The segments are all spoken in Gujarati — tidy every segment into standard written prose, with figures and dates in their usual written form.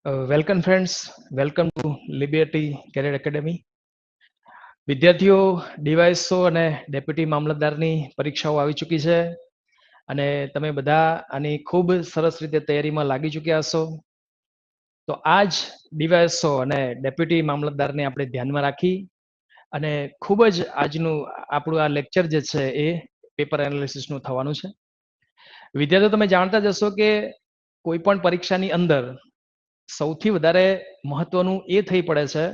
Welcome friends, welcome to Liberty Career Academy. વિદ્યાર્થીઓ, ડીવાયએસઓ અને ડેપ્યુટી મામલતદારની પરીક્ષાઓ આવી ચૂકી છે અને તમે બધા આની ખૂબ સરસ રીતે તૈયારીમાં લાગી ચૂક્યા હશો. તો આજ ડીવાયએસઓ અને ડેપ્યુટી મામલતદારને આપણે ધ્યાનમાં રાખી અને ખૂબ જ આજનું આપણું આ લેક્ચર જે છે એ પેપર એનાલિસિસનું થવાનું છે. વિદ્યાર્થીઓ, તમે જાણતા જ હશો કે કોઈ પણ પરીક્ષાની અંદર સૌથી વધારે મહત્વનું એ થઈ પડે છે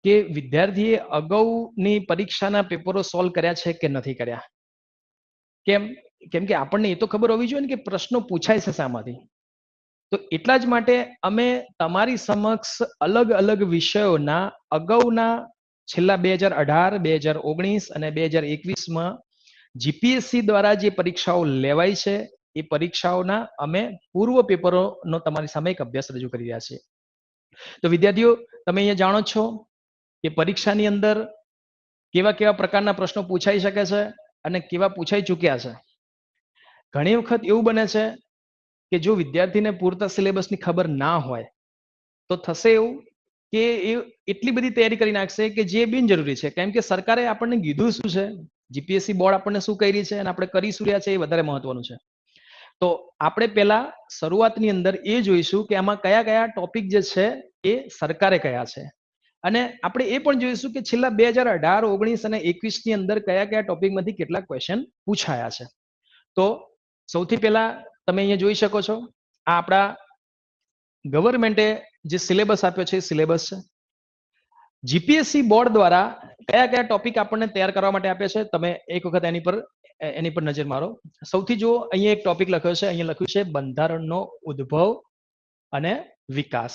કે વિદ્યાર્થીએ અગાઉની પરીક્ષાના પેપરો સોલ્વ કર્યા છે કે નથી કર્યા. કેમ? કેમ કે આપણને એ તો ખબર હોવી જોઈએ ને કે પ્રશ્નો પૂછાય છે શામાંથી. તો એટલા જ માટે અમે તમારી સમક્ષ અલગ અલગ વિષયોના અગાઉના છેલ્લા 2018, 2019 અને 2021માં જીપીએસસી દ્વારા જે પરીક્ષાઓ લેવાય છે એ પરીક્ષાઓના અમે પૂર્વ પેપરોનો તમારી સામે એક અભ્યાસ રજૂ કરી રહ્યા છીએ. તો વિદ્યાર્થીઓ, તમે અહીંયા જાણો છો કે પરીક્ષાની અંદર કેવા કેવા પ્રકારના પ્રશ્નો પૂછાઈ શકે છે અને કેવા પૂછાઈ ચૂક્યા છે. ઘણી વખત એવું બને છે કે જો વિદ્યાર્થીને પૂરતા સિલેબસની ખબર ના હોય તો થશે એવું કે એ એટલી બધી તૈયારી કરી નાખશે કે જે બિનજરૂરી છે. કેમ કે સરકારે આપણને કીધું શું છે, જીપીએસસી બોર્ડ આપણને શું કરી છે અને આપણે કરી શું રહ્યા છે એ વધારે મહત્વનું છે. તો આપણે પહેલા શરૂઆતની અંદર એ જોઈશું કે આમાં કયા કયા ટોપિક જે છે એ સરકારે કયા છે અને આપણે એ પણ જોઈશું કે છેલ્લા 2018, 19 અને 21 ની અંદર કયા કયા ટોપિકમાંથી કેટલા ક્વેશ્ચન પૂછાયા છે. તો સૌથી પહેલા તમે અહીંયા જોઈ શકો છો, આ આપણા ગવર્મેન્ટે જે સિલેબસ આપ્યો છે એ સિલેબસ છે. જીપીએસસી બોર્ડ દ્વારા કયા કયા ટોપિક આપણને તૈયાર કરવા માટે આપ્યા છે તમે એક વખત એની પર નજર મારો. સૌથી જો અહીંયા એક ટોપિક લખ્યો છે, અહીંયા લખ્યું છે બંધારણનો ઉદ્ભવ અને વિકાસ.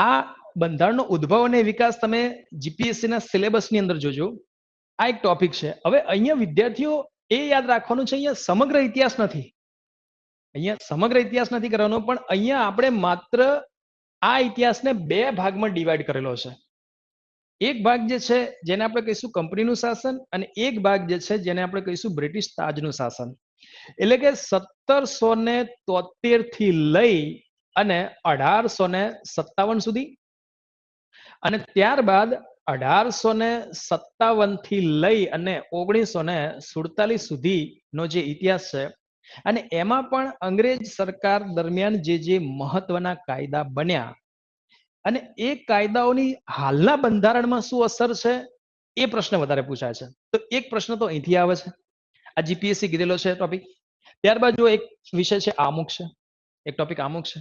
આ બંધારણનો ઉદ્ભવ અને વિકાસ તમે જીપીએસસી ના સિલેબસની અંદર જોજો. આ એક ટોપિક છે. હવે અહીંયા વિદ્યાર્થીઓ એ યાદ રાખવાનું છે, અહીંયા સમગ્ર ઇતિહાસ નથી, અહીંયા સમગ્ર ઇતિહાસ નથી કરવાનો, પણ અહીંયા આપણે માત્ર આ ઇતિહાસને બે ભાગમાં ડિવાઈડ કરેલો છે. એક ભાગ જે છે જેને આપણે કહીશું કંપનીનું શાસન અને એક ભાગ જે છે જેને આપણે કહીશું બ્રિટિશ તાજનું શાસન. એટલે કે 1773 થી લઈ અને 1857 સુધી અને ત્યારબાદ 1857 થી લઈ અને 1947 સુધીનો જે ઇતિહાસ છે અને એમાં પણ અંગ્રેજ સરકાર દરમિયાન જે મહત્વના કાયદા બન્યા અને એ કાયદાઓની હાલના બંધારણમાં શું અસર છે એ પ્રશ્ન વધારે પૂછાય છે. તો એક પ્રશ્ન તો અહીંથી આવે છે, આ જીપીએસસી કીધેલો છે ટોપિક. ત્યારબાદ જો એક વિષય છે આમુખ છે, એક ટોપિક આમુખ છે.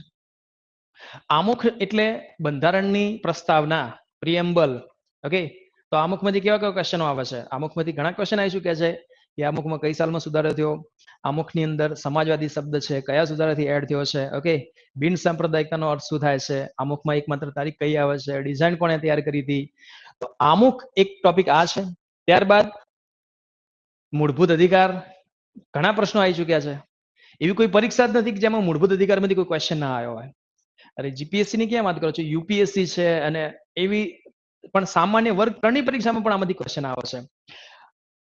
આમુખ એટલે બંધારણની પ્રસ્તાવના, પ્રિએમ્બલ. ઓકે, તો આમુખમાંથી કેવા કેવા ક્વેશ્ચનો આવે છે? આમુખમાંથી ઘણા ક્વેશ્ચન આવી ચૂક્યા છે કે આમુખમાં કઈ સાલમાં સુધારો થયો, આમુખની અંદર સમાજવાદી શબ્દ છે કયા સુધારાથી એડ થયો છે. ઓકે, બિન સાંપ્રદાયિકતાનો અર્થ શું થાય છે, આમુખમાં એકમાત્ર તારીખ કઈ આવે છે, ડિઝાઇન કોણે તૈયાર કરી હતી. તો આમુખ એક ટોપિક આ છે. ત્યારબાદ મૂળભૂત અધિકાર, ઘણા પ્રશ્નો આવી ચૂક્યા છે. એવી કોઈ પરીક્ષા જ નથી કે જેમાં મૂળભૂત અધિકારમાંથી કોઈ ક્વેશ્ચન ના આવ્યો હોય. અરે જીપીએસસી ની ક્યાં વાત કરો છો, યુપીએસસી છે અને એવી પણ સામાન્ય વર્ગ 3 ની પરીક્ષામાં પણ આમાંથી ક્વેશ્ચન આવે છે.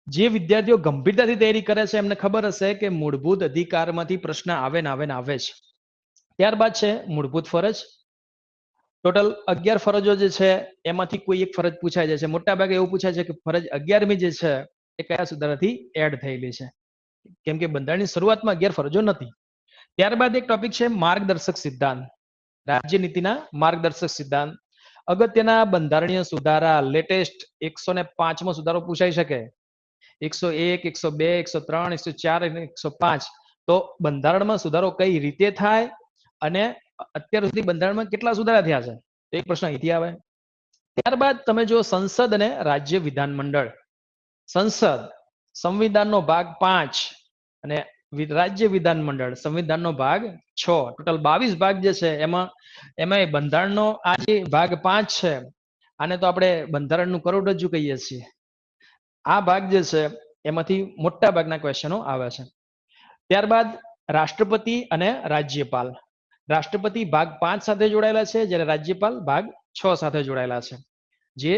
જે વિદ્યાર્થીઓ ગંભીરતાથી તૈયારી કરે છે એમને ખબર હશે કે મૂળભૂત અધિકારમાંથી પ્રશ્ન આવે ને આવે જ. ત્યારબાદ છે મૂળભૂત ફરજ. ટોટલ 11 ફરજો જે છે એમાંથી કોઈ એક ફરજ પૂછાય જાય છે. મોટા ભાગે એવું પૂછાય છે કે ફરજ 11મી જે છે એ કયા સુધારાથી એડ થયેલી છે, કેમ કે બંધારણની શરૂઆતમાં 11 ફરજો નથી. ત્યારબાદ એક ટોપિક છે માર્ગદર્શક સિદ્ધાંત, રાજ્યનીતિના માર્ગદર્શક સિદ્ધાંત. અગત્યના બંધારણીય સુધારા, લેટેસ્ટ 105મો સુધારો પૂછાઈ શકે, 101, 102, 103, 104 અને 105. તો બંધારણમાં સુધારો કઈ રીતે થાય અને અત્યાર સુધી બંધારણમાં કેટલા સુધારા થયા છે, તો એક પ્રશ્ન અહીંથી આવે. ત્યારબાદ તમે જો સંસદ અને રાજ્ય વિધાનમંડળ. સંસદ સંવિધાનનો ભાગ 5 અને રાજ્ય વિધાનમંડળ સંવિધાનનો ભાગ 6. ટોટલ 22 ભાગ જે છે એમાં બંધારણનો આ જે ભાગ 5 છે આને તો આપણે બંધારણનું કરોડરજ્જુ કહીએ છીએ. આ ભાગ જે છે એમાંથી મોટા ભાગના ક્વેશ્ચનો આવે છે. ત્યારબાદ રાષ્ટ્રપતિ અને રાજ્યપાલ. રાષ્ટ્રપતિ ભાગ 5 સાથે જોડાયેલા છે, જ્યારે રાજ્યપાલ ભાગ 6 સાથે જોડાયેલા છે, જે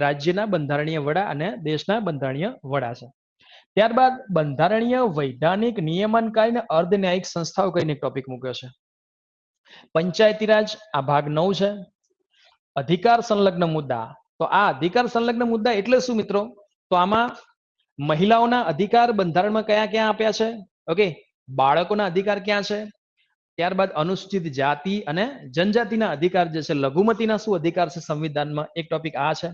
રાજ્યના બંધારણીય વડા અને દેશના બંધારણીય વડા છે. ત્યારબાદ બંધારણીય વૈધાનિક નિયમનકારી અને અર્ધન્યાયિક સંસ્થાઓ કહીને ટોપિક મૂક્યો છે. પંચાયતી રાજ આ ભાગ 9 છે. અધિકાર સંલગ્ન મુદ્દા, તો આ અધિકાર સંલગ્ન મુદ્દા એટલે શું મિત્રો? તો આમાં મહિલાઓના અધિકાર બંધારણમાં કયા ક્યાં આપ્યા છે? ઓકે, બાળકોના અધિકાર ક્યાં છે? ત્યારબાદ અનુસૂચિત જાતિ અને જનજાતિના અધિકાર જે છે, લઘુમતીના શું અધિકાર છે સંવિધાનમાં, એક ટોપિક આ છે.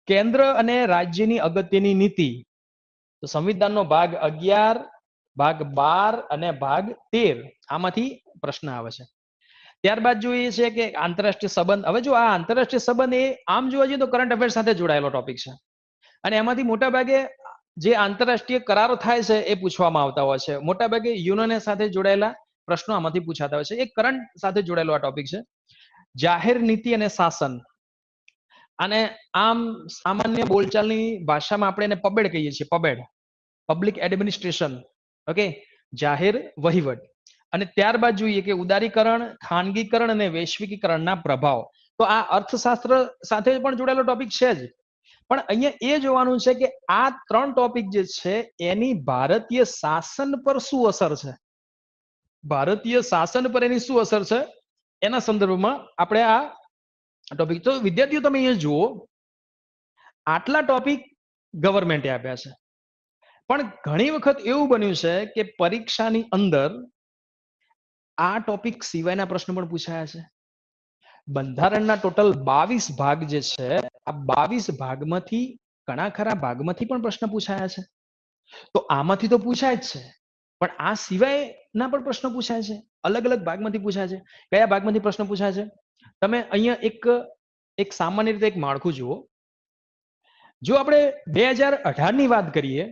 કેન્દ્ર અને રાજ્યની અગત્યની નીતિ, તો સંવિધાનનો ભાગ 11, ભાગ 12 અને ભાગ 13 આમાંથી પ્રશ્ન આવે છે. ત્યારબાદ જોઈએ છે કે આંતરરાષ્ટ્રીય સંબંધ. હવે જો આ આંતરરાષ્ટ્રીય સંબંધ એ આમ જોવા જઈએ તો કરંટ અફેર સાથે જોડાયેલો ટોપિક છે, અને એમાંથી મોટા ભાગે જે આંતરરાષ્ટ્રીય કરારો થાય છે એ પૂછવામાં આવતા હોય છે. મોટા ભાગે યુનિયન સાથે જોડાયેલા પ્રશ્નો આમાંથી પૂછાતા હોય છે. એ કરંટ સાથે જોડાયેલો આ ટોપિક છે. જાહેર નીતિ અને શાસન, અને આમ સામાન્ય બોલચાલની ભાષામાં આપણે એને પબેડ કહીએ છીએ. પબેડ, પબ્લિક એડમિનિસ્ટ્રેશન. ઓકે, જાહેર વહીવટ. અને ત્યારબાદ જોઈએ કે ઉદારીકરણ, ખાનગીકરણ અને વૈશ્વિકીકરણના પ્રભાવ. તો આ અર્થશાસ્ત્ર સાથે પણ જોડાયેલો ટોપિક છે જ, પણ અહીંયા એ જોવાનું છે કે આ 3 ટોપિક જે છે એની ભારતીય શાસન પર શું અસર છે, ભારતીય શાસન પર એની શું અસર છે, એના સંદર્ભમાં આપણે આ ટોપિક. તો વિદ્યાર્થીઓ તમે અહીંયા જુઓ, આટલા ટોપિક ગવર્મેન્ટે આપ્યા છે, પણ ઘણી વખત એવું બન્યું છે કે પરીક્ષાની અંદર આ ટોપિક સિવાયના પ્રશ્નો પણ પૂછાયા છે. બંધારણના ટોટલ 22 ભાગ જે છે, આ 22 ભાગમાંથી ઘણા ખરા ભાગમાંથી પણ પ્રશ્ન પૂછાયા છે. તો આમાંથી તો પૂછાય જ છે, પણ આ સિવાયના પણ પ્રશ્નો પૂછાય છે, અલગ અલગ ભાગમાંથી પૂછાય છે. કયા ભાગમાંથી પ્રશ્નો પૂછાય છે? તમે અહીંયા એક સામાન્ય રીતે એક માળખું જુઓ. જો આપણે 2018 ની વાત કરીએ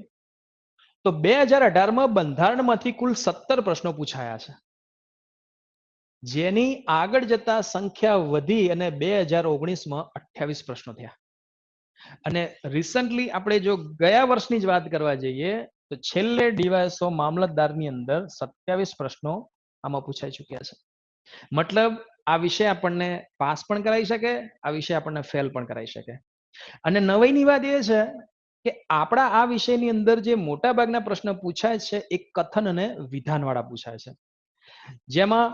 તો 2018માં બંધારણમાંથી કુલ 17 પ્રશ્નો પૂછાયા છે, જેની આગળ જતા સંખ્યા વધી અને 2019માં 28 પ્રશ્નો થયા. અને રિસન્ટલી આપણે જો ગયા વર્ષની જ વાત કરવા જઈએ તો છેલ્લે ડીવાયએસઓ મામલતદારની અંદર 27 પ્રશ્નો આમાં પૂછાઈ ચૂક્યા છે. મતલબ આ વિષય આપણને પાસ પણ કરાવી શકે, આ વિષય આપણને ફેલ પણ કરાવી શકે. અને નવાઈની વાત એ છે કે આપણા આ વિષયની અંદર જે મોટા ભાગના પ્રશ્ન પૂછાય છે એ કથન અને વિધાન વાળા પૂછાય છે, જેમાં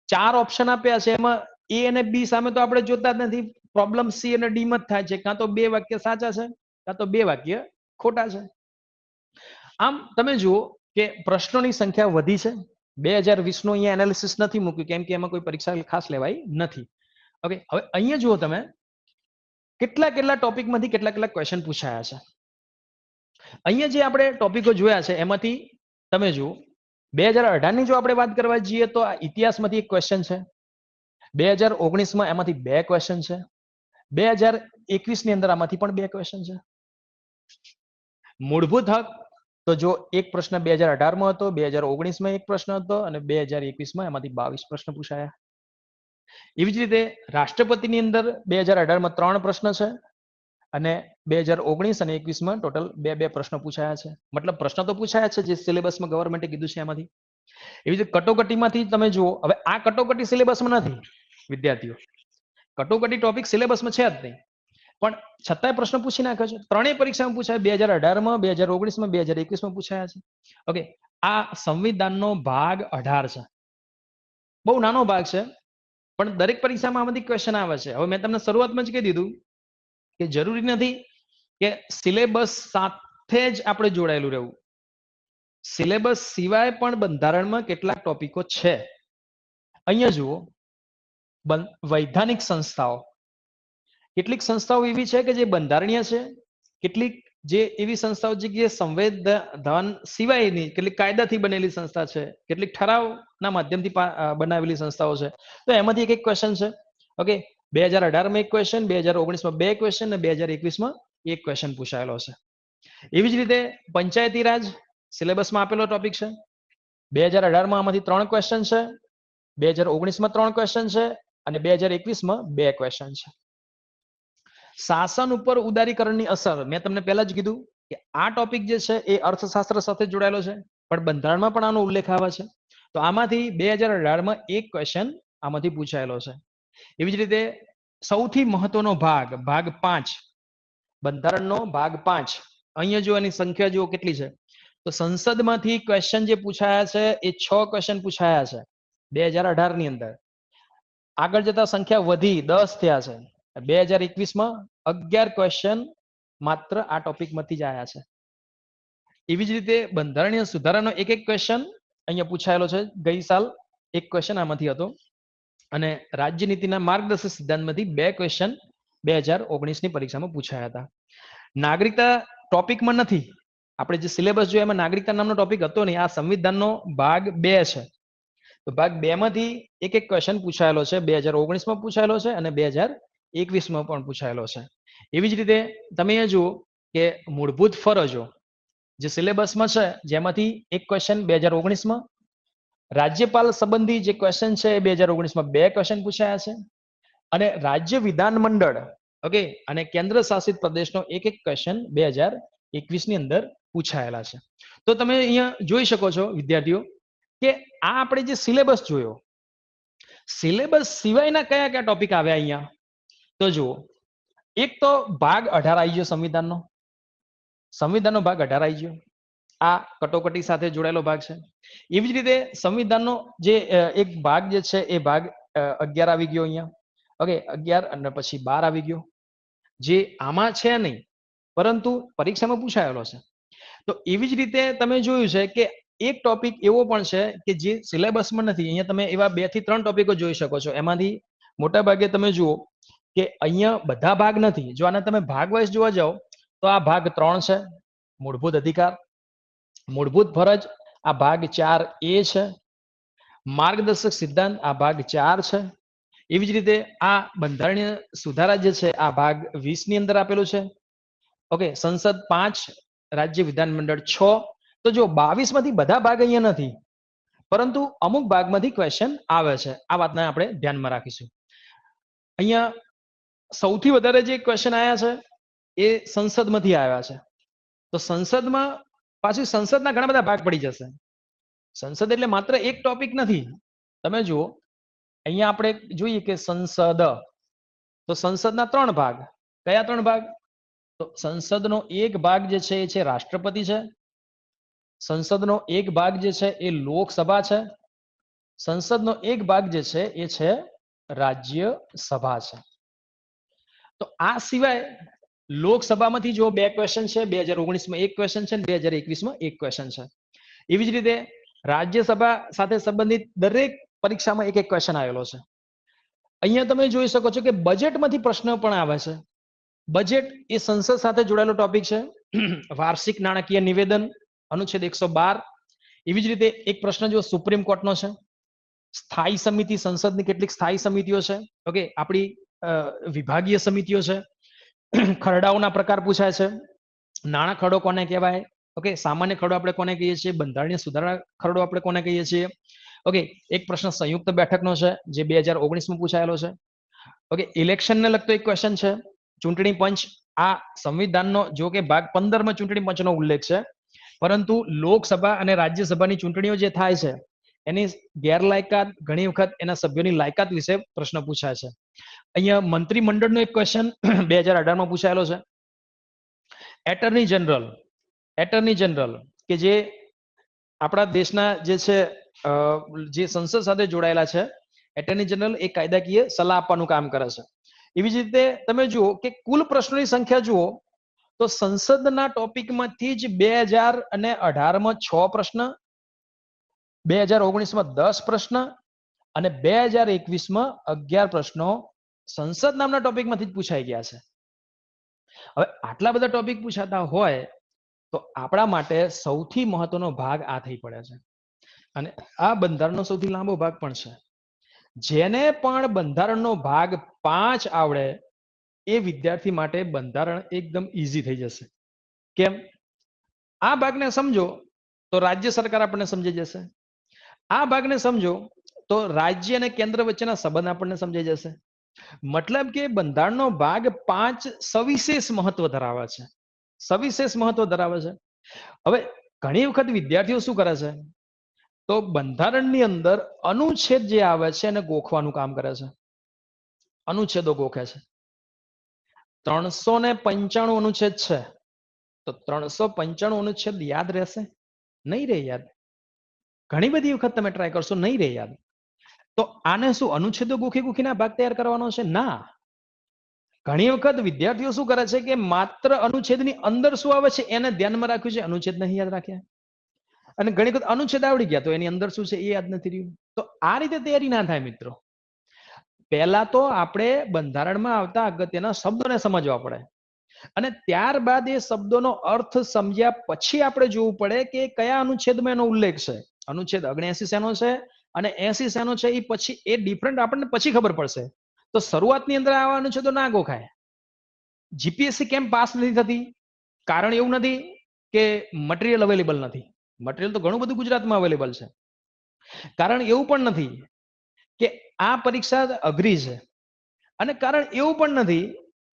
4 ઓપ્શન આપ્યા છે, એમાં એ અને બી સામે તો આપણે જોતા જ નથી. પ્રોબ્લેમ સી અને ડી માં જ થાય છે, કાં તો 2 વાક્ય સાચા છે કાં તો 2 વાક્ય ખોટા છે. આમ તમે જુઓ કે પ્રશ્નોની સંખ્યા વધી છે. 2020 નું અહીંયા એનાલિસિસ નથી મૂક્યું કેમ કે એમાં કોઈ પરીક્ષા ખાસ લેવાઈ નથી. ઓકે, હવે અહીંયા જુઓ તમે કેટલા ટોપિકમાંથી કેટલા ક્વેશ્ચન પૂછાયા છે. અહીંયા જે આપણે ટોપિકો જોયા છે એમાંથી તમે જુઓ 2018 ની જો આપણે વાત કરવા જઈએ તો આ ઇતિહાસમાંથી એક ક્વેશ્ચન છે. 2019માં એમાંથી 2 ક્વેશ્ચન છે. 2021 ની અંદર આમાંથી પણ 2 ક્વેશ્ચન છે. મૂળભૂત હક, તો જો એક પ્રશ્ન 2018માં હતો, 2019માં એક પ્રશ્ન હતો અને 2021માં એમાંથી 22 પ્રશ્ન પૂછાયા. એવી જ રીતે રાષ્ટ્રપતિની અંદર 2018માં 3 પ્રશ્ન છે અને 2019 અને 21માં ટોટલ 2 પ્રશ્નો પૂછાયા છે. મતલબ પ્રશ્ન તો પૂછાયા છે જે સિલેબસમાં ગવર્મેન્ટે કીધું છે એમાંથી. એવી રીતે કટોકટીમાંથી તમે જુઓ, હવે આ કટોકટી સિલેબસમાં નથી વિદ્યાર્થીઓ, કટોકટી ટોપિક સિલેબસમાં છે જ નહીં, પણ છતાંય પ્રશ્ન પૂછી નાખ્યો છે. ત્રણેય પરીક્ષામાં પૂછાય, 2018માં, 2019માં, 2021માં પૂછાયા છે. ઓકે, આ સંવિધાનનો ભાગ 18 છે, બહુ નાનો ભાગ છે, પણ દરેક પરીક્ષામાં આમાંથી ક્વેશ્ચન આવે છે. હવે મેં તમને શરૂઆતમાં જ કહી દીધું કે જરૂરી નથી કે સિલેબસ સાથે જ આપણે જોડાયેલું રહેવું. સિલેબસ સિવાય પણ બંધારણમાં કેટલાક ટોપિકો છે. અહીંયા જુઓ, વૈધાનિક સંસ્થાઓ, કેટલીક સંસ્થાઓ એવી છે કે જે બંધારણીય છે, કેટલીક જે એવી સંસ્થાઓ છે કે સંવિધાન સિવાયની કેટલીક કાયદાથી બનેલી સંસ્થા છે, કેટલીક ઠરાવના માધ્યમથી બનાવેલી સંસ્થાઓ છે. તો એમાંથી એક ક્વેશ્ચન છે. ઓકે, 2018માં એક ક્વેશ્ચન, 2019માં 2 ક્વેશ્ચન અને 2021માં એક ક્વેશ્ચન પૂછાયેલો છે. એવી જ રીતે પંચાયતી રાજ સિલેબસમાં આપેલો ટોપિક છે. 2018માં આમાંથી 3 ક્વેશ્ચન છે, 2019માં 3 ક્વેશ્ચન છે અને 2021માં 2 ક્વેશ્ચન છે. શાસન ઉપર ઉદારીકરણની અસર, મેં તમને પહેલા જ કીધું કે આ ટોપિક જે છે એ અર્થશાસ્ત્ર સાથે જોડાયેલો છે, પણ બંધારણમાં પણ આનો ઉલ્લેખ આવે છે. તો આમાંથી 2018માં એક ક્વેશ્ચન આમાંથી પૂછાયેલો છે. એવી જ રીતે સૌથી મહત્વનો ભાગ, ભાગ 5, બંધારણનો ભાગ 5, અહીંયા જો એની સંખ્યા જુઓ કેટલી છે, તો સંસદમાંથી ક્વેશ્ચન જે પૂછાયા છે એ 6 ક્વેશ્ચન પૂછાયા છે. 2018 ની અંદર આગળ જતા સંખ્યા વધી 10 થયા છે. 2021 માં 11 ક્વેશ્ચન માત્ર આ ટોપિક માંથી જ આવ્યા છે. એવી જ રીતે બંધારણીય સુધારાનો એક ક્વેશ્ચન અહીંયા પૂછાયેલો છે. ગઈ સાલ એક ક્વેશ્ચન આમાંથી હતો અને રાજ્યનીતિના માર્ગદર્શક સિદ્ધાંતમાંથી 2 ક્વેશ્ચન 2019 ની પરીક્ષામાં પૂછાયા હતા. નાગરિકતા ટોપિકમાં નથી. આપણે જે સિલેબસ જોયો એમાં નાગરિકતા નામનો ટોપિક હતો નહીં. આ સંવિધાનનો ભાગ 2 છે. તો ભાગ 2 માંથી એક ક્વેશ્ચન પૂછાયેલો છે. 2019 માં પૂછાયેલો છે અને 2021 માં પણ પૂછાયેલો છે. એવી જ રીતે તમે એ જુઓ કે મૂળભૂત ફરજો જે સિલેબસમાં છે જેમાંથી એક ક્વેશ્ચન 2019 માં, રાજ્યપાલ સંબંધી જે ક્વેશ્ચન છે એ 2019 માં 2 ક્વેશ્ચન પૂછાયા છે અને રાજ્ય વિધાન મંડળ ઓકે અને કેન્દ્ર શાસિત પ્રદેશનો એક ક્વેશ્ચન 2021 ની અંદર પૂછાયેલા છે. તો તમે અહીંયા જોઈ શકો છો વિદ્યાર્થીઓ કે આ આપણે જે સિલેબસ જોયો, સિલેબસ સિવાયના કયા કયા ટોપિક આવ્યા અહીંયા તો જુઓ. એક તો ભાગ 18 આવી ગયો સંવિધાનનો. સંવિધાનનો ભાગ 18 આવી ગયો. આ કટોકટી સાથે જોડાયેલો ભાગ છે. એવી જ રીતે સંવિધાનનો જે એક ભાગ જે છે એ ભાગ 11 આવી ગયો અહીંયા. ઓકે 11 અને પછી 12 આવી ગયો જે આમાં છે નહીં પરંતુ પરીક્ષામાં પૂછાયેલો છે. તો એવી જ રીતે તમે જોયું છે કે એક ટોપિક એવો પણ છે કે જે સિલેબસમાં નથી. અહીંયા તમે એવા 2 થી 3 ટોપિકો જોઈ શકો છો. એમાંથી મોટા ભાગે તમે જુઓ કે અહીંયા બધા ભાગ નથી. જો આને તમે ભાગ વાઇઝ જોવા જાઓ તો આ ભાગ 3 છે, મૂળભૂત અધિકાર. મૂળભૂત ફરજ આ ભાગ 4A છે. માર્ગદર્શક સિદ્ધાંત આ ભાગ 4 છે. એવી જ રીતે આ બંધારણીય સુધારા જે છે આ ભાગ 20 ની અંદર આપેલું છે. ઓકે સંસદ 5, રાજ્ય વિધાનમંડળ 6. તો જો 22 માંથી બધા ભાગ અહીંયા નથી પરંતુ અમુક ભાગમાંથી ક્વેશ્ચન આવે છે. આ વાતને આપણે ધ્યાનમાં રાખીશું. અહીંયા સૌથી વધારે જે ક્વેશ્ચન આવ્યા છે એ સંસદમાંથી આવ્યા છે. તો સંસદમાં પાછું સંસદના ઘણા બધા ભાગ પડી જશે. સંસદ એટલે માત્ર એક ટોપિક નથી. તમે જુઓ અહીંયા આપણે જોઈએ કે સંસદ, તો સંસદના 3 ભાગ. કયા 3 ભાગ? તો સંસદનો એક ભાગ જે છે એ છે રાષ્ટ્રપતિ છે. સંસદનો એક ભાગ જે છે એ લોકસભા છે. સંસદનો એક ભાગ જે છે એ છે રાજ્યસભા છે. તો આ સિવાય લોકસભામાંથી જો 2 ક્વેશ્ચન છે. 2019 માં એક ક્વેશ્ચન છે અને 2021 માં એક ક્વેશ્ચન છે. એવી જ રીતે રાજ્યસભા સાથે સંબંધિત દરેક પરીક્ષામાં એક ક્વેશ્ચન આવેલો છે. અહીંયા તમે જોઈ શકો છો કે બજેટમાંથી પ્રશ્ન પણ આવે છે. બજેટ એ સંસદ સાથે જોડાયેલો ટોપિક છે. વાર્ષિક નાણાકીય નિવેદન અનુચ્છેદ 112. એવી જ રીતે એક પ્રશ્ન જો સુપ્રીમ કોર્ટનો છે. સ્થાયી સમિતિ, સંસદની કેટલીક સ્થાયી સમિતિઓ છે. ઓકે આપણી વિભાગીય સમિતિઓ છે. ખરડાઓના પ્રકાર પૂછાય છે. નાણાં ખરડો કોને કહેવાય? ઓકે સામાન્ય ખરડો આપણે કોને કહીએ છીએ? બંધારણીય સુધારા ખરડો આપણે કોને કહીએ છીએ? ઓકે એક પ્રશ્ન સંયુક્ત બેઠકનો છે જે 2019 માં પૂછાયેલો છે. ઓકે ઇલેક્શનને લગતો એક ક્વેશ્ચન છે. ચૂંટણી પંચ આ સંવિધાનનો જો કે ભાગ 15 માં ચૂંટણી પંચનો ઉલ્લેખ છે પરંતુ લોકસભા અને રાજ્યસભાની ચૂંટણીઓ જે થાય છે એની ગેરલાયકાત ઘણી વખત એના સભ્યોની લાયકાત વિશે પ્રશ્ન પૂછાય છે. અહીંયા મંત્રીમંડળનો એક ક્વેશ્ચન 2018 માં પૂછાયેલો છે. એટર્ની જનરલ કે જે આપણા દેશના જે છે જે સંસદ સાથે જોડાયેલા છે. એટર્ની જનરલ એ કાયદાકીય સલાહ આપવાનું કામ કરે છે. એવી જ રીતે તમે જુઓ કે કુલ પ્રશ્નોની સંખ્યા જુઓ તો સંસદના ટોપિકમાંથી જ 2018 માં 6 પ્રશ્ન, 2019 માં 10 પ્રશ્ન અને 2021 માં 11 પ્રશ્નો સંસદ નામના ટોપિકમાંથી જ પૂછાઈ ગયા છે. હવે આટલા બધા ટોપિક પૂછાતા હોય તો આપણા માટે સૌથી મહત્વનો ભાગ આ થઈ પડે છે અને આ બંધારણનો સૌથી લાંબો ભાગ પણ છે. જેને પણ બંધારણનો ભાગ 5 આવડે એ વિદ્યાર્થી માટે બંધારણ એકદમ ઈઝી થઈ જશે. કેમ? આ ભાગને સમજો તો રાજ્ય સરકાર આપણને સમજી જશે. આ ભાગને સમજો તો રાજ્ય અને કેન્દ્ર વચ્ચેના સંબંધ આપણને સમજાઈ જશે. મતલબ કે બંધારણનો ભાગ 5 સવિશેષ મહત્વ ધરાવે છે. સવિશેષ મહત્વ ધરાવે છે. હવે ઘણી વખત વિદ્યાર્થીઓ શું કરે છે તો બંધારણની અંદર અનુચ્છેદ જે આવે છે એને ગોખવાનું કામ કરે છે. અનુચ્છેદો ગોખે છે. 395 અનુચ્છેદ છે તો 395 અનુચ્છેદ યાદ રહેશે? નહીં રહે યાદ. ઘણી બધી વખત તમે ટ્રાય કરશો નહીં રહે યાદ. તો આને શું અનુચ્છેદો ગોખી ગોખીને ભાગ તૈયાર કરવાનો છે? ના. ઘણી વખત વિદ્યાર્થીઓ શું કરે છે કે માત્ર અનુચ્છેદની અંદર શું આવે છે એને ધ્યાનમાં રાખ્યું છે, અનુચ્છેદ નહીં યાદ રાખ્યા. અને ઘણી વખત અનુચ્છેદ આવડી ગયા તો એની અંદર શું છે એ યાદ નથી રહ્યું. તો આ રીતે તૈયારી ના થાય મિત્રો. પહેલા તો આપણે બંધારણમાં આવતા અગત્યના શબ્દોને સમજવા પડે અને ત્યારબાદ એ શબ્દોનો અર્થ સમજ્યા પછી આપણે જોવું પડે કે કયા અનુચ્છેદમાં એનો ઉલ્લેખ છે. અનુચ્છેદ 79 શેનો છે અને 80 શેનો છે એ પછી એ ડિફરન્ટ આપણને પછી ખબર પડશે. તો શરૂઆતની અંદર આવા અનુચ્છેદો ના ગોખાય. જીપીએસસી કેમ પાસ નથી થતી? કારણ એવું નથી કે મટીરિયલ અવેલેબલ નથી. મટીરિયલ તો ઘણું બધું ગુજરાતમાં અવેલેબલ છે. કારણ એવું પણ નથી કે આ પરીક્ષા અઘરી છે અને કારણ એવું પણ નથી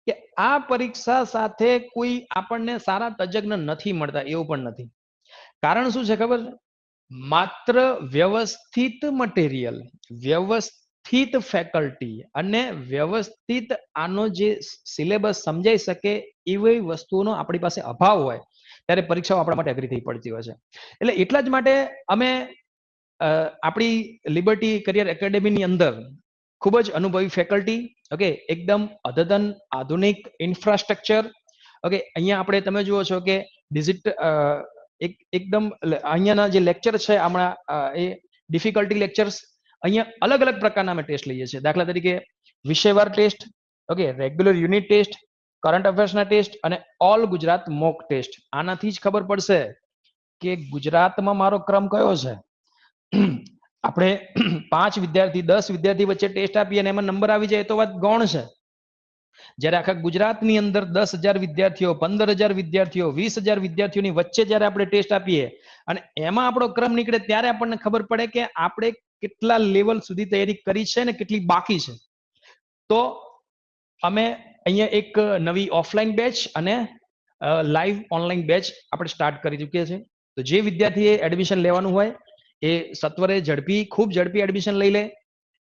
કે આ પરીક્ષા સાથે કોઈ આપણને સારા તજજ્ઞ નથી મળતા, એવું પણ નથી. કારણ શું છે ખબર છે? માત્ર વ્યવસ્થિત મટીરિયલ, વ્યવસ્થિત ફેકલ્ટી અને વ્યવસ્થિત આનો જે સિલેબસ સમજાઈ શકે એવી વસ્તુઓનો આપણી પાસે અભાવ હોય ત્યારે પરીક્ષાઓ આપણા માટે અઘરી થઈ પડતી હોય છે. એટલે એટલા જ માટે અમે આપણી લિબર્ટી કરિયર એકેડેમીની અંદર ખૂબ જ અનુભવી ફેકલ્ટી, ઓકે, એકદમ અદ્યતન આધુનિક ઇન્ફ્રાસ્ટ્રક્ચર, ઓકે, અહીંયા આપણે તમે જુઓ છો કે એકદમ અહીંયાના જે લેક્ચર છે હમણાં એ ડિફિકલ્ટી લેક્ચર્સ, અહીંયા અલગ અલગ પ્રકારના અમે ટેસ્ટ લઈએ છીએ. દાખલા તરીકે વિષયવાર test, okay, regular unit test, current અફેર્સના ટેસ્ટ અને ઓલ ગુજરાત મોક ટેસ્ટ. આનાથી જ ખબર પડશે કે ગુજરાતમાં મારો ક્રમ કયો છે. આપણે 5 વિદ્યાર્થી 10 વિદ્યાર્થી વચ્ચે ટેસ્ટ આપીએ અને એમાં નંબર આવી જાય તો વાત ગૌણ છે. જ્યારે આખા ગુજરાતની અંદર 10,000 વિદ્યાર્થીઓ, 15,000 વિદ્યાર્થીઓ, 20,000 વિદ્યાર્થીઓની વચ્ચે જ્યારે આપણે ટેસ્ટ આપીએ અને એમાં આપણો ક્રમ નીકળે ત્યારે આપણને ખબર પડે કે આપણે કેટલા લેવલ સુધી તૈયારી કરી છે અને કેટલી બાકી છે. તો અમે અહીંયા એક નવી ઓફલાઈન બેચ અને લાઈવ ઓનલાઈન બેચ આપણે સ્ટાર્ટ કરી ચૂક્યા છે. તો જે વિદ્યાર્થીએ એડમિશન લેવાનું હોય એ સત્વરે ખૂબ ઝડપી એડમિશન લઈ લે.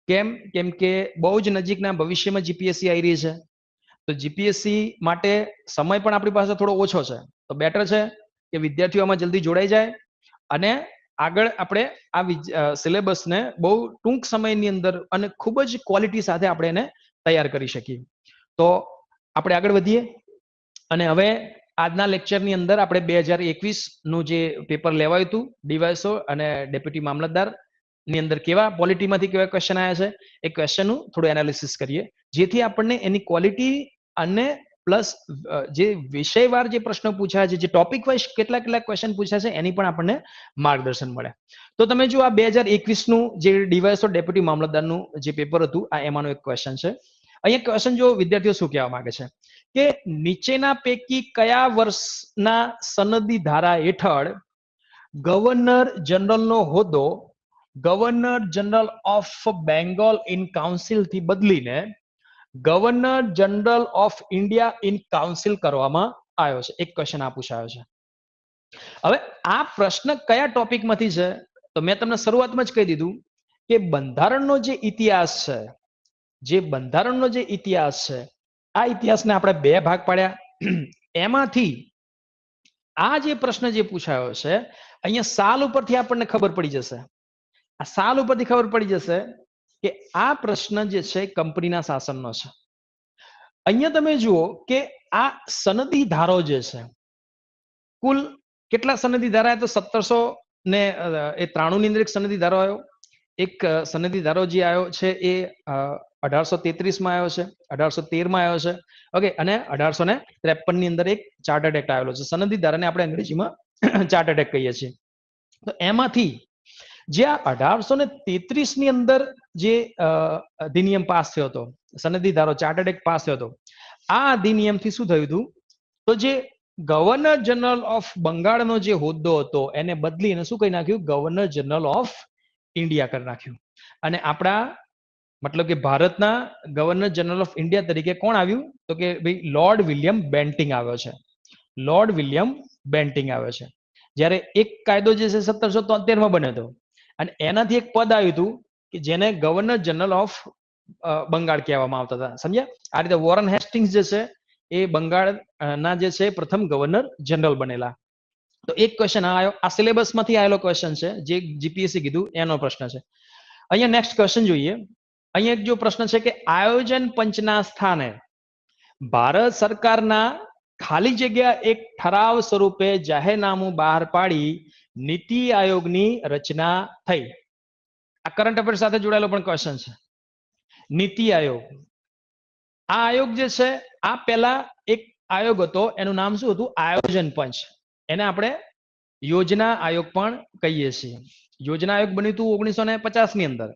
કેમ કે બહુ જ નજીકના ભવિષ્યમાં જીપીએસસી આવી રહી છે. તો જીપીએસસી માટે સમય પણ આપણી પાસે થોડો ઓછો છે. તો બેટર છે કે વિદ્યાર્થીઓ આમાં જલ્દી જોડાઈ જાય અને આગળ આપણે આ સિલેબસને બહુ ટૂંક સમયની અંદર અને ખૂબ જ ક્વોલિટી સાથે આપણે એને તૈયાર કરી શકીએ. તો આપણે આગળ વધીએ અને હવે આજના લેક્ચરની અંદર આપણે 2021નું જે પેપર લેવાયું હતું ડીવાયએસઓ અને ડેપ્યુટી મામલતદાર ની અંદર કેવા પોલિટીમાંથી કેવા ક્વેશ્ચન આવ્યા છે એ ક્વેશ્ચનનું થોડું એનાલિસિસ કરીએ, જેથી આપણને એની ક્વોલિટી અને પ્લસ જે વિષયવાર જે પ્રશ્નો પૂછાયા છે, જે ટોપિક વાઇઝ કેટલા ક્વેશ્ચન પૂછ્યા છે એની પણ આપણને માર્ગદર્શન મળે. તો તમે જો આ 2021નું જે ડીવાયએસઓ ડેપ્યુટી મામલતદારનું જે પેપર હતું આ એમાંનો એક ક્વેશ્ચન છે. અહીંયા ક્વેશ્ચન જો વિદ્યાર્થીઓ શું કહેવા માંગે છે કે નીચેના પૈકી કયા વર્ષના સનદી ધારા હેઠળ ગવર્નર જનરલનો હોદ્દો governor general of Bengal in council થી બદલીને governor general of India in council કરવામાં આવ્યો છે? એક ક્વેશ્ચન આ પૂછાયો છે. હવે આ પ્રશ્ન કયા ટોપિકમાંથી છે? તો મેં તમને શરૂઆતમાં જ કહી દીધું કે બંધારણનો જે ઇતિહાસ છે, આ ઇતિહાસને આપણે 2 ભાગ પાડ્યા. એમાંથી આ જે પ્રશ્ન જે પૂછાયો છે અહીંયા સાલ ઉપરથી આપણને ખબર પડી જશે. આ સાલ ઉપરથી ખબર પડી જશે કે આ પ્રશ્ન જે છે કંપનીના શાસનનો છે. અહીંયા તમે જુઓ કે આ સનદી ધારો જે છે, કુલ કેટલા સનદી ધારા? તો 1793 ની અંદર એક સનદી ધારો આવ્યો. એક સનદી ધારો જે આવ્યો છે એ 1833 માં આવ્યો છે, 1813 માં આવ્યો છે, ઓકે, અને 1853 ની અંદર એક ચાર્ટર્ડ એક્ટ આવેલો છે. સનદી ધારાને આપણે અંગ્રેજીમાં ચાર્ટર્ડ એક્ટ કહીએ છીએ. તો એમાંથી જે આ 1833 ની અંદર જે અધિનિયમ પાસ થયો હતો, સનદી ધારો ચાર્ટર્ડ એક્ટ પાસ થયો હતો, આ અધિનિયમથી શું થયું હતું? તો જે ગવર્નર જનરલ ઓફ બંગાળનો જે હોદ્દો હતો એને બદલીને શું કહી નાખ્યું? ગવર્નર જનરલ ઓફ ઇન્ડિયા કરી નાખ્યું. અને આપણા મતલબ કે ભારતના ગવર્નર જનરલ ઓફ ઇન્ડિયા તરીકે કોણ આવ્યું? તો કે ભાઈ લોર્ડ વિલિયમ બેન્ટિંગ આવ્યો છે. લોર્ડ વિલિયમ બેન્ટિંગ આવ્યો છે. જ્યારે એક કાયદો જે છે 1773 માં બન્યો હતો અને એનાથી એક પદ આવ્યું હતું કે જેને ગવર્નર જનરલ ઓફ બંગાળ કહેવામાં આવતા હતા. સમજ્યા? આ રીતે વોરન હેસ્ટિંગ્સ જે છે એ બંગાળના જે છે પ્રથમ ગવર્નર જનરલ બનેલા. તો એક ક્વેશ્ચન આ આવ્યો, આ સિલેબસમાંથી આવેલો ક્વેશ્ચન છે, જે જીપીએસસી કીધું એનો પ્રશ્ન છે. અહીંયા નેક્સ્ટ ક્વેશ્ચન જોઈએ. અહીંયા એક જો પ્રશ્ન છે કે આયોજન પંચના સ્થાને ભારત સરકારના ખાલી જગ્યા એક ઠરાવ સ્વરૂપે જાહેરનામું બહાર પાડી નીતિ આયોગની રચના થઈ. આ કરંટ અફેર સાથે જોડાયેલો પણ ક્વેશ્ચન છે. નીતિ આયોગ, આ આયોગ જે છે આ પહેલા એક આયોગ હતો, એનું નામ શું હતું? આયોજન પંચ. એને આપણે યોજના આયોગ પણ કહીએ છીએ. યોજના આયોગ બન્યું હતું 1950 ની અંદર,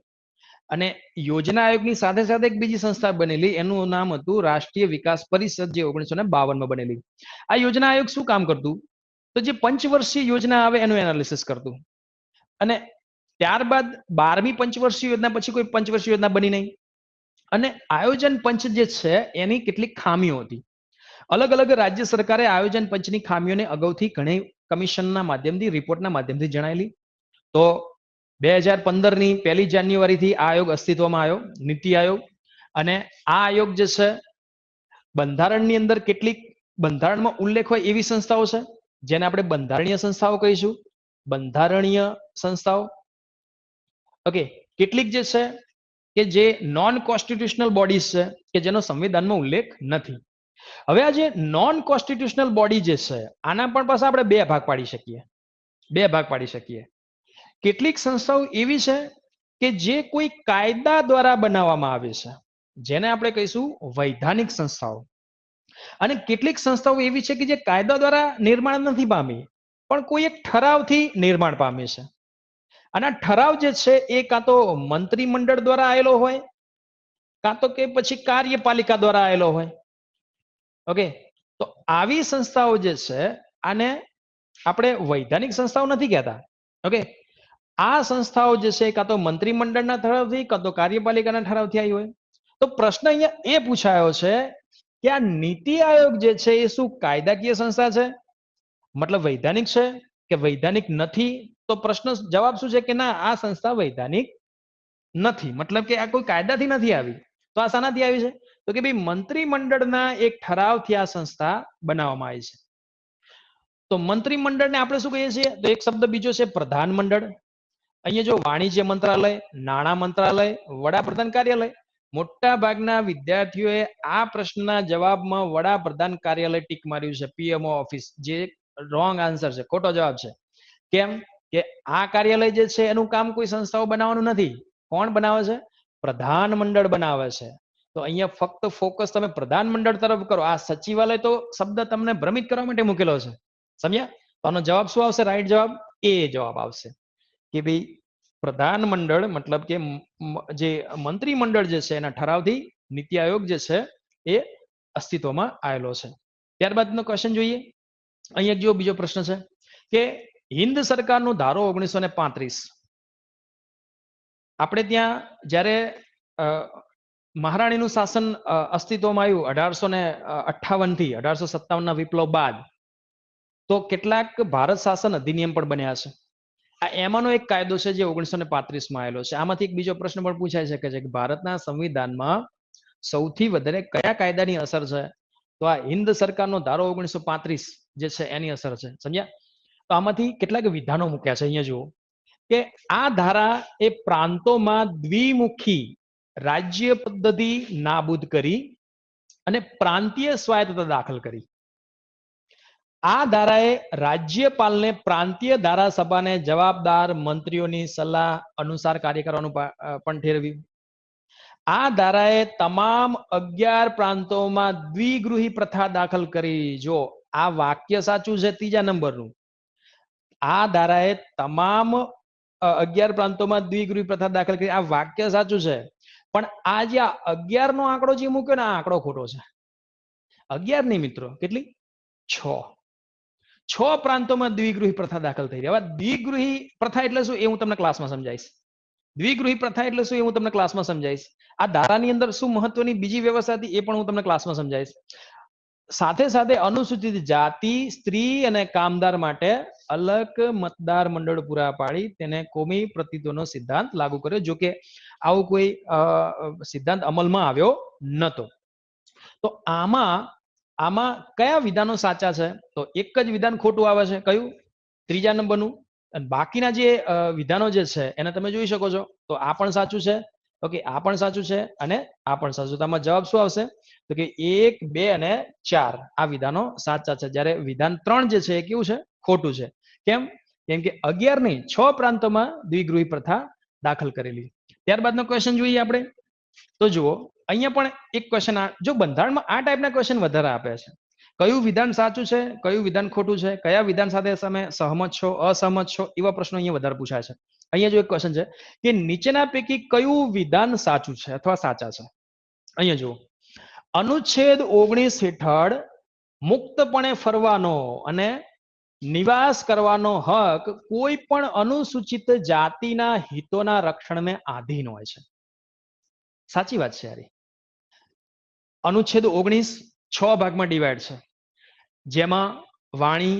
અને યોજના આયોગની સાથે સાથે એક બીજી સંસ્થા બનેલી, એનું નામ હતું રાષ્ટ્રીય વિકાસ પરિષદ, જે 1952 માં બનેલી. આ યોજના આયોગ શું કામ કરતું? તો જે પંચવર્ષીય યોજના આવે એનું એનાલિસિસ કરતું. અને ત્યારબાદ 12મી પંચવર્ષીય યોજના પછી કોઈ પંચવર્ષીય યોજના બની નહીં. અને આયોજન પંચ જે છે એની કેટલીક ખામીઓ હતી. અલગ અલગ રાજ્ય સરકારે આયોજન પંચની ખામીઓને અગાઉથી ઘણી કમિશનના માધ્યમથી, રિપોર્ટના માધ્યમથી જણાયેલી. તો 2015ની 1 જાન્યુઆરીથી આ આયોગ અસ્તિત્વમાં આવ્યો, નીતિ આયોગ. અને આ આયોગ જે છે બંધારણની અંદર કેટલીક બંધારણમાં ઉલ્લેખ હોય એવી સંસ્થાઓ છે, જેને આપણે બંધારણીય સંસ્થાઓ કહીશું. બંધારણીય સંસ્થાઓ. ઓકે. કેટલીક જે છે કે જે નોન કોન્સ્ટિટ્યુશનલ બોડીઝ છે કે જેનો સંવિધાનમાં ઉલ્લેખ નથી. હવે આ જે નોન કોન્સ્ટિટ્યુશનલ બોડી જે છે આના પણ પાછા આપણે બે ભાગ પાડી શકીએ. કેટલીક સંસ્થાઓ એવી છે કે જે કોઈ કાયદા દ્વારા બનાવવામાં આવે છે, જેને આપણે કહીશું વૈધાનિક સંસ્થાઓ. અને કેટલીક સંસ્થાઓ એવી છે કે જે કાયદા દ્વારા નિર્માણ નથી પામી, પણ કોઈ એક ઠરાવથી નિર્માણ પામે છે. અને આ ઠરાવ જે છે એ કાં તો મંત્રીમંડળ દ્વારા આવેલો હોય, કાં તો કે પછી કાર્યપાલિકા દ્વારા આવેલો હોય. ઓકે. તો આવી સંસ્થાઓ જે છે આને આપણે વૈધાનિક સંસ્થાઓ નથી કહેતા. ઓકે. આ સંસ્થાઓ જે છે કાં તો મંત્રીમંડળના ઠરાવથી, કાં તો કાર્યપાલિકાના ઠરાવથી આવી હોય. તો પ્રશ્ન અહીંયા એ પૂછાયો છે કે આ નીતિ આયોગ જે છે એ શું કાયદાકીય સંસ્થા છે, મતલબ વૈધાનિક છે કે વૈધાનિક નથી? તો પ્રશ્ન જવાબ શું છે કે ના, આ સંસ્થા વૈધાનિક નથી, મતલબ કે આ કોઈ કાયદાથી નથી આવી. તો આ શાનાથી આવી છે? તો કે ભાઈ મંત્રીમંડળના એક ઠરાવથી આ સંસ્થા બનાવવામાં આવી છે. તો મંત્રીમંડળને આપણે શું કહીએ છીએ? તો એક શબ્દ બીજો છે પ્રધાનમંડળ. અહીંયા જો વાણિજ્ય મંત્રાલય, નાણાં મંત્રાલય, વડાપ્રધાન કાર્યાલય. મોટા ભાગના વિદ્યાર્થીઓએ આ પ્રશ્નના જવાબમાં વડાપ્રધાન કાર્યાલય ટીક માર્યું છે, પીએમઓ ઓફિસ, જે રોંગ આન્સર છે, ખોટો જવાબ છે. કેમ કે આ કાર્યાલય જે છે એનું કામ કોઈ સંસ્થાઓ બનાવવાનું નથી. કોણ બનાવે છે? પ્રધાનમંડળ બનાવે છે. તો અહીંયા ફક્ત ફોકસ તમે પ્રધાનમંડળ તરફ કરો. આ સચિવાલય તો શબ્દ તમને ભ્રમિત કરવા માટે મૂકેલો છે. સમજ્યા? તો આનો જવાબ શું આવશે? રાઈટ જવાબ એ જવાબ આવશે કે ભાઈ પ્રધાનમંડળ, મતલબ કે જે મંત્રીમંડળ જે છે એના ઠરાવથી નીતિ આયોગ જે છે એ અસ્તિત્વમાં આવેલો છે. ત્યારબાદનો ક્વેશ્ચન જોઈએ. અહીંયા જો બીજો પ્રશ્ન છે કે હિન્દ સરકારનો ધારો 1935, આપણે ત્યાં જ્યારે મહારાણીનું શાસન અસ્તિત્વમાં આવ્યું 1858 થી 1857 વિપ્લવ બાદ, તો કેટલાક ભારત શાસન અધિનિયમ પણ બન્યા છે. આ એમાંનો એક કાયદો છે જે 1935માં આવેલો છે. આમાંથી એક બીજો પ્રશ્ન પણ પૂછાઈ શકે છે કે ભારતના સંવિધાનમાં સૌથી વધારે કયા કાયદાની અસર છે? તો આ હિન્દ સરકારનો ધારો 1935 જે છે એની અસર છે. સમજ્યા? તો આમાંથી કેટલાક વિધાનો મૂક્યા છે. અહીંયા જુઓ કે આ ધારા એ પ્રાંતોમાં દ્વિમુખી રાજ્ય પદ્ધતિ નાબૂદ કરી અને પ્રાંતીય સ્વાયત્તતા દાખલ કરી. આ ધારાએ રાજ્યપાલને પ્રાંતીય ધારાસભાને જવાબદાર મંત્રીઓની સલાહ અનુસાર કાર્ય કરવાનું પણ ઠેરવ્યું. આ ધારાએ તમામ 11 પ્રાંતોમાં દ્વિગૃહી પ્રથા દાખલ કરી. જો આ વાક્ય સાચું છે, ત્રીજા નંબરનું. આ ધારાએ તમામ 11 પ્રાંતોમાં દ્વિગૃહી પ્રથા દાખલ કરી. આ વાક્ય સાચું છે, પણ આ જે 11 નો આંકડો જે મૂક્યો ને, આ આંકડો ખોટો છે. 11 નહીં મિત્રો, કેટલી? 6 પ્રાંતોમાં દ્વિગૃહી પ્રથા દાખલ થઈ. હવે દ્વિગૃહી પ્રથા એટલે શું એ હું તમને ક્લાસમાં સમજાવીશ. દ્વિગૃહી પ્રથા એટલે શું એ હું તમને ક્લાસમાં સમજાવીશ. આ ધારાની અંદર શું મહત્વની બીજી વ્યવસ્થા હતી એ પણ હું તમને ક્લાસમાં સમજાવીશ. સાથે સાથે અનુસૂચિત જાતિ, સ્ત્રી અને કામદાર માટે અલગ મતદાર મંડળ પૂરા પાડી તેને કોમી પ્રતિનિધિત્વનો સિદ્ધાંત લાગુ કર્યો. જો કે આવો કોઈ સિદ્ધાંત અમલમાં આવ્યો નતો. તો આમાં કયા વિધાનો સાચા છે? તો એક જ વિધાન ખોટું આવે છે. કયું? ત્રીજા નંબરનું. બાકીના જે વિધાનો જે છે એને તમે જોઈ શકો છો. તો આ પણ સાચું છે, ઓકે, આ પણ સાચું છે અને આ પણ સાચું. તો આમાં જવાબ શું આવશે? તો કે 1, 2 અને 4 આ વિધાનો સાચા છે. જ્યારે વિધાન 3 જે છે એ કેવું છે? ખોટું છે. કેમ? કેમ કે 11 નહીં 6 પ્રાંતોમાં દ્વિગૃહી પ્રથા દાખલ કરેલી. ત્યારબાદનો ક્વેશ્ચન જોઈએ આપણે. તો જુઓ, અહીંયા પણ એક ક્વેશ્ચન, જો બંધારણમાં આ ટાઈપના ક્વેશ્ચન વધારે આપે છે. કયું વિધાન સાચું છે, કયું વિધાન ખોટું છે, કયા વિધાન સાથે તમે સહમત છો, અસહમત છો, એવા પ્રશ્નો અહીંયા વધારે પૂછાય છે. અહીંયા જો એક ક્વેશ્ચન છે કે નીચેના પૈકી કયું વિધાન સાચું છે અથવા સાચા છે. અહીંયા જુઓ, અનુચ્છેદ 19 હેઠળ મુક્તપણે ફરવાનો અને નિવાસ કરવાનો હક કોઈ પણ અનુસૂચિત જાતિના હિતોના રક્ષણને આધીન હોય છે. સાચી વાત છે યારી. અનુચ્છેદ 19 6 ભાગમાં ડિવાઈડ છે, જેમાં વાણી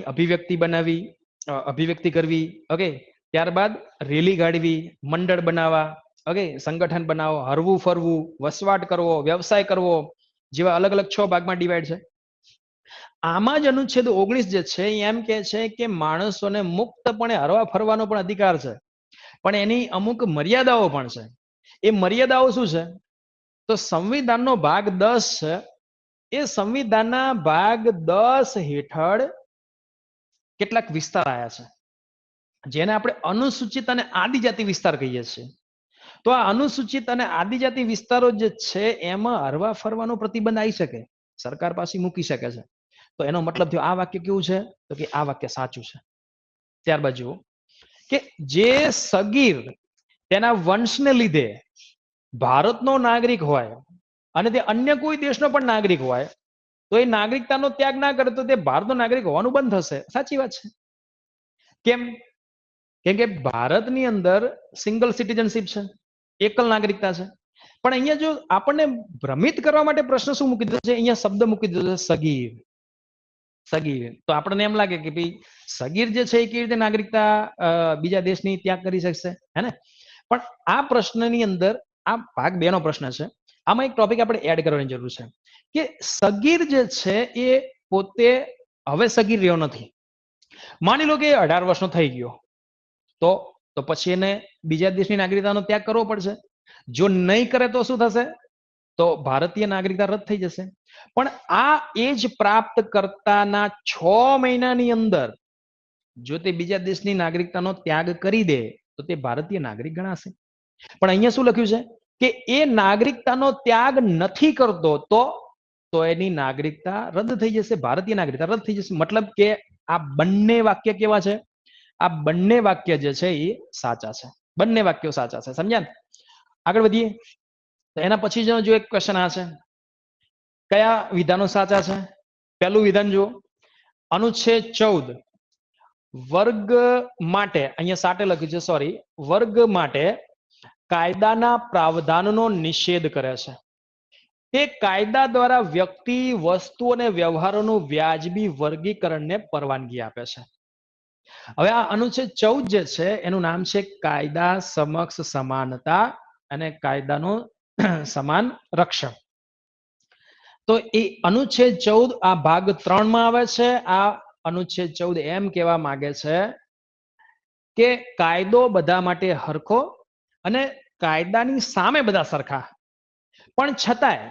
અભિવ્યક્તિ કરવી, ઓકે, ત્યારબાદ રેલી કાઢવી, મંડળ બનાવવા, ઓકે, સંગઠન બનાવો, હરવું ફરવું, વસવાટ કરવો, વ્યવસાય કરવો, જેવા અલગ અલગ 6 ભાગમાં ડિવાઈડ છે. આમાં જ અનુચ્છેદ 19 જે છે એમ કે છે કે માણસોને મુક્તપણે હરવા ફરવાનો પણ અધિકાર છે, પણ એની અમુક મર્યાદાઓ પણ છે. એ મર્યાદાઓ શું છે? તો સંવિધાનનો ભાગ 10 છે, એ સંવિધાનના ભાગ 10 હેઠળ કેટલાક વિસ્તાર આવ્યા છે, જેને આપણે અનુસૂચિત અને આદિજાતિ વિસ્તાર કહીએ છીએ. તો આ અનુસૂચિત અને આદિજાતિ વિસ્તારો જે છે એમાં હરવા ફરવાનો પ્રતિબંધ આવી શકે, સરકાર પાસે મૂકી શકે છે. તો એનો મતલબ થયો આ વાક્ય કેવું છે? તો કે આ વાક્ય સાચું છે. ત્યારબાદ જુઓ કે જે સગીર તેના વંશને લીધે ભારતનો નાગરિક હોય અને તે અન્ય કોઈ દેશનો પણ નાગરિક હોય, તો એ નાગરિકતાનો ત્યાગ ના કરે તો તે ભારતનો નાગરિક હોવાનું બંધ થશે. સાચી વાત છે. કેમ? કેમ કે ભારતની અંદર સિંગલ સિટીઝનશીપ છે, એકલ નાગરિકતા છે. પણ અહીંયા જો આપણને ભ્રમિત કરવા માટે પ્રશ્ન શું મૂકી દીધો છે? અહીંયા શબ્દ મૂકી દીધો છે સગીર. સગીર. તો આપણને એમ લાગે કે ભાઈ સગીર જે છે એ કેવી રીતે નાગરિકતા બીજા દેશની ત્યાગ કરી શકશે, હે ને? પણ આ પ્રશ્નની અંદર આ ભાગ 2 નો પ્રશ્ન છે. આમાં એક ટોપિક આપણે એડ કરવાની જરૂર છે કે સગીર જે છે એ પોતે હવે સગીર રહ્યો નથી. માની લો કે 18 વર્ષનો થઈ ગયો, તો પછી એને બીજા દેશની નાગરિકતાનો ત્યાગ કરવો પડશે. જો નહીં કરે તો શું થશે? તો ભારતીય નાગરિકતા રદ થઈ જશે. પણ આ એજ પ્રાપ્ત કરતાના 6 મહિનાની અંદર જો તે બીજા દેશની નાગરિકતાનો ત્યાગ કરી દે તો તે ભારતીય નાગરિક ગણાશે. પણ અહીંયા શું લખ્યું છે કે એ નાગરિકતાનો ત્યાગ નથી કરતો તો એની નાગરિકતા રદ થઈ જશે, ભારતીય નાગરિકતા રદ થઈ જશે. મતલબ કે આ બંને વાક્ય કેવા છે? આ બંને વાક્ય જે છે એ સાચા છે. બંને વાક્યો સાચા છે. સમજ્યા ને? આગળ વધીએ. તો એના પછી જો એક ક્વેશ્ચન આ છે, કયા વિધાનો સાચા છે? પહેલું વિધાન જુઓ, અનુચ્છેદ 14 વર્ગ માટે, અહીંયા સાટે લખ્યું છે, સોરી, વર્ગ માટે કાયદાના પ્રાવધાનનો નિષેધ કરે છે. તે કાયદા દ્વારા વ્યક્તિ, વસ્તુ અને વ્યવહારોનું વ્યાજબી વર્ગીકરણને પરવાનગી આપે છે. હવે આ અનુચ્છેદ 14 જે છે એનું નામ છે કાયદા સમક્ષ સમાનતા અને કાયદાનું સમાન રક્ષણ. તો એ અનુચ્છેદ 14 આ ભાગ 3 માં આવે છે. આ અનુચ્છેદ 14 એમ કહેવા માંગે છે કે કાયદો બધા માટે હરખો અને કાયદાની સામે બધા સરખા, પણ છતાંય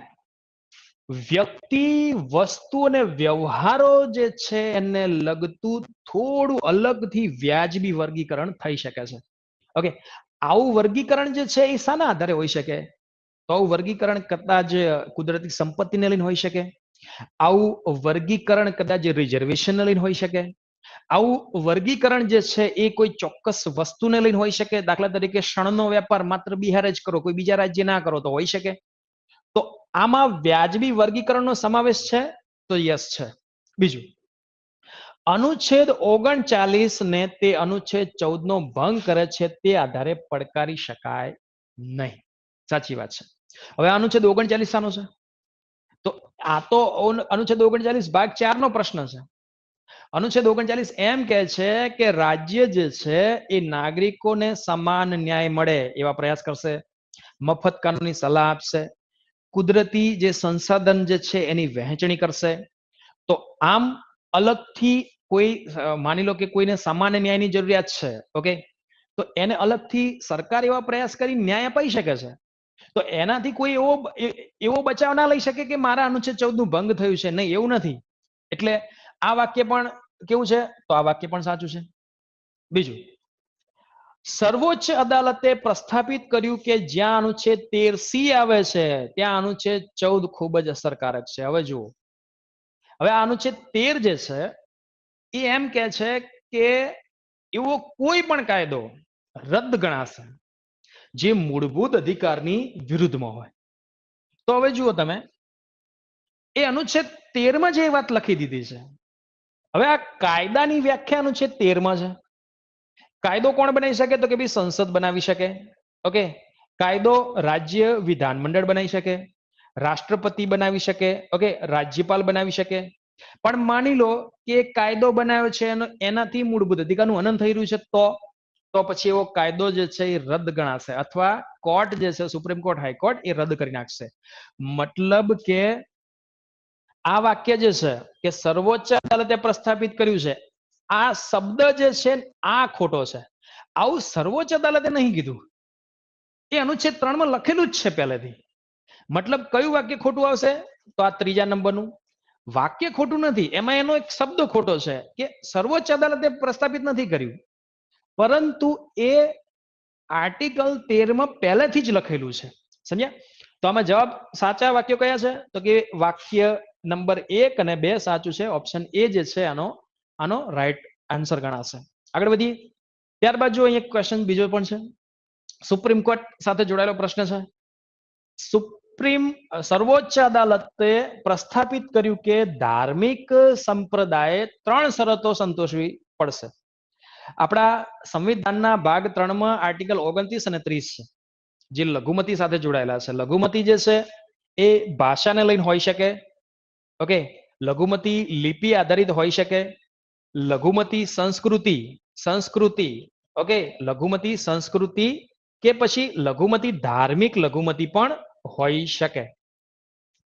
વ્યક્તિ, વસ્તુ અને વ્યવહારો જે છે એને લગતું થોડું અલગથી વ્યાજબી વર્ગીકરણ થઈ શકે છે. ઓકે, આવું વર્ગીકરણ જે છે એ શાના આધારે હોઈ શકે? તો આવું વર્ગીકરણ કદાચ કુદરતી સંપત્તિને લઈને હોઈ શકે, આવું વર્ગીકરણ કદાચ રિઝર્વેશનને લઈને હોઈ શકે, આવું વર્ગીકરણ જે છે એ કોઈ ચોક્કસ વસ્તુને લઈને હોઈ શકે. દાખલા તરીકે શણનો વેપાર માત્ર બિહાર જ કરો, કોઈ બીજા રાજ્ય ના કરો તો હોઈ શકે. તો આમાં વ્યાજબી વર્ગીકરણનો સમાવેશ છે? તો યસ છે. બીજું, અનુચ્છેદ 39 ને તે અનુચ્છેદ 14 નો ભંગ કરે છે તે આધારે પડકારી શકાય નહીં. સાચી વાત છે. હવે અનુચ્છેદ 39 શાનો છે? તો આ તો અનુચ્છેદ 39 ભાગ 4 નો પ્રશ્ન છે. અનુચ્છેદ 39 એમ કહે છે કે રાજ્ય જે છે એ નાગરિકોને સમાન ન્યાય મળે એવા પ્રયાસ કરશે, મફત કાનૂની સલાહ આપશે, કુદરતી જે સંસાધન જે છે એની વહેંચણી કરશે. તો આમ અલગથી કોઈ માની લો કે કોઈને સામાન્ય ન્યાયની જરૂરિયાત છે, ઓકે, તો એને અલગથી સરકાર એવા પ્રયાસ કરી ન્યાય અપાઈ શકે છે. તો એનાથી કોઈ એવો બચાવ ના લઈ શકે કે મારા અનુચ્છેદ 14 નું ભંગ થયું છે. નહીં, એવું નથી. એટલે આ વાક્ય પણ કેવું છે? તો આ વાક્ય પણ સાચું છે. બીજું, સર્વોચ્ચ અદાલતે પ્રસ્થાપિત કર્યું કે જ્યાં અનુચ્છેદ 13C આવે છે ત્યાં અનુચ્છેદ 14 ખૂબ જ અસરકારક છે. હવે જુઓ, હવે આ અનુચ્છેદ 13 જે છે એ એમ કે છે કે એવો કોઈ પણ કાયદો રદ ગણાશે જે મૂળભૂત અધિકારની વિરુદ્ધમાં હોય. તો હવે જુઓ તમે, એ અનુચ્છેદ 13 માં જે વાત લખી દીધી છે. હવે આ કાયદાની વ્યાખ્યા અનુચ્છેદ 13 માં છે. કાયદો કોણ બનાવી શકે? તો કે ભાઈ સંસદ બનાવી શકે. ઓકે, કાયદો રાજ્ય વિધાનમંડળ બનાવી શકે, રાષ્ટ્રપતિ બનાવી શકે, ઓકે, રાજ્યપાલ બનાવી શકે. પણ માની લો કે કાયદો બનાવ્યો છે એનાથી મૂળભૂત અધિકારનું હનન થઈ રહ્યું છે, તો પછી એવો કાયદો જે છે એ રદ ગણાશે, અથવા કોર્ટ જે છે, સુપ્રીમ કોર્ટ, હાઈકોર્ટ, એ રદ કરી નાખશે. મતલબ કે આ વાક્ય જે છે કે સર્વોચ્ચ અદાલતે પ્રસ્થાપિત કર્યું છે, આ શબ્દ જે છે આ ખોટો છે. આવું સર્વોચ્ચ અદાલતે નહીં કીધું, એ અનુચ્છેદ 3 માં લખેલું જ છે પહેલેથી. મતલબ કયું વાક્ય ખોટું આવશે? તો આ ત્રીજા નંબરનું વાક્ય ખોટું નથી, એમાં એનો એક શબ્દ ખોટો છે કે સર્વોચ્ચ અદાલતે પ્રસ્થાપિત નથી કર્યું, પરંતુ એ આર્ટિકલ 13 માં પહેલેથી જ લખેલું છે. સમજ્યા? તો આમાં જવાબ સાચા વાક્યો કયા છે? તો કે વાક્ય નંબર 1 અને 2 સાચું છે. ઓપ્શન એ જે છે આનો રાઈટ આન્સર ગણાશે. આગળ વધીએ. ત્યારબાદ જો અહીંયા ક્વેશ્ચન બીજો પણ છે, સુપ્રીમ કોર્ટ સાથે જોડાયેલો પ્રશ્ન છે. સર્વોચ્ચ અદાલતે પ્રસ્થાપિત કર્યું કે ધાર્મિક સંપ્રદાય 3 શરતો સંતોષવી પડશે. આપણા સંવિધાનના ભાગ 3 માં આર્ટિકલ 29 અને 30 છે, જે લઘુમતી સાથે જોડાયેલા છે. લઘુમતી જે છે એ ભાષાને લઈને હોઈ શકે, ઓકે, લઘુમતી લિપિ આધારિત હોઈ શકે, લઘુમતી સંસ્કૃતિ, ઓકે, લઘુમતી સંસ્કૃતિ, કે પછી લઘુમતી ધાર્મિક લઘુમતી પણ હોઈ શકે.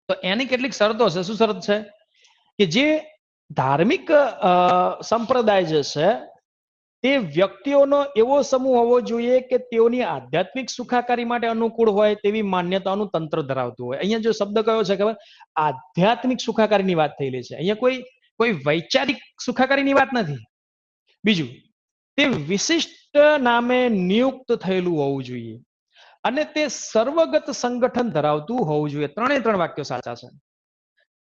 તો એની કેટલીક શરતો છે. શું શરત છે? કે જે ધાર્મિક સંપ્રદાય જે છે તે વ્યક્તિઓનો એવો સમૂહ હોવો જોઈએ કે તેઓની આધ્યાત્મિક સુખાકારી માટે અનુકૂળ હોય તેવી માન્યતાઓનું તંત્ર ધરાવતું હોય. અહીંયા જો શબ્દ કયો છે ખબર? આધ્યાત્મિક સુખાકારીની વાત થયેલી છે. અહીંયા કોઈ વૈચારિક સુખાકારીની વાત નથી. બીજું, તે વિશિષ્ટ નામે નિયુક્ત થયેલું હોવું જોઈએ અને તે સર્વગત સંગઠન ધરાવતું હોવું જોઈએ. 3 વાક્યો સાચા છે.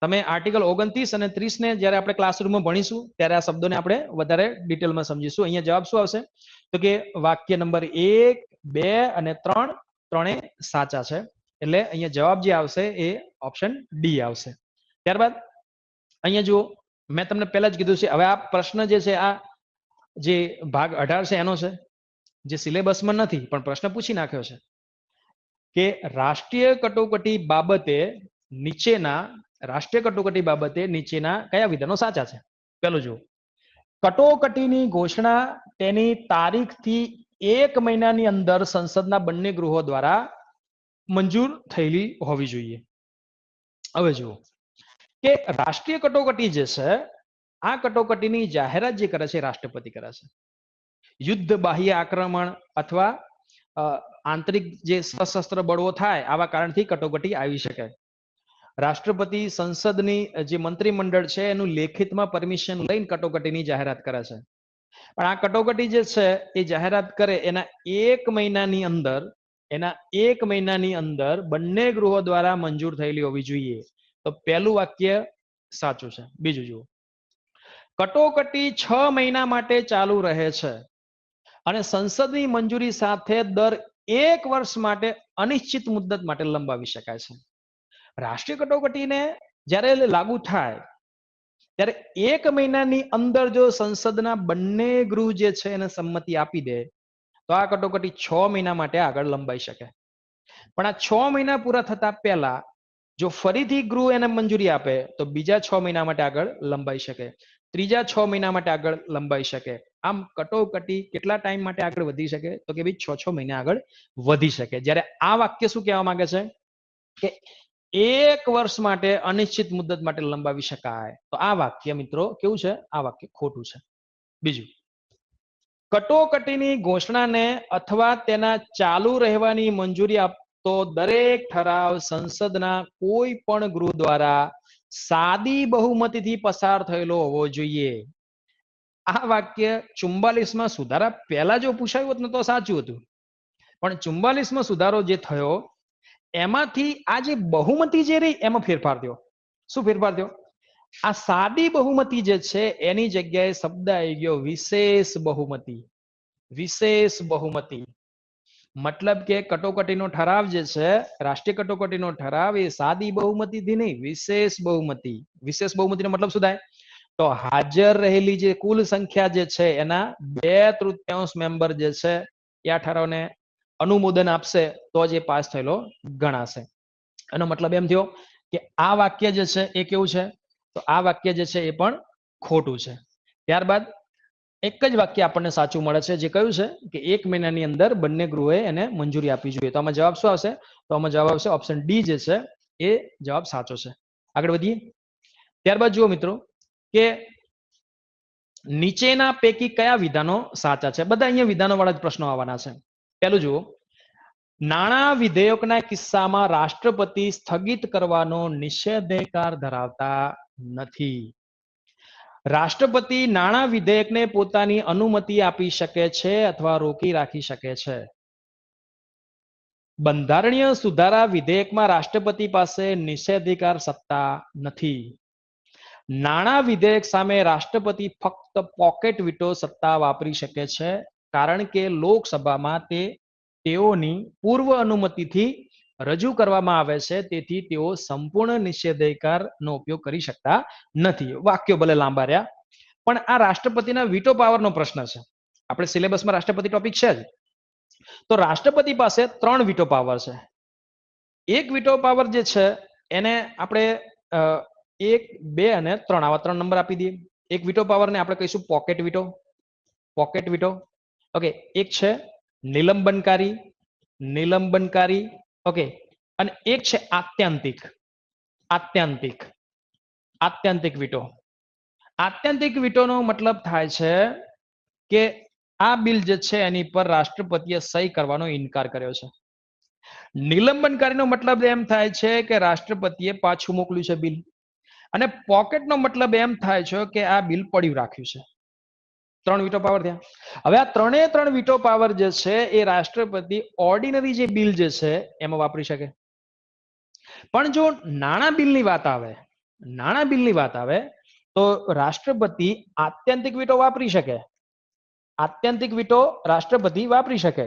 તમે આર્ટિકલ 29 અને 30 ને જ્યારે આપણે ક્લાસરૂમમાં ભણીશું ત્યારે આ શબ્દોને આપણે વધારે ડિટેલમાં સમજીશું. અહીંયા જવાબ શું આવશે? તો કે વાક્ય નંબર 1, 2 અને 3 ત્રણે સાચા છે. એટલે અહીંયા જવાબ જે આવશે એ ઓપ્શન ડી આવશે. ત્યારબાદ અહીંયા જુઓ, મેં તમને પહેલા જ કીધું છે, હવે આ પ્રશ્ન જે છે, આ જે ભાગ 18 છે એનો છે, જે સિલેબસમાં નથી પણ પ્રશ્ન પૂછી નાખ્યો છે કે રાષ્ટ્રીય કટોકટી બાબતે નીચેના કયા વિધાનો સાચા છે? પેલું જુઓ, કટોકટીની ઘોષણા તેની તારીખથી 1 મહિનાની અંદર સંસદના બંને ગૃહો દ્વારા મંજૂર થયેલી હોવી જોઈએ. હવે જુઓ કે રાષ્ટ્રીય કટોકટી જે છે, આ કટોકટીની જાહેરાત જે કરે છે રાષ્ટ્રપતિ કરે છે. યુદ્ધ, બાહ્ય આક્રમણ અથવા આંતરિક જે સશસ્ત્ર બળવો થાય આવા કારણથી કટોકટી આવી શકે. રાષ્ટ્રપતિ સંસદની જે મંત્રીમંડળ છે એનું લેખિતમાં પરમિશન લઈને કટોકટીની જાહેરાત કરે છે. પણ આ કટોકટી જે છે એ જાહેરાત કરે એના 1 મહિનાની અંદર બંને ગૃહો દ્વારા મંજૂર થયેલી હોવી જોઈએ. તો પહેલું વાક્ય સાચું છે. બીજું જુઓ, કટોકટી 6 મહિના માટે ચાલુ રહે છે અને સંસદની મંજૂરી સાથે દર 1 વર્ષ માટે અનિશ્ચિત મુદ્દત માટે લંબાવી શકાય છે. રાષ્ટ્રીય કટોકટીને જ્યારે લાગુ થાય ત્યારે 1 મહિનાની અંદર જો સંસદના બંને ગૃહ જે છે એને સંમતિ આપી દે તો આ કટોકટી 6 મહિના માટે આગળ લંબાઈ શકે. પણ આ 6 મહિના પૂરા થતા પહેલા જો ફરીથી ગૃહ એને મંજૂરી આપે તો બીજા 6 મહિના માટે આગળ લંબાઈ શકે, ત્રીજા 6 મહિના માટે આગળ લંબાઈ શકે. આમ કટોકટી કેટલા ટાઈમ માટે આગળ વધી શકે? તો કે ભાઈ 6 મહિના આગળ વધી શકે. જ્યારે આ વાક્ય શું કહેવા માંગે છે કે એક વર્ષ માટે અનિશ્ચિત મુદ્દત માટે લંબાવી શકાય. તો આ વાક્ય મિત્રો કેવું છે? આ વાક્ય ખોટું છે. બીજું, કટોકટીની ઘોષણાને અથવા તેના ચાલુ રહેવાની મંજૂરી આપતો દરેક ઠરાવ સંસદના કોઈ પણ ગૃહ દ્વારા સાદી બહુમતીથી પસાર થયેલો હોવો જોઈએ. આ વાક્ય 44માં સુધારા પહેલા જો પૂછાયું હોત ને તો સાચું હતું, પણ 44માં સુધારો જે થયો એમાંથી આ જે બહુમતી જે રહી એમાં ફેરફાર થયો. શું ફેરફાર થયો? આ સાદી બહુમતી જે છે એની જગ્યાએ શબ્દ આવી ગયો વિશેષ બહુમતી. વિશેષ બહુમતી મતલબ કે કટોકટીનો ઠરાવ જે છે, રાષ્ટ્રીય કટોકટીનો ઠરાવ એ સાદી બહુમતીથી નહીં, વિશેષ બહુમતી. વિશેષ બહુમતીનો મતલબ શું થાય? તો હાજર રહેલી જે કુલ સંખ્યા જે છે એના 2/3 મેમ્બર જે છે એ આ ઠરાવને અનુમોદન આપશે તો જ એ પાસ થયેલો ગણાશે. એનો મતલબ એમ થયો કે આ વાક્ય જે છે એ કેવું છે? તો આ વાક્ય જે છે એ પણ ખોટું છે. ત્યારબાદ એક જ વાક્ય આપણને સાચું મળે છે, જે કયું છે કે 1 મહિનાની અંદર બંને ગૃહોએ એને મંજૂરી આપવી જોઈએ. તો આમાં જવાબ શું આવશે? તો આમાં જવાબ આવશે ઓપ્શન ડી જે છે એ જવાબ સાચો છે. આગળ વધીએ. ત્યારબાદ જુઓ મિત્રો કે નીચેના પૈકી કયા વિધાનો સાચા છે? બધા અહીંયા વિધાનો વાળા જ પ્રશ્નો આવવાના છે. પહેલું જુઓ, નાણાં વિધેયકના કિસ્સામાં રાષ્ટ્રપતિ સ્થગિત કરવાનો નિષેધાધિકાર ધરાવતા નથી. રાષ્ટ્રપતિ નાણાં વિધેયકને પોતાની અનુમતિ આપી શકે છે અથવા રોકી રાખી શકે છે. બંધારણીય સુધારા વિધેયકમાં રાષ્ટ્રપતિ પાસે નિષેધાધિકાર સત્તા નથી. નાણાં વિધેયક સામે રાષ્ટ્રપતિ ફક્ત પોકેટ વીટો સત્તા વાપરી શકે છે, કારણ કે લોકસભામાં તેઓની પૂર્વ અનુમતિથી રજૂ કરવામાં આવે છે, તેથી તેઓ સંપૂર્ણ નિષેધાધિકારનો ઉપયોગ કરી શકતા નથી. વાક્યો ભલે લાંબા રહ્યા, પણ આ રાષ્ટ્રપતિના વીટો પાવરનો પ્રશ્ન છે. આપણે સિલેબસમાં રાષ્ટ્રપતિ ટોપિક છે જ. તો રાષ્ટ્રપતિ પાસે 3 વીટો પાવર છે. એક વીટો પાવર જે છે એને આપણે 1, 2 અને 3 આવા 3 નંબર આપી દઈએ. એક વીટો પાવરને આપણે કહીશું pocket veto. Pocket veto. Okay, એક છે નિલંબનકારી. નિલંબનકારી. ઓકે, અને એક છે આત્યંતિક. આત્યંતિક. આત્યંતિક વીટો. આત્યંતિક વીટોનો મતલબ થાય છે કે આ બિલ જે છે એની પર રાષ્ટ્રપતિએ સહી કરવાનો ઇનકાર કર્યો છે. નિલંબનકારીનો મતલબ એમ થાય છે કે રાષ્ટ્રપતિએ પાછું મોકલ્યું છે બિલ. અને પોકેટનો મતલબ એમ થાય છે કે આ બિલ પડ્યું રાખ્યું છે. 3 વીટો પાવર થયા. હવે આ 3 વીટો પાવર જે છે એ રાષ્ટ્રપતિ ઓર્ડિનરી જે બિલ જે છે એમાં વાપરી શકે. પણ જો નાણાં બિલની વાત આવે, નાણાં બિલની વાત આવે તો રાષ્ટ્રપતિ આત્યંતિક વીટો વાપરી શકે. આત્યંતિક વીટો રાષ્ટ્રપતિ વાપરી શકે.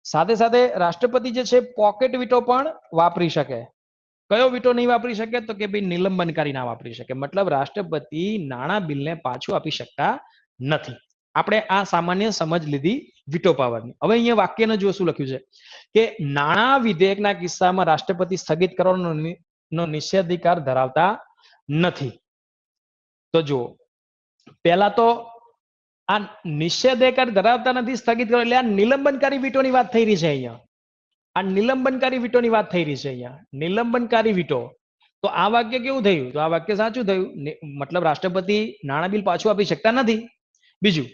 સાથે સાથે રાષ્ટ્રપતિ જે છે પોકેટ વીટો પણ વાપરી શકે. કયો વીટો નહીં વાપરી શકે? તો કે ભાઈ નિલંબનકારી ના વાપરી શકે. મતલબ રાષ્ટ્રપતિ નાણાં બિલને પાછું આપી શકતા નથી. આપણે આ સામાન્ય સમજ લીધી વીટો પાવરની. હવે અહીંયા વાક્યને જો શું લખ્યું છે કે નાણાં વિધેયકના કિસ્સામાં રાષ્ટ્રપતિ સ્થગિત કરવાનો નિષેધાધિકાર ધરાવતા નથી. તો જુઓ, પહેલા તો આ નિષેધાધિકાર ધરાવતા નથી, સ્થગિત કરો, એટલે આ નિલંબનકારી વીટોની વાત થઈ રહી છે અહીંયા. આ નિલંબનકારી વીટોની વાત થઈ રહી છે અહીંયા. નિલંબનકારી વીટો. તો આ વાક્ય કેવું થયું? તો આ વાક્ય સાચું થયું. મતલબ રાષ્ટ્રપતિ નાણાં બિલ પાછું આપી શકતા નથી. બીજું,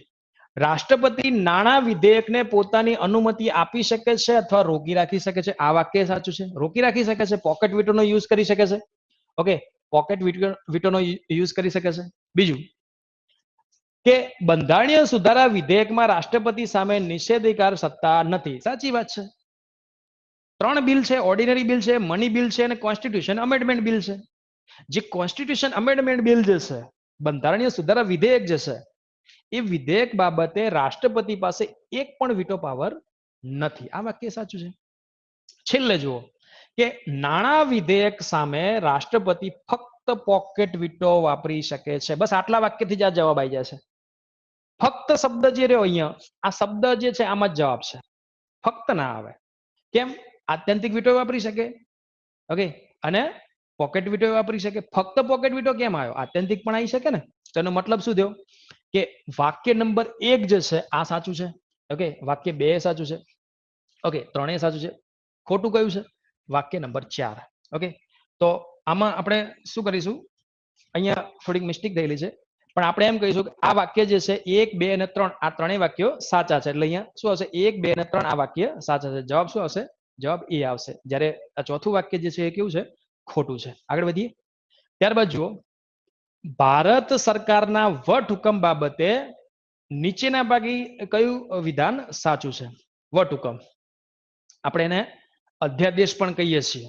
રાષ્ટ્રપતિ નાણાં વિધેયકને પોતાની અનુમતિ આપી શકે છે અથવા રોકી રાખી શકે છે. આ વાક્ય સાચું છે. રોકી રાખી શકે છે. પોકેટ વીટોનો યુઝ કરી શકે છે. ઓકે, પોકેટ વીટોનો યુઝ કરી શકે છે. બીજું કે બંધારણીય સુધારા વિધેયકમાં રાષ્ટ્રપતિ સામે નિષેધાધિકાર સત્તા નથી. સાચી વાત છે. 3 બિલ છે, ઓર્ડિનરી બિલ છે, મની બિલ છે અને કોન્સ્ટિટ્યુશન અમેન્ડમેન્ટ બિલ છે. જે કોન્સ્ટિટ્યુશન અમેન્ડમેન્ટ બિલ જે છે, બંધારણીય સુધારા વિધેયક જે છે, એ વિધેયક બાબતે રાષ્ટ્રપતિ પાસે એક પણ વીટો પાવર નથી. આ વાક્ય સાચું છે. છેલ્લે જુઓ કે નાણાં વિધેયક સામે રાષ્ટ્રપતિ ફક્ત પોકેટ વીટો વાપરી શકે છે. બસ આટલા વાક્યથી જ આ જવાબ આવી જાય છે. ફક્ત શબ્દ જે રહ્યો અહીંયા, આ શબ્દ જે છે આમાં જ જવાબ છે. ફક્ત ના આવે. કેમ? આત્યંતિક વીટો વાપરી શકે. ઓકે, અને પોકેટ વીટો વાપરી શકે. ફક્ત પોકેટ વીટો કેમ આવ્યો? આત્યંતિક પણ આવી શકે ને. તો એનો મતલબ શું થયો કે વાક્ય નંબર 1 જે છે આ સાચું છે. ઓકે, વાક્ય 2 સાચું છે. ઓકે, 3 સાચું છે. ખોટું કયું છે? વાક્ય નંબર 4. ઓકે, તો આમાં આપણે શું કરીશું, અહીંયા થોડીક મિસ્ટેક થયેલી છે, પણ આપણે એમ કહીશું કે આ વાક્ય જે છે 1, 2 અને 3 આ ત્રણેય વાક્યો સાચા છે. એટલે અહીંયા શું આવશે, 1, 2 અને 3 આ વાક્ય સાચા છે. જવાબ શું આવશે, જવાબ એ આવશે. જ્યારે આ ચોથું વાક્ય જે છે એ કેવું છે, ખોટું છે. આગળ વધીએ. ત્યારબાદ જુઓ, ભારત સરકારના વટહુકમ બાબતે નીચેના પૈકી કયું વિધાન સાચું છે. વટહુકમ આપણે એને અધ્યાદેશ પણ કહીએ છીએ.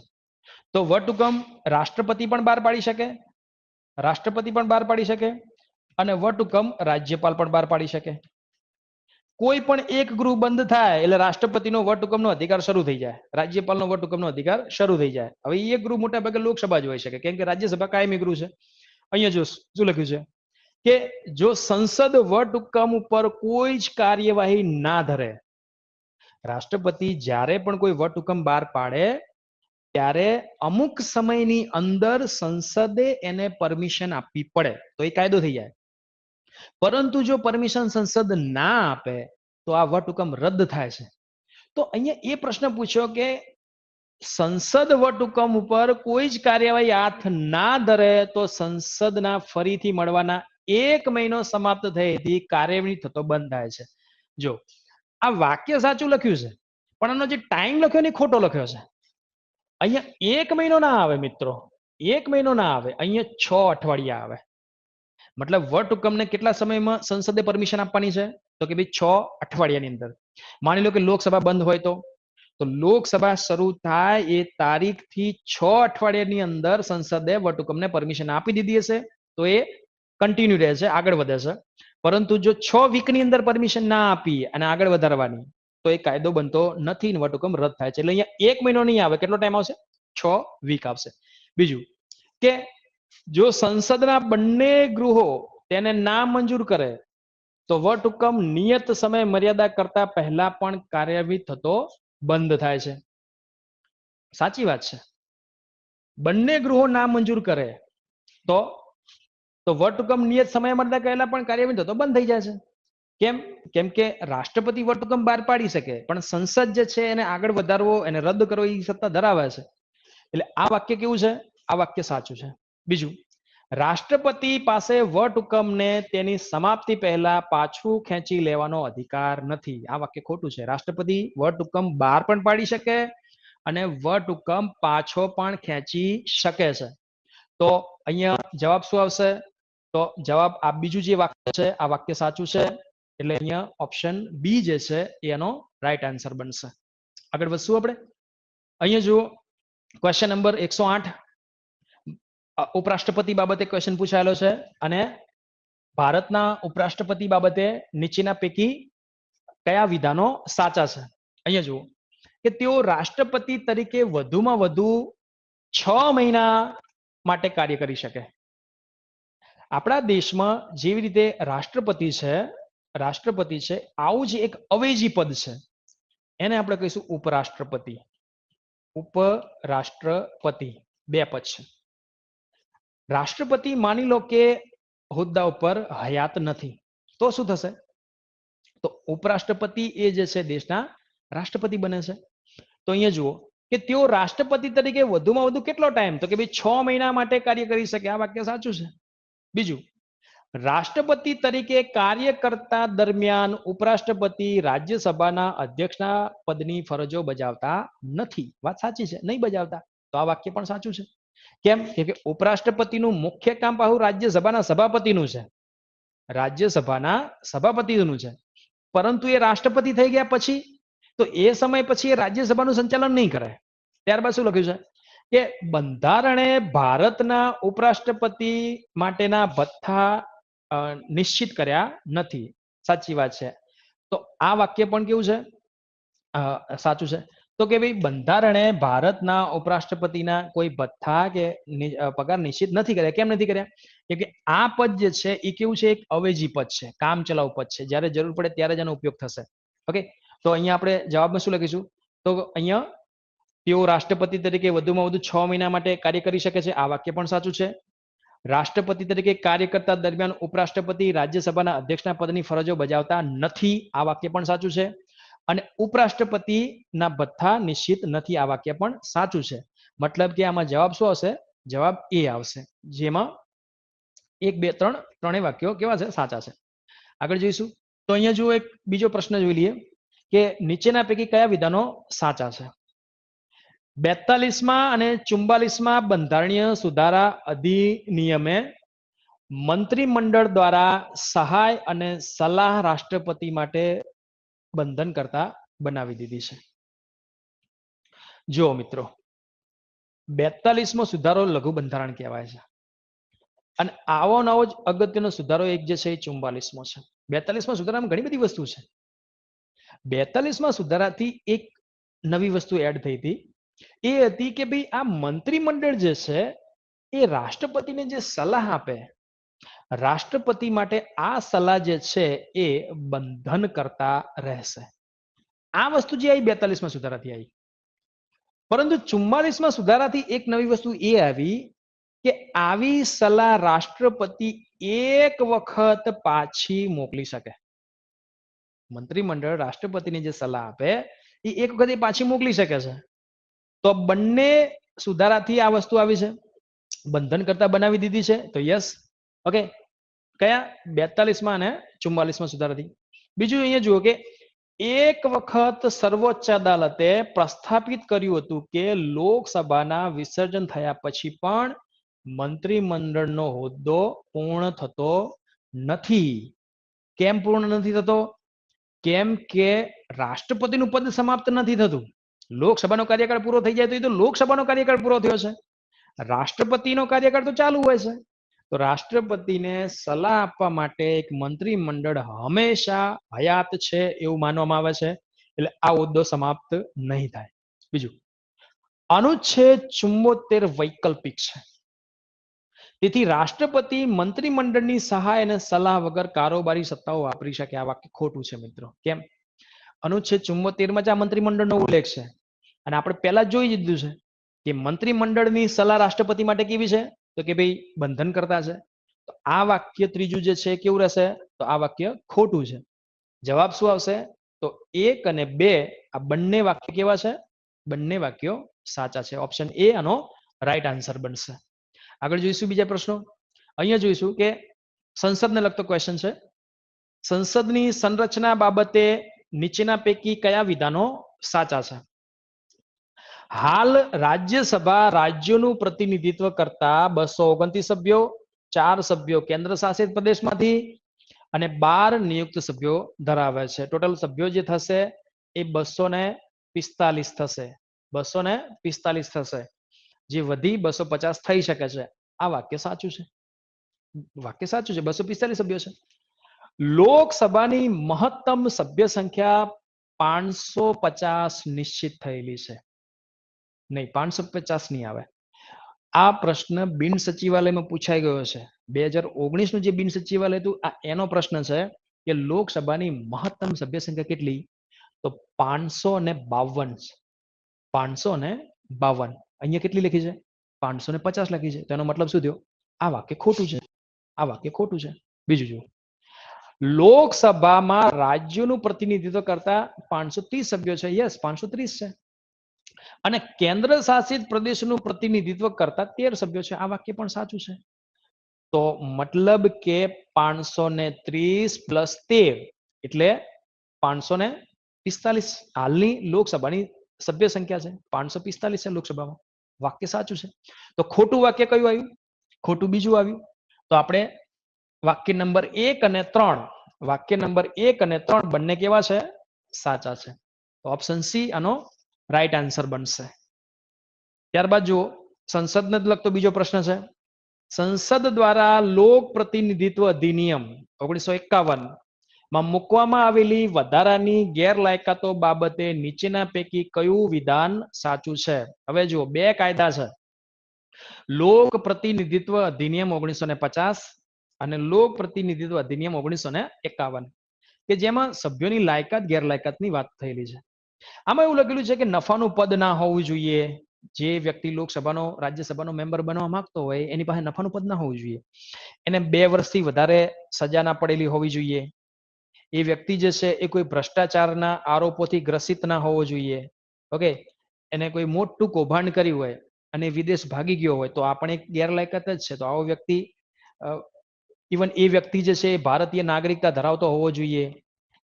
તો વટહુકમ રાષ્ટ્રપતિ પણ બહાર પાડી શકે, રાષ્ટ્રપતિ પણ બહાર પાડી શકે અને વટહુકમ રાજ્યપાલ પણ બહાર પાડી શકે. કોઈ પણ એક ગૃહ બંધ થાય એટલે રાષ્ટ્રપતિનો વટહુકમનો અધિકાર શરૂ થઈ જાય, રાજ્યપાલનો વટહુકમનો અધિકાર શરૂ થઈ જાય. હવે એ ગૃહ મોટા ભાગે લોકસભા જ હોઈ શકે, કેમ કે રાજ્યસભા કાયમી ગૃહ છે. અહીંયા જો શું લખ્યું છે કે જો સંસદ વટહુકમ ઉપર કોઈ જ કાર્યવાહી ના ધરે, રાષ્ટ્રપતિ જ્યારે પણ કોઈ વટહુકમ બહાર પાડે ત્યારે અમુક સમયની અંદર સંસદે એને પરમિશન આપવી પડે તો એ કાયદો થઈ જાય. પરંતુ જો પરમિશન સંસદ ના આપે તો આ વટહુકમ રદ થાય છે. તો અહીંયા એ પ્રશ્ન પૂછ્યો કે સંસદ વટહુકમ ઉપર કોઈ જ કાર્યવાહી હાથ ના ધરે તો સંસદના ફરીથી મળવાના 1 મહિનો સમાપ્ત થયેથી કાર્યવાહી થતો બંધ થાય છે. જો આ વાક્ય સાચું લખ્યું છે, પણ આનો જે ટાઈમ લખ્યો ને ખોટો લખ્યો છે. અહીંયા 1 મહિનો ના આવે મિત્રો, 1 મહિનો ના આવે, અહીંયા 6 અઠવાડિયા આવે. મતલબ વટહુકમને કેટલા સમયમાં સંસદે પરમિશન આપવાની છે, તો કે ભાઈ 6 અઠવાડિયાની અંદર. માની લો કે લોકસભા બંધ હોય તો લોકસભા શરૂ થાય એ તારીખથી 6 અઠવાડિયાની અંદર સંસદે વટહુકમને પરમિશન આપી દીધી હશે તો એ કન્ટિન્યુ રહે છે, આગળ વધે છે. પરંતુ જો 6 વીકની અંદર પરમિશન ના આપી અને આગળ વધારવાની તો એ કાયદો બનતો નથી, વટહુકમ રદ થાય છે. એટલે અહીંયા 1 મહિનો નહીં આવે, કેટલો ટાઈમ આવશે, 6 વીક આવશે. બીજું કે જો સંસદના બંને ગૃહો તેને ના મંજૂર કરે તો વટહુકમ નિયત સમય મર્યાદા કરતા પહેલા પણ કાર્યવાહી થતો બંધ થાય છે. સાચી વાત છે. બંને ગૃહો ના મંજૂર કરે તો વટહુકમ નિયત સમય મર્યાદા પહેલા પણ કાર્યવાહી થતો બંધ થઈ જાય છે. કેમ? કેમ કે રાષ્ટ્રપતિ વટહુકમ બહાર પાડી શકે, પણ સંસદ જે છે એને આગળ વધારવો, એને રદ કરવો એ સત્તા ધરાવે છે. એટલે આ વાક્ય કેવું છે, આ વાક્ય સાચું છે. બીજું, રાષ્ટ્રપતિ પાસે વટહુકમને તેની સમાપ્તિ પહેલા પાછું ખેંચી લેવાનો અધિકાર નથી. આ વાક્ય ખોટું છે. રાષ્ટ્રપતિ વટહુકમ બહાર પણ પાડી શકે અને વટહુકમ પાછો પણ ખેંચી શકે છે. તો અહીંયા જવાબ શું આવશે, તો જવાબ આ બીજું જે વાક્ય છે આ વાક્ય સાચું છે. એટલે અહીંયા ઓપ્શન બી જે છે એનો રાઈટ આન્સર બનશે. આગળ વધશું આપણે. અહીંયા જુઓ, ક્વેશ્ચન નંબર 108 ઉપરાષ્ટ્રપતિ બાબતે ક્વેશ્ચન પૂછાયેલો છે અને ભારતના ઉપરાષ્ટ્રપતિ બાબતે નીચેના પૈકી કયા વિધાનો સાચા છે. અહીંયા જુઓ કે તેઓ રાષ્ટ્રપતિ તરીકે વધુમાં વધુ 6 મહિના માટે કાર્ય કરી શકે. આપણા દેશમાં જેવી રીતે રાષ્ટ્રપતિ છે આવું જ એક અવેજી પદ છે, એને આપણે કહીશું ઉપરાષ્ટ્રપતિ. ઉપરાષ્ટ્રપતિ 2 પદ છે. રાષ્ટ્રપતિ માની લો કે હોદ્દા ઉપર હયાત નથી તો શું થશે, તો ઉપરાષ્ટ્રપતિ એ જે છે દેશના રાષ્ટ્રપતિ બને છે. તો અહીંયા જુઓ કે તેઓ રાષ્ટ્રપતિ તરીકે વધુમાં વધુ કેટલો ટાઈમ, તો કે ભાઈ 6 મહિના માટે કાર્ય કરી શકે. આ વાક્ય સાચું છે. બીજું, રાષ્ટ્રપતિ તરીકે કાર્ય કરતા દરમિયાન ઉપરાષ્ટ્રપતિ રાજ્યસભાના અધ્યક્ષના પદની ફરજો બજાવતા નથી. વાત સાચી છે, નહીં બજાવતા. તો આ વાક્ય પણ સાચું છે. કેમ કે ઉપરાષ્ટ્રપતિનું મુખ્ય કામ પાછું રાજ્યસભાના સભાપતિનું છે, રાજ્યસભાના સભાપતિનું છે. પરંતુ એ રાષ્ટ્રપતિ થઈ ગયા પછી તો એ સમય પછી એ રાજ્યસભાનું સંચાલન નહીં કરે. ત્યારબાદ શું લખ્યું છે કે બંધારણે ભારતના ઉપરાષ્ટ્રપતિ માટેના ભથ્થા નિશ્ચિત કર્યા નથી. સાચી વાત છે. તો આ વાક્ય પણ કેવું છે, સાચું છે. તો કે ભાઈ બંધારણે ભારતના ઉપરાષ્ટ્રપતિના કોઈ ભથ્થા કે પગાર નિશ્ચિત નથી કર્યા. કેમ નથી કર્યા? કેમ કે આ પદ જે છે એ કેવું છે, એક અવેજી પદ છે, કામ ચલાઉ પદ છે. જ્યારે જરૂર પડે ત્યારે જ એનો ઉપયોગ થશે. ઓકે, તો અહીંયા આપણે જવાબમાં શું લખીશું, તો અહીંયા તેઓ રાષ્ટ્રપતિ તરીકે વધુમાં વધુ 6 મહિના માટે કાર્ય કરી શકે છે. આ વાક્ય પણ સાચું છે. રાષ્ટ્રપતિ તરીકે કાર્ય કરતા દરમિયાન ઉપરાષ્ટ્રપતિ રાજ્યસભાના અધ્યક્ષના પદની ફરજો બજાવતા નથી. આ વાક્ય પણ સાચું છે. અને ઉપરાષ્ટ્રપતિના ભથ્થા નિશ્ચિત નથી. આ વાક્ય પણ સાચું છે. मतलब કે આમાં જવાબ શું આવશે? જવાબ એ આવશે, જેમાં 1 2 3 ત્રણેય વાક્યો કેવા છે? સાચા છે. આગળ જોઈશું. તો અહીંયા જુઓ, એક બીજો પ્રશ્ન જોઈ લઈએ કે નીચેના પૈકી કયા વિધાનો સાચા છે? 42માં અને 44માં બંધારણીય સુધારા અધિનિયમે મંત્રીમંડળ દ્વારા સહાય અને સલાહ રાષ્ટ્રપતિ માટે બંધન કરતા બનાવી દીધી છે. જો મિત્રો, 42મો સુધારો લઘુ બંધારણ કહેવાય છે, અને આવો નવો જ અગત્યનો સુધારો એક જે છે એ 44મો છે. 42મા સુધારામાં ઘણી બધી વસ્તુ છે. 42મા સુધારાથી એક નવી વસ્તુ એડ થઈ હતી, એ હતી કે ભાઈ આ મંત્રીમંડળ જે છે એ રાષ્ટ્રપતિને જે સલાહ આપે, રાષ્ટ્રપતિ માટે આ સલાહ જે છે એ બંધન કરતા રહેશે. આ વસ્તુ જે આવી 42મા સુધારાથી આવી. પરંતુ 44મા સુધારાથી એક નવી વસ્તુ એ આવી કે આવી સલાહ રાષ્ટ્રપતિ એક વખત પાછી મોકલી શકે. મંત્રીમંડળ રાષ્ટ્રપતિને જે સલાહ આપે એ એક વખત પાછી મોકલી શકે છે. તો બંને સુધારાથી આ વસ્તુ આવી છે, બંધન કરતા બનાવી દીધી છે. તો યસ, ઓકે. કયા? 42મા અને 44મા સુધારાથી. બીજું અહીંયા જુઓ કે એક વખત સર્વોચ્ચ અદાલતે પ્રસ્થાપિત કર્યું હતું કે લોકસભાના વિસર્જન થયા પછી પણ મંત્રીમંડળનો હોદ્દો પૂર્ણ થતો નથી. કેમ પૂર્ણ નથી થતો? કેમ કે રાષ્ટ્રપતિનું પદ સમાપ્ત નથી થતું. લોકસભાનો કાર્યકાળ પૂરો થઈ જાય તો એ તો લોકસભાનો કાર્યકાળ પૂરો થયો છે, રાષ્ટ્રપતિનો કાર્યકાળ તો ચાલુ હોય છે. તો રાષ્ટ્રપતિને સલાહ આપવા માટે એક મંત્રીમંડળ હંમેશા હયાત છે એવું માનવામાં આવે છે, એટલે આ હોદ્દો સમાપ્ત નહીં થાય. બીજું, અનુચ્છેદ 74 વૈકલ્પિક છે. તેથી રાષ્ટ્રપતિ મંત્રીમંડળની સહાય અને સલાહ વગર કારોબારી સત્તાઓ વાપરી શકે. આ વાક્ય ખોટું છે મિત્રો. કેમ? અનુચ્છેદ 74માં જ આ મંત્રીમંડળનો ઉલ્લેખ છે, અને આપણે પહેલા જોઈ લીધું છે કે મંત્રીમંડળની સલાહ રાષ્ટ્રપતિ માટે કેવી છે? તો કે ભાઈ બંધન કરતા છે. તો આ વાક્ય ત્રીજું જે છે કેવું રહેશે? તો આ વાક્ય ખોટું છે. જવાબ શું આવશે? તો 1 અને 2 આ બંને વાક્ય કેવા છે? બંને વાક્યો સાચા છે. ઓપ્શન એ આનો રાઈટ આન્સર બનશે. આગળ જોઈશું બીજા પ્રશ્નો. અહીંયા જોઈશું કે સંસદને લગતો ક્વેશ્ચન છે. સંસદની સંરચના બાબતે નીચેના પૈકી કયા વિધાનો સાચા છે? હાલ રાજ્યસભા રાજ્યોનું પ્રતિનિધિત્વ કરતા 229 સભ્યો, 4 સભ્યો કેન્દ્ર શાસિત પ્રદેશમાંથી અને 12 નિયુક્ત સભ્યો ધરાવે છે. ટોટલ સભ્યો જે થશે એ 245 થશે. 245 થશે, જે વધી 250 થઈ શકે છે. આ વાક્ય સાચું છે. વાક્ય સાચું છે. 245 સભ્યો છે. લોકસભાની મહત્તમ સભ્ય સંખ્યા 550 નિશ્ચિત થયેલી છે. નહીં, 550 નહીં આવે. આ પ્રશ્ન બિન સચિવાલયમાં પૂછાઈ ગયો છે. 2019નું જે બિન સચિવાલય હતું આ એનો પ્રશ્ન છે કે લોકસભાની મહત્તમ સભ્ય સંખ્યા કેટલી? તો 552. 552. અહીંયા કેટલી લખી છે? 550 લખી છે. તો એનો મતલબ શું થયો? આ વાક્ય ખોટું છે. આ વાક્ય ખોટું છે. બીજું જુઓ, લોકસભામાં રાજ્યોનું પ્રતિનિધિત્વ કરતા 530 સભ્યો છે. યસ, 530 છે. અને કેન્દ્ર શાસિત પ્રદેશનું પ્રતિનિધિત્વ કરતા 13 સભ્યો છે. આ વાક્ય પણ સાચું છે. તો મતલબ કે 530 પ્લસ 13 એટલે 545 હાલની લોકસભાની સભ્ય સંખ્યા છે. 545 છે લોકસભામાં. વાક્ય સાચું છે. તો ખોટું વાક્ય કયું આવ્યું? ખોટું બીજું આવ્યું. તો આપણે વાક્ય નંબર 1 અને 3, વાક્ય નંબર 1 અને 3 બંને કેવા છે? સાચા છે. તો ઓપ્શન સી આનો રાઈટ આન્સર બનશે. ત્યારબાદ જુઓ, સંસદને લગતો બીજો પ્રશ્ન છે. સંસદ દ્વારા લોક પ્રતિનિધિત્વ અધિનિયમ 1951 માં મૂકવામાં આવેલી વધારાની ગેરલાયકાતો બાબતે નીચેના પૈકી કયું વિધાન સાચું છે? હવે જુઓ, બે કાયદા છે. લોક પ્રતિનિધિત્વ અધિનિયમ 1950 અને લોક પ્રતિનિધિત્વ અધિનિયમ 1951, કે જેમાં સભ્યોની લાયકાત ગેરલાયકાતની વાત થયેલી છે. આમાં એવું લખેલું છે કે નફાનું પદ ના હોવું જોઈએ. જે વ્યક્તિ લોકસભાનો રાજ્યસભાનો મેમ્બર બનવા માંગતો હોય એની પાસે નફાનું પદ ના હોવું જોઈએ. એને 2 વર્ષથી વધારે સજા ના પડેલી હોવી જોઈએ. એ વ્યક્તિ જે છે એ કોઈ ભ્રષ્ટાચારના આરોપોથી ગ્રસિત ના હોવો જોઈએ. ઓકે, એને કોઈ મોટું કૌભાંડ કર્યું હોય અને વિદેશ ભાગી ગયો હોય તો આ પણ એક ગેરલાયકાત જ છે. તો આવો વ્યક્તિ ઇવન એ વ્યક્તિ જે છે એ ભારતીય નાગરિકતા ધરાવતો હોવો જોઈએ.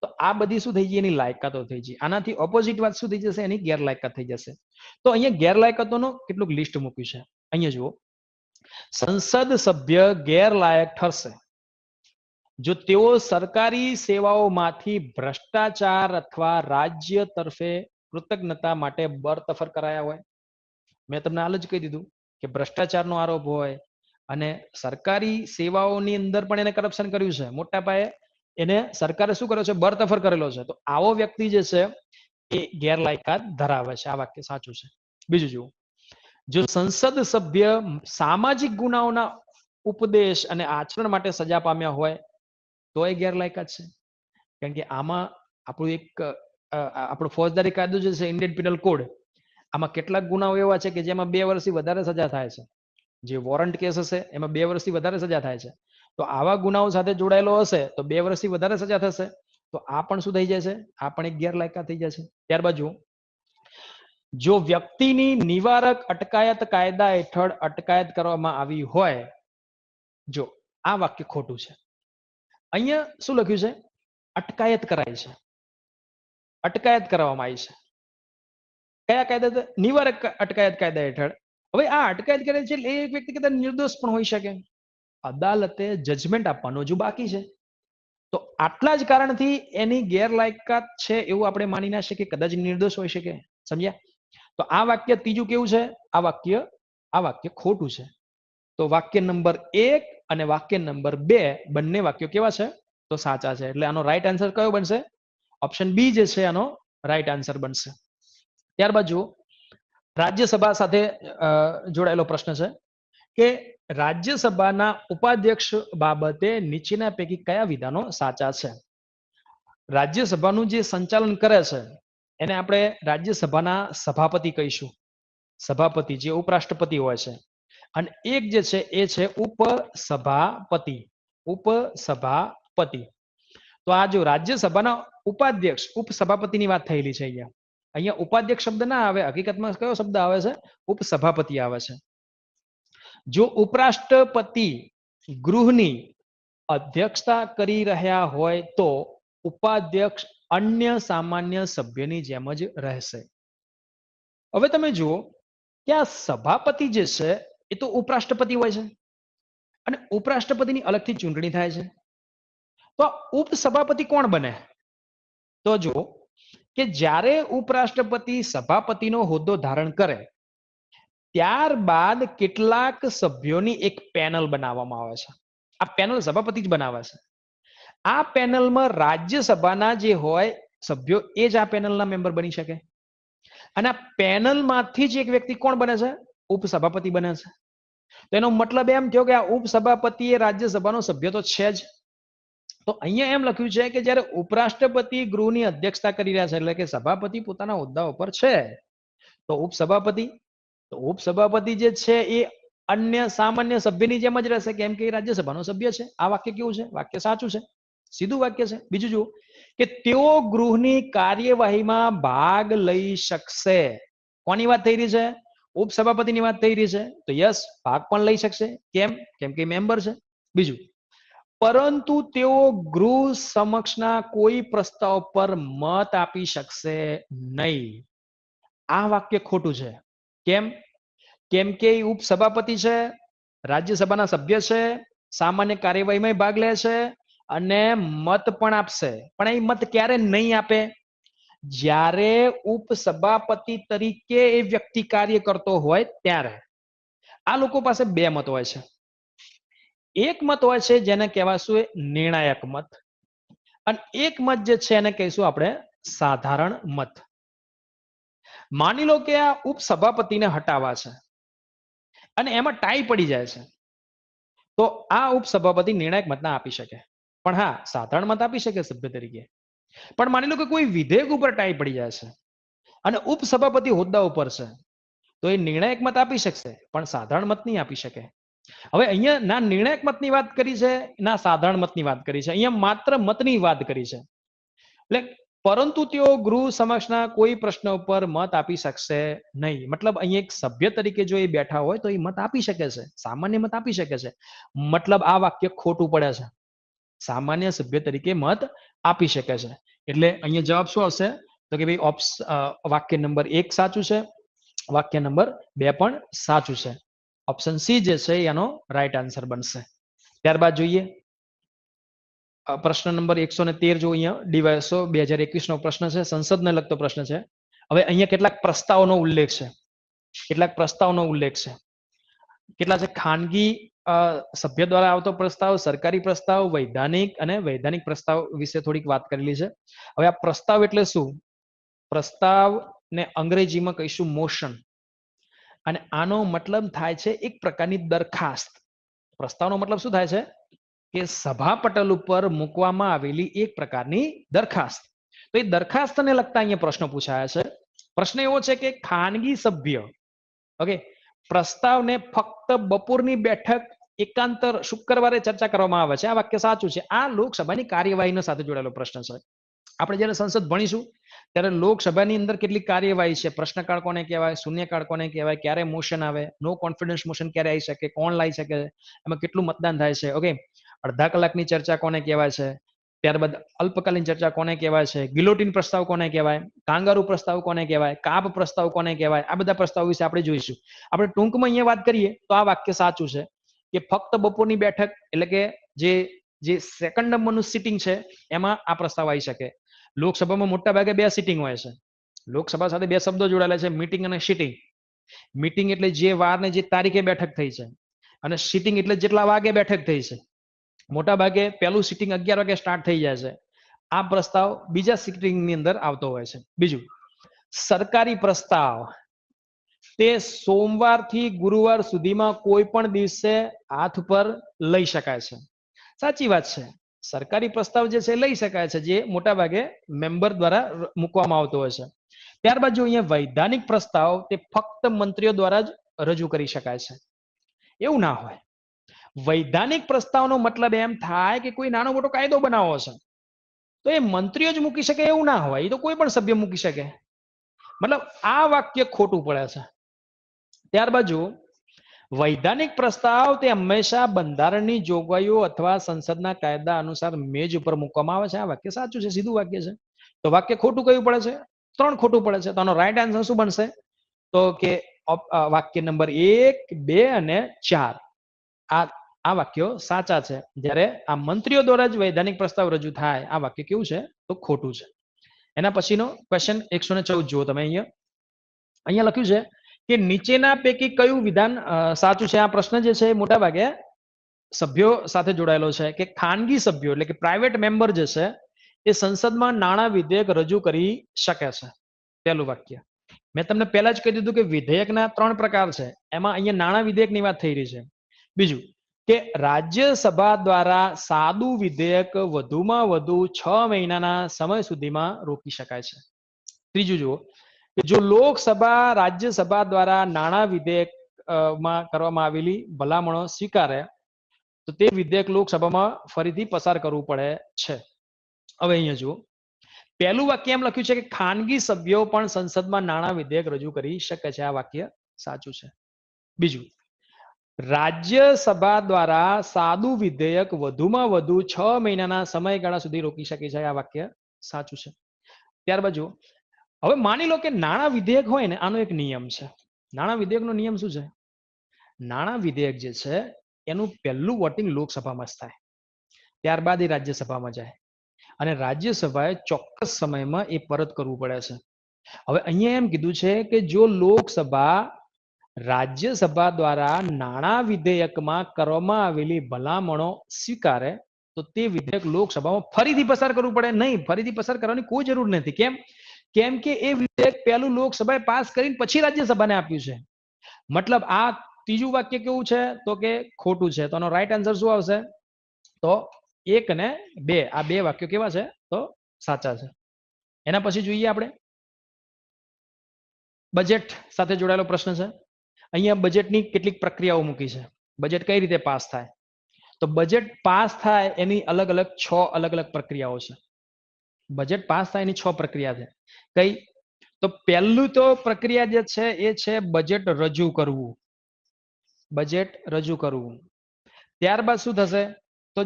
તો આ બધી શું થઈ ગઈ? એની લાયકાતો થઈ ગઈ. આનાથી ઓપોઝિટ વાત શું થઈ જશે? એની ગેરલાયકાત થઈ જશે. તો અહીંયા ગેરલાયકાતોનો કેટલુંક લિસ્ટ મૂક્યું છે. અહીંયા જુઓ, સંસદ સભ્ય ગેરલાયક ઠરશે જો તેઓ સરકારી સેવાઓમાંથી ભ્રષ્ટાચાર અથવા રાજ્ય તરફે કૃતજ્ઞતા માટે બરતફર કરાયા હોય. મેં તમને હાલ જ કહી દીધું કે ભ્રષ્ટાચારનો આરોપ હોય અને સરકારી સેવાઓની અંદર પણ એને કરપ્શન કર્યું છે. મોટા પાયે એને સરકારે શું કર્યો છે? બરતફર કરેલો છે. તો આવો વ્યક્તિ જે છે એ ગેરલાયકાત ધરાવે છે. આ વાક્ય સાચું છે. બીજું જુઓ, જો સંસદ સભ્ય સામાજિક ગુનાઓના ઉપદેશ અને આચરણ માટે સજા પામ્યા હોય તો એ ગેરલાયકાત છે. કારણ કે આમાં આપણું એક આપણો ફોજદારી કાયદો જે છે, ઇન્ડિયન પિનલ કોડ, આમાં કેટલાક ગુનાઓ એવા છે કે જેમાં 2 વર્ષથી વધારે સજા થાય છે. જે વોરંટ કેસ હશે એમાં 2 વર્ષથી વધારે સજા થાય છે. તો આવા ગુનાઓ સાથે જોડાયેલો હશે તો 2 વર્ષથી વધારે સજા થશે. તો આ પણ શું થઈ જાય છે? આ પણ એક ગેરલાયકાત થઈ જાય છે. ત્યારબાદ જુઓ, જો વ્યક્તિની નિવારક અટકાયત કાયદા હેઠળ અટકાયત કરવામાં આવી હોય, જો આ વાક્ય ખોટું છે. અહીંયા શું લખ્યું છે? અટકાયત કરાય છે, અટકાયત કરવામાં આવી છે. કયા કાયદા? નિવારક અટકાયત કાયદા હેઠળ. હવે આ અટકાયત કરે છે એટલે એક વ્યક્તિ કદાચ નિર્દોષ પણ હોઈ શકે. અદાલતે જજમેન્ટ આપવાનું હજુ બાકી છે. તો આટલા જ કારણથી એની ગેરલાયકાત છે એવું આપણે માની ના શકીએ. કદાચ નિર્દોષ હોઈ શકે. સમજ્યા? તો આ વાક્ય ત્રીજું કેવું છે? આ વાક્ય ખોટું છે. તો વાક્ય નંબર 1 અને વાક્ય નંબર 2 બંને વાક્યો કેવા છે? તો સાચા છે. એટલે આનો રાઈટ આન્સર કયો બનશે? ઓપ્શન બી જે છે આનો રાઈટ આન્સર બનશે. ત્યારબાદ જુઓ, રાજ્યસભા સાથે જોડાયેલો પ્રશ્ન છે કે રાજ્યસભાના ઉપાધ્યક્ષ બાબતે નીચેના પૈકી કયા વિધાનો સાચા છે? રાજ્યસભાનું જે સંચાલન કરે છે એને આપણે રાજ્યસભાના સભાપતિ કહીશું. સભાપતિ જે ઉપરાષ્ટ્રપતિ હોય છે. અને એક જે છે એ છે ઉપસભાપતિ. ઉપસભાપતિ. તો આ જો રાજ્યસભાના ઉપાધ્યક્ષ ઉપસભાપતિની વાત થયેલી છે. અહીંયા ઉપાધ્યક્ષ શબ્દ ના આવે. હકીકતમાં કયો શબ્દ આવે છે? ઉપસભાપતિ આવે છે. જો ઉપરાષ્ટ્રપતિ ગૃહની અધ્યક્ષતા કરી રહ્યા હોય તો ઉપાધ્યક્ષ અન્ય સામાન્ય સભ્યની જેમ જ રહેશે. હવે તમે જુઓ કે આ સભાપતિ જે છે એ તો ઉપરાષ્ટ્રપતિ હોય છે અને ઉપરાષ્ટ્રપતિની અલગથી ચૂંટણી થાય છે. તો ઉપસભાપતિ કોણ બને? તો જુઓ કે જ્યારે ઉપરાષ્ટ્રપતિ સભાપતિનો હોદ્દો ધારણ કરે ત્યારબાદ કેટલાક સભ્યોની એક પેનલ બનાવવામાં આવે છે. આ પેનલ સભાપતિ જ બનાવે છે. આ પેનલમાં રાજ્યસભાના જે હોય સભ્યો એ જ આ પેનલના મેમ્બર બની શકે. અને આ પેનલમાંથી જ એક વ્યક્તિ કોણ બને છે? ઉપસભાપતિ બને છે. તો એનો મતલબ એમ થયો કે આ ઉપસભાપતિ એ રાજ્યસભાનો સભ્ય તો છે જ. તો અહીંયા એમ લખ્યું છે કે જ્યારે ઉપરાષ્ટ્રપતિ ગૃહની અધ્યક્ષતા કરી રહ્યા છે એટલે કે સભાપતિ પોતાના હોદ્દા ઉપર છે તો ઉપસભાપતિ જે છે એ અન્ય સામાન્ય સભ્યની જેમ જ રહેશે કેમ કે રાજ્યસભાનો સભ્ય છે. આ વાક્ય કેવું છે? વાક્ય સાચું છે. સીધું વાક્ય છે. બીજું જુઓ કે તેઓ ગૃહની કાર્યવાહીમાં ભાગ લઈ શકશે. કોની વાત થઈ રહી છે? ઉપસભાપતિની વાત થઈ રહી છે. તો યસ, ભાગ પણ લઈ શકશે. કેમ? કેમ કે મેમ્બર છે. બીજું, પરંતુ તેઓ ગૃહ સમક્ષના કોઈ પ્રસ્તાવ પર મત આપી શકશે નહીં. આ વાક્ય ખોટું છે. કેમ? કેમ કે ઉપસભાપતિ છે, રાજ્યસભાના સભ્ય છે, સામાન્ય કાર્યવાહીમાં ભાગ લે છે અને મત પણ આપશે. પણ એ મત ક્યારે નહીં આપે? જ્યારે ઉપસભાપતિ તરીકે એ વ્યક્તિ કાર્ય કરતો હોય ત્યારે. આ લોકો પાસે 2 મત હોય છે. એક મત હોય છે જેને કહેવાશું નિર્ણાયક મત અને એક મત જે છે એને કહીશું આપણે સાધારણ મત. માની લો કે આ ઉપસભાપતિને હટાવવા છે અને એમાં ટાઈ પડી જાય છે તો આ ઉપસભાપતિ નિર્ણાયક મત ના આપી શકે. પણ હા, સાધારણ મત આપી શકે સભ્ય તરીકે. પણ માની લો કે કોઈ વિધેયક ઉપર ટાઈ પડી જાય છે અને ઉપસભાપતિ હોદ્દા ઉપર છે તો એ નિર્ણાયક મત આપી શકશે પણ સાધારણ મત નહીં આપી શકે. હવે અહીંયા ના નિર્ણાયક મતની વાત કરી છે ના સાધારણ મતની વાત કરી છે. અહીંયા માત્ર મતની વાત કરી છે. એટલે પરંતુ તેઓ ગૃહ સમક્ષના કોઈ પ્રશ્ન ઉપર મત આપી શકશે નહીં. મતલબ અહીંયા એક સભ્ય તરીકે જો એ બેઠા હોય તો એ મત આપી શકે છે, સામાન્ય મત આપી શકે છે. મતલબ આ વાક્ય ખોટું પડે છે. સામાન્ય સભ્ય તરીકે મત આપી શકે છે. એટલે અહીંયા જવાબ શું આવશે? તો કે ભાઈ વાક્ય નંબર 1 સાચું છે, વાક્ય નંબર 2 પણ સાચું છે. ઓપ્શન સી જે છે એનો રાઈટ આન્સર બનશે. ત્યારબાદ જોઈએ પ્રશ્ન નંબર 113 જો અહીંયા ડીવાયસો 2021 નો પ્રશ્ન છે, સંસદને લગતો પ્રશ્ન છે. હવે અહીંયા કેટલાક પ્રસ્તાવનો ઉલ્લેખ છે, કેટલાક પ્રસ્તાવનો ઉલ્લેખ છે. કેટલા છે? ખાનગી સભ્ય દ્વારા આવતો પ્રસ્તાવ, સરકારી પ્રસ્તાવ, વૈધાનિક અને વૈધાનિક પ્રસ્તાવ વિશે થોડીક વાત કરેલી છે. હવે આ પ્રસ્તાવ એટલે શું? પ્રસ્તાવને અંગ્રેજીમાં કહીશું મોશન, અને આનો મતલબ થાય છે એક પ્રકારની દરખાસ્ત. પ્રસ્તાવનો મતલબ શું થાય છે? કે સભા પટલ ઉપર મૂકવામાં આવેલી એક પ્રકારની દરખાસ્ત. તો એ દરખાસ્તને લગતા અહીંયા પ્રશ્નો પૂછાયા છે. પ્રશ્ન એવો છે કે ખાનગી સભ્ય ઓકે પ્રસ્તાવને ફક્ત બપોરની બેઠક એકાંતર શુક્રવારે ચર્ચા કરવામાં આવે છે. આ વાક્ય સાચું છે. આ લોકસભાની કાર્યવાહી સાથે જોડાયેલો પ્રશ્ન છે. આપણે જ્યારે સંસદ ભણીશું ત્યારે લોકસભાની અંદર કેટલી કાર્યવાહી છે, પ્રશ્નકાળ કોને કહેવાય, શૂન્યકાળ કોને કહેવાય, ક્યારે મોશન આવે, નો કોન્ફિડન્સ મોશન ક્યારે આવી શકે, કોણ લાવી શકે, એમાં કેટલું મતદાન થાય છે. ઓકે, અડધા કલાકની ચર્ચા કોને કહેવાય છે, ત્યારબાદ અલ્પકાલીન ચર્ચા કોને કહેવાય છે, ગિલોટીન પ્રસ્તાવ કોને કહેવાય, કાંગારૂ પ્રસ્તાવ કોને કહેવાય, કાપ પ્રસ્તાવ કોને કહેવાય, આ બધા પ્રસ્તાવ વિશે આપણે જોઈશું. આપણે ટૂંકમાં અહીંયા વાત કરીએ તો આ વાક્ય સાચું છે કે ફક્ત બપોરની બેઠક એટલે કે જે સેકન્ડ નંબરનું સિટિંગ છે એમાં આ પ્રસ્તાવ આવી શકે. લોકસભામાં મોટા ભાગે 2 સિટિંગ હોય છે. લોકસભા સાથે 2 શબ્દો જોડાયેલા છે, મીટિંગ અને સિટિંગ. મીટિંગ એટલે જે વાર ને જે તારીખે બેઠક થઈ છે, અને સિટિંગ એટલે જેટલા વાગે બેઠક થઈ છે. મોટા ભાગે પહેલું સિટિંગ 11 વાગે સ્ટાર્ટ થઈ જાય છે. આ પ્રસ્તાવ બીજા સિટિંગની અંદર આવતો હોય છે. બીજું, સરકારી પ્રસ્તાવ તે સોમવારથી ગુરુવાર સુધીમાં કોઈ પણ દિવસે હાથ પર લઈ શકાય છે. સાચી વાત છે. સરકારી પ્રસ્તાવ જે છે લઈ શકાય છે, જે મોટા ભાગે મેમ્બર દ્વારા મૂકવામાં આવતો હોય છે. ત્યારબાદ જો અહીંયા વૈધાનિક પ્રસ્તાવ તે ફક્ત મંત્રીઓ દ્વારા જ રજૂ કરી શકાય છે. એવું ના હોય. વૈધાનિક પ્રસ્તાવનો મતલબ એમ થાય કે કોઈ નાનો મોટો કાયદો બનાવવો છે તો એ મંત્રીઓ જ મૂકી શકે એવું ના હોય, એ તો કોઈ પણ સભ્ય મૂકી શકે. મતલબ આ વાક્ય ખોટું પડે છે. ત્યારબાદ જો વૈધાનિક પ્રસ્તાવ તે હંમેશા બંધારણની જોગવાઈઓ અથવા સંસદના કાયદા અનુસાર મેજ ઉપર મૂકવામાં આવે છે. આ વાક્ય સાચું છે, સીધું વાક્ય છે. તો વાક્ય ખોટું કયું પડે છે? 3 ખોટું પડે છે. તો આનો રાઈટ આન્સર શું બનશે? તો કે વાક્ય નંબર 1, 2 અને 4 આ વાક્યો સાચા છે. જ્યારે આ મંત્રીઓ દ્વારા જ વૈધાનિક પ્રસ્તાવ રજૂ થાય, આ વાક્ય કેવું છે? તો ખોટું છે. એના પછીનો ક્વેશ્ચન 114 જુઓ તમે. અહીંયા લખ્યું છે કે નીચેના પૈકી કયું વિધાન સાચું છે? આ પ્રશ્ન જે છે મોટા ભાગે સભ્યો સાથે જોડાયેલો છે કે ખાનગી સભ્યો એટલે કે પ્રાઇવેટ મેમ્બર જે છે એ સંસદમાં નાણાં વિધેયક રજૂ કરી શકે છે. પહેલું વાક્ય મેં તમને પહેલા જ કહી દીધું કે વિધેયકના 3 પ્રકાર છે. એમાં અહીંયા નાણાં વિધેયકની વાત થઈ રહી છે. બીજું કે રાજ્યસભા દ્વારા સાદું વિધેયક વધુમાં વધુ 6 મહિનાના સમય સુધીમાં રોકી શકાય છે. ત્રીજું જુઓ કે જો લોકસભા રાજ્યસભા દ્વારા નાણાં વિધેયકમાં કરવામાં આવેલી ભલામણો સ્વીકારે તો તે વિધેયક લોકસભામાં ફરીથી પસાર કરવું પડે છે. હવે અહીંયા જુઓ, પહેલું વાક્ય એમ લખ્યું છે કે ખાનગી સભ્યો પણ સંસદમાં નાણાં વિધેયક રજૂ કરી શકે છે. આ વાક્ય સાચું છે. બીજું, રાજ્યસભા દ્વારા સાદું વિધેયક વધુમાં વધુ 6 મહિનાના સમયગાળા સુધી રોકી શકે છે. આ વાક્ય સાચું છે. ત્યારબાદ જુઓ, હવે માની લો કે નાણાં વિધેયક હોય ને, આનો એક નિયમ છે. નાણાં વિધેયકનો નિયમ શું છે? નાણાં વિધેયક જે છે એનું પહેલું વોટિંગ લોકસભામાં જ થાય, ત્યારબાદ એ રાજ્યસભામાં જાય, અને રાજ્યસભાએ ચોક્કસ સમયમાં એ પરત કરવું પડે છે. હવે અહીંયા એમ કીધું છે કે જો લોકસભા રાજ્યસભા દ્વારા નાણાં વિધેયકમાં કરવામાં આવેલી ભલામણો સ્વીકારે તો તે વિધેયક લોકસભામાં ફરીથી પસાર કરવું પડે નહીં. ફરીથી પસાર કરવાની કોઈ જરૂર નથી. કેમ કે એ વિધેયક પહેલું લોકસભાએ પાસ કરીને પછી રાજ્યસભાને આપ્યું છે. મતલબ આ ત્રીજું વાક્ય કેવું છે? તો કે ખોટું છે. તો આનો રાઈટ આન્સર શું આવશે? તો 1 અને 2 આ 2 વાક્યો કેવા છે? તો સાચા છે. એના પછી જોઈએ આપણે બજેટ સાથે જોડાયેલો પ્રશ્ન છે. અહીંયા બજેટની કેટલીક પ્રક્રિયાઓ મૂકી છે. બજેટ કઈ રીતે પાસ થાય? તો બજેટ પાસ થાય એની અલગ અલગ 6 અલગ અલગ પ્રક્રિયાઓ છે. બજેટ પાસ થાય એની 6 પ્રક્રિયા છે. કઈ? તો પહેલું તો પ્રક્રિયા જે છે એ છે બજેટ રજૂ કરવું. બજેટ રજૂ કરવું. ત્યારબાદ શું થશે? તો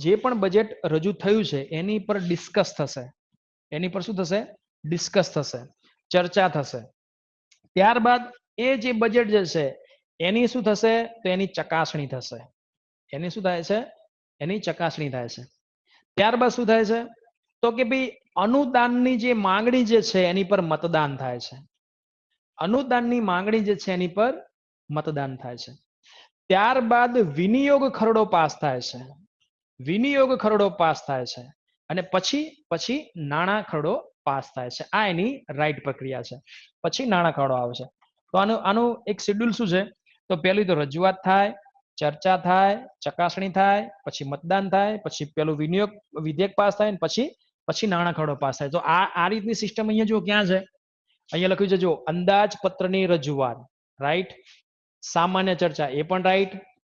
જે પણ બજેટ રજૂ થયું છે એની પર ડિસ્કસ થશે. એની પર શું થશે? ડિસ્કસ થશે, ચર્ચા થશે. ત્યારબાદ એ જે બજેટ જે છે એની શું થશે? તો એની ચકાસણી થશે. એની શું થાય છે? એની ચકાસણી થાય છે. ત્યારબાદ શું થાય છે? તો કે ભાઈ અનુદાનની જે માંગણી જે છે એની પર મતદાન થાય છે. અનુદાનની માંગણી જે છે એની પર મતદાન થાય છે. ત્યારબાદ વિનિયોગ ખરડો પાસ થાય છે. વિનિયોગ ખરડો પાસ થાય છે અને પછી નાણાં ખરડો પાસ થાય છે. આ એની રાઈટ પ્રક્રિયા છે. પછી નાણાં ખરડો આવશે. તો આનું એક શેડ્યુલ શું છે? તો પહેલું તો રજૂઆત થાય, ચર્ચા થાય, ચકાસણી થાય, પછી મતદાન થાય, પછી પેલું વિધેયક પાસ થાય, પછી નાણાં ખરડો પાસ થાય. તો આ રીતની સિસ્ટમ અહીંયા જો ક્યાં છે? અહીંયા લખ્યું છે જો અંદાજપત્રની રજૂઆત, રાઈટ. સામાન્ય ચર્ચા એ પણ રાઈટ.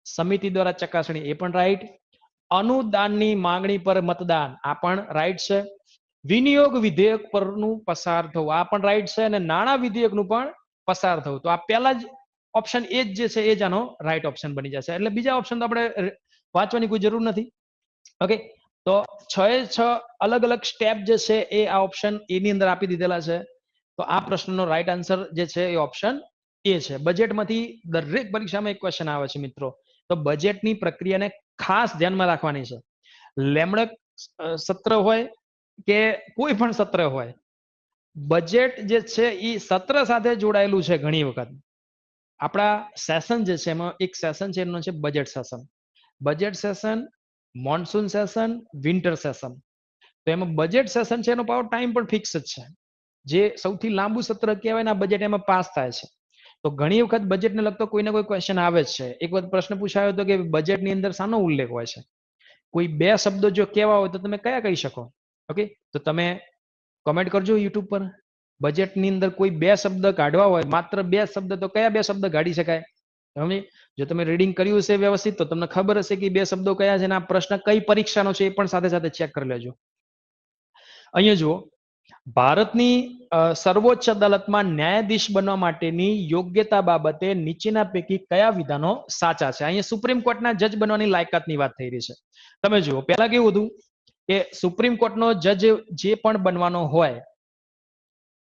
સમિતિ દ્વારા ચકાસણી એ પણ રાઈટ. અનુદાનની માંગણી પર મતદાન આ પણ રાઈટ છે. વિનિયોગ વિધેયક પરનું પસાર થવું આ પણ રાઈટ છે. અને નાણાં વિધેયકનું પણ પસાર થવું. તો આ પહેલા જ ઓપ્શન એ જ જે છે એ જ આનો રાઈટ ઓપ્શન બની જશે. એટલે બીજા ઓપ્શન તો આપણે વાંચવાની કોઈ જરૂર નથી. ઓકે, તો 6 અલગ અલગ સ્ટેપ જે છે એ આ ઓપ્શન એ ની અંદર આપી દીધેલા છે. તો આ પ્રશ્નનો રાઈટ આન્સર જે છે એ ઓપ્શન એ છે. બજેટમાંથી દરેક પરીક્ષામાં એક ક્વેશ્ચન આવે છે મિત્રો. તો બજેટની પ્રક્રિયાને ખાસ ધ્યાનમાં રાખવાની છે. લેમડક સત્ર હોય કે કોઈ પણ સત્ર હોય, બજેટ જે છે એ સત્ર સાથે જોડાયેલું છે. ઘણી વખત આપણા સેશન જે છે એમાં એક સેશન છે એનો છે budget session. Budget session, monsoon session, winter session. તો એમાં બજેટ સેશન છે એનો પાછો ટાઈમ પણ ફિક્સ જ છે. જે સૌથી લાંબુ સત્ર કહેવાય ને આ બજેટ એમાં પાસ થાય છે. તો ઘણી વખત બજેટને લગતો કોઈ ના કોઈ ક્વેશ્ચન આવે જ છે. એક વખત પ્રશ્ન પૂછાયો હતો કે બજેટની અંદર શાનો ઉલ્લેખ હોય છે? કોઈ બે શબ્દો જો કહેવા હોય તો તમે કયા કહી શકો? ઓકે, તો તમે કમેન્ટ કરજો યુટ્યુબ પર. બજેટની અંદર કોઈ બે શબ્દ કાઢવા હોય, માત્ર બે શબ્દ, તો કયા બે શબ્દ કાઢી શકાય? જો તમે રીડિંગ કર્યું હશે વ્યવસ્થિત તો તમને ખબર હશે કે બે શબ્દો કયા છે અને આ પ્રશ્ન કઈ પરીક્ષાનો છે એ પણ સાથે સાથે ચેક કરી લેજો. અહીંયા જુઓ, ભારતની સર્વોચ્ચ અદાલતમાં ન્યાયાધીશ બનવા માટેની યોગ્યતા બાબતે નીચેના પૈકી કયા વિધાનો સાચા છે? અહીંયા સુપ્રીમ કોર્ટના જજ બનવાની લાયકાતની વાત થઈ રહી છે. તમે જુઓ, પહેલા કેવું હતું કે સુપ્રીમ કોર્ટનો જજ જે પણ બનવાનો હોય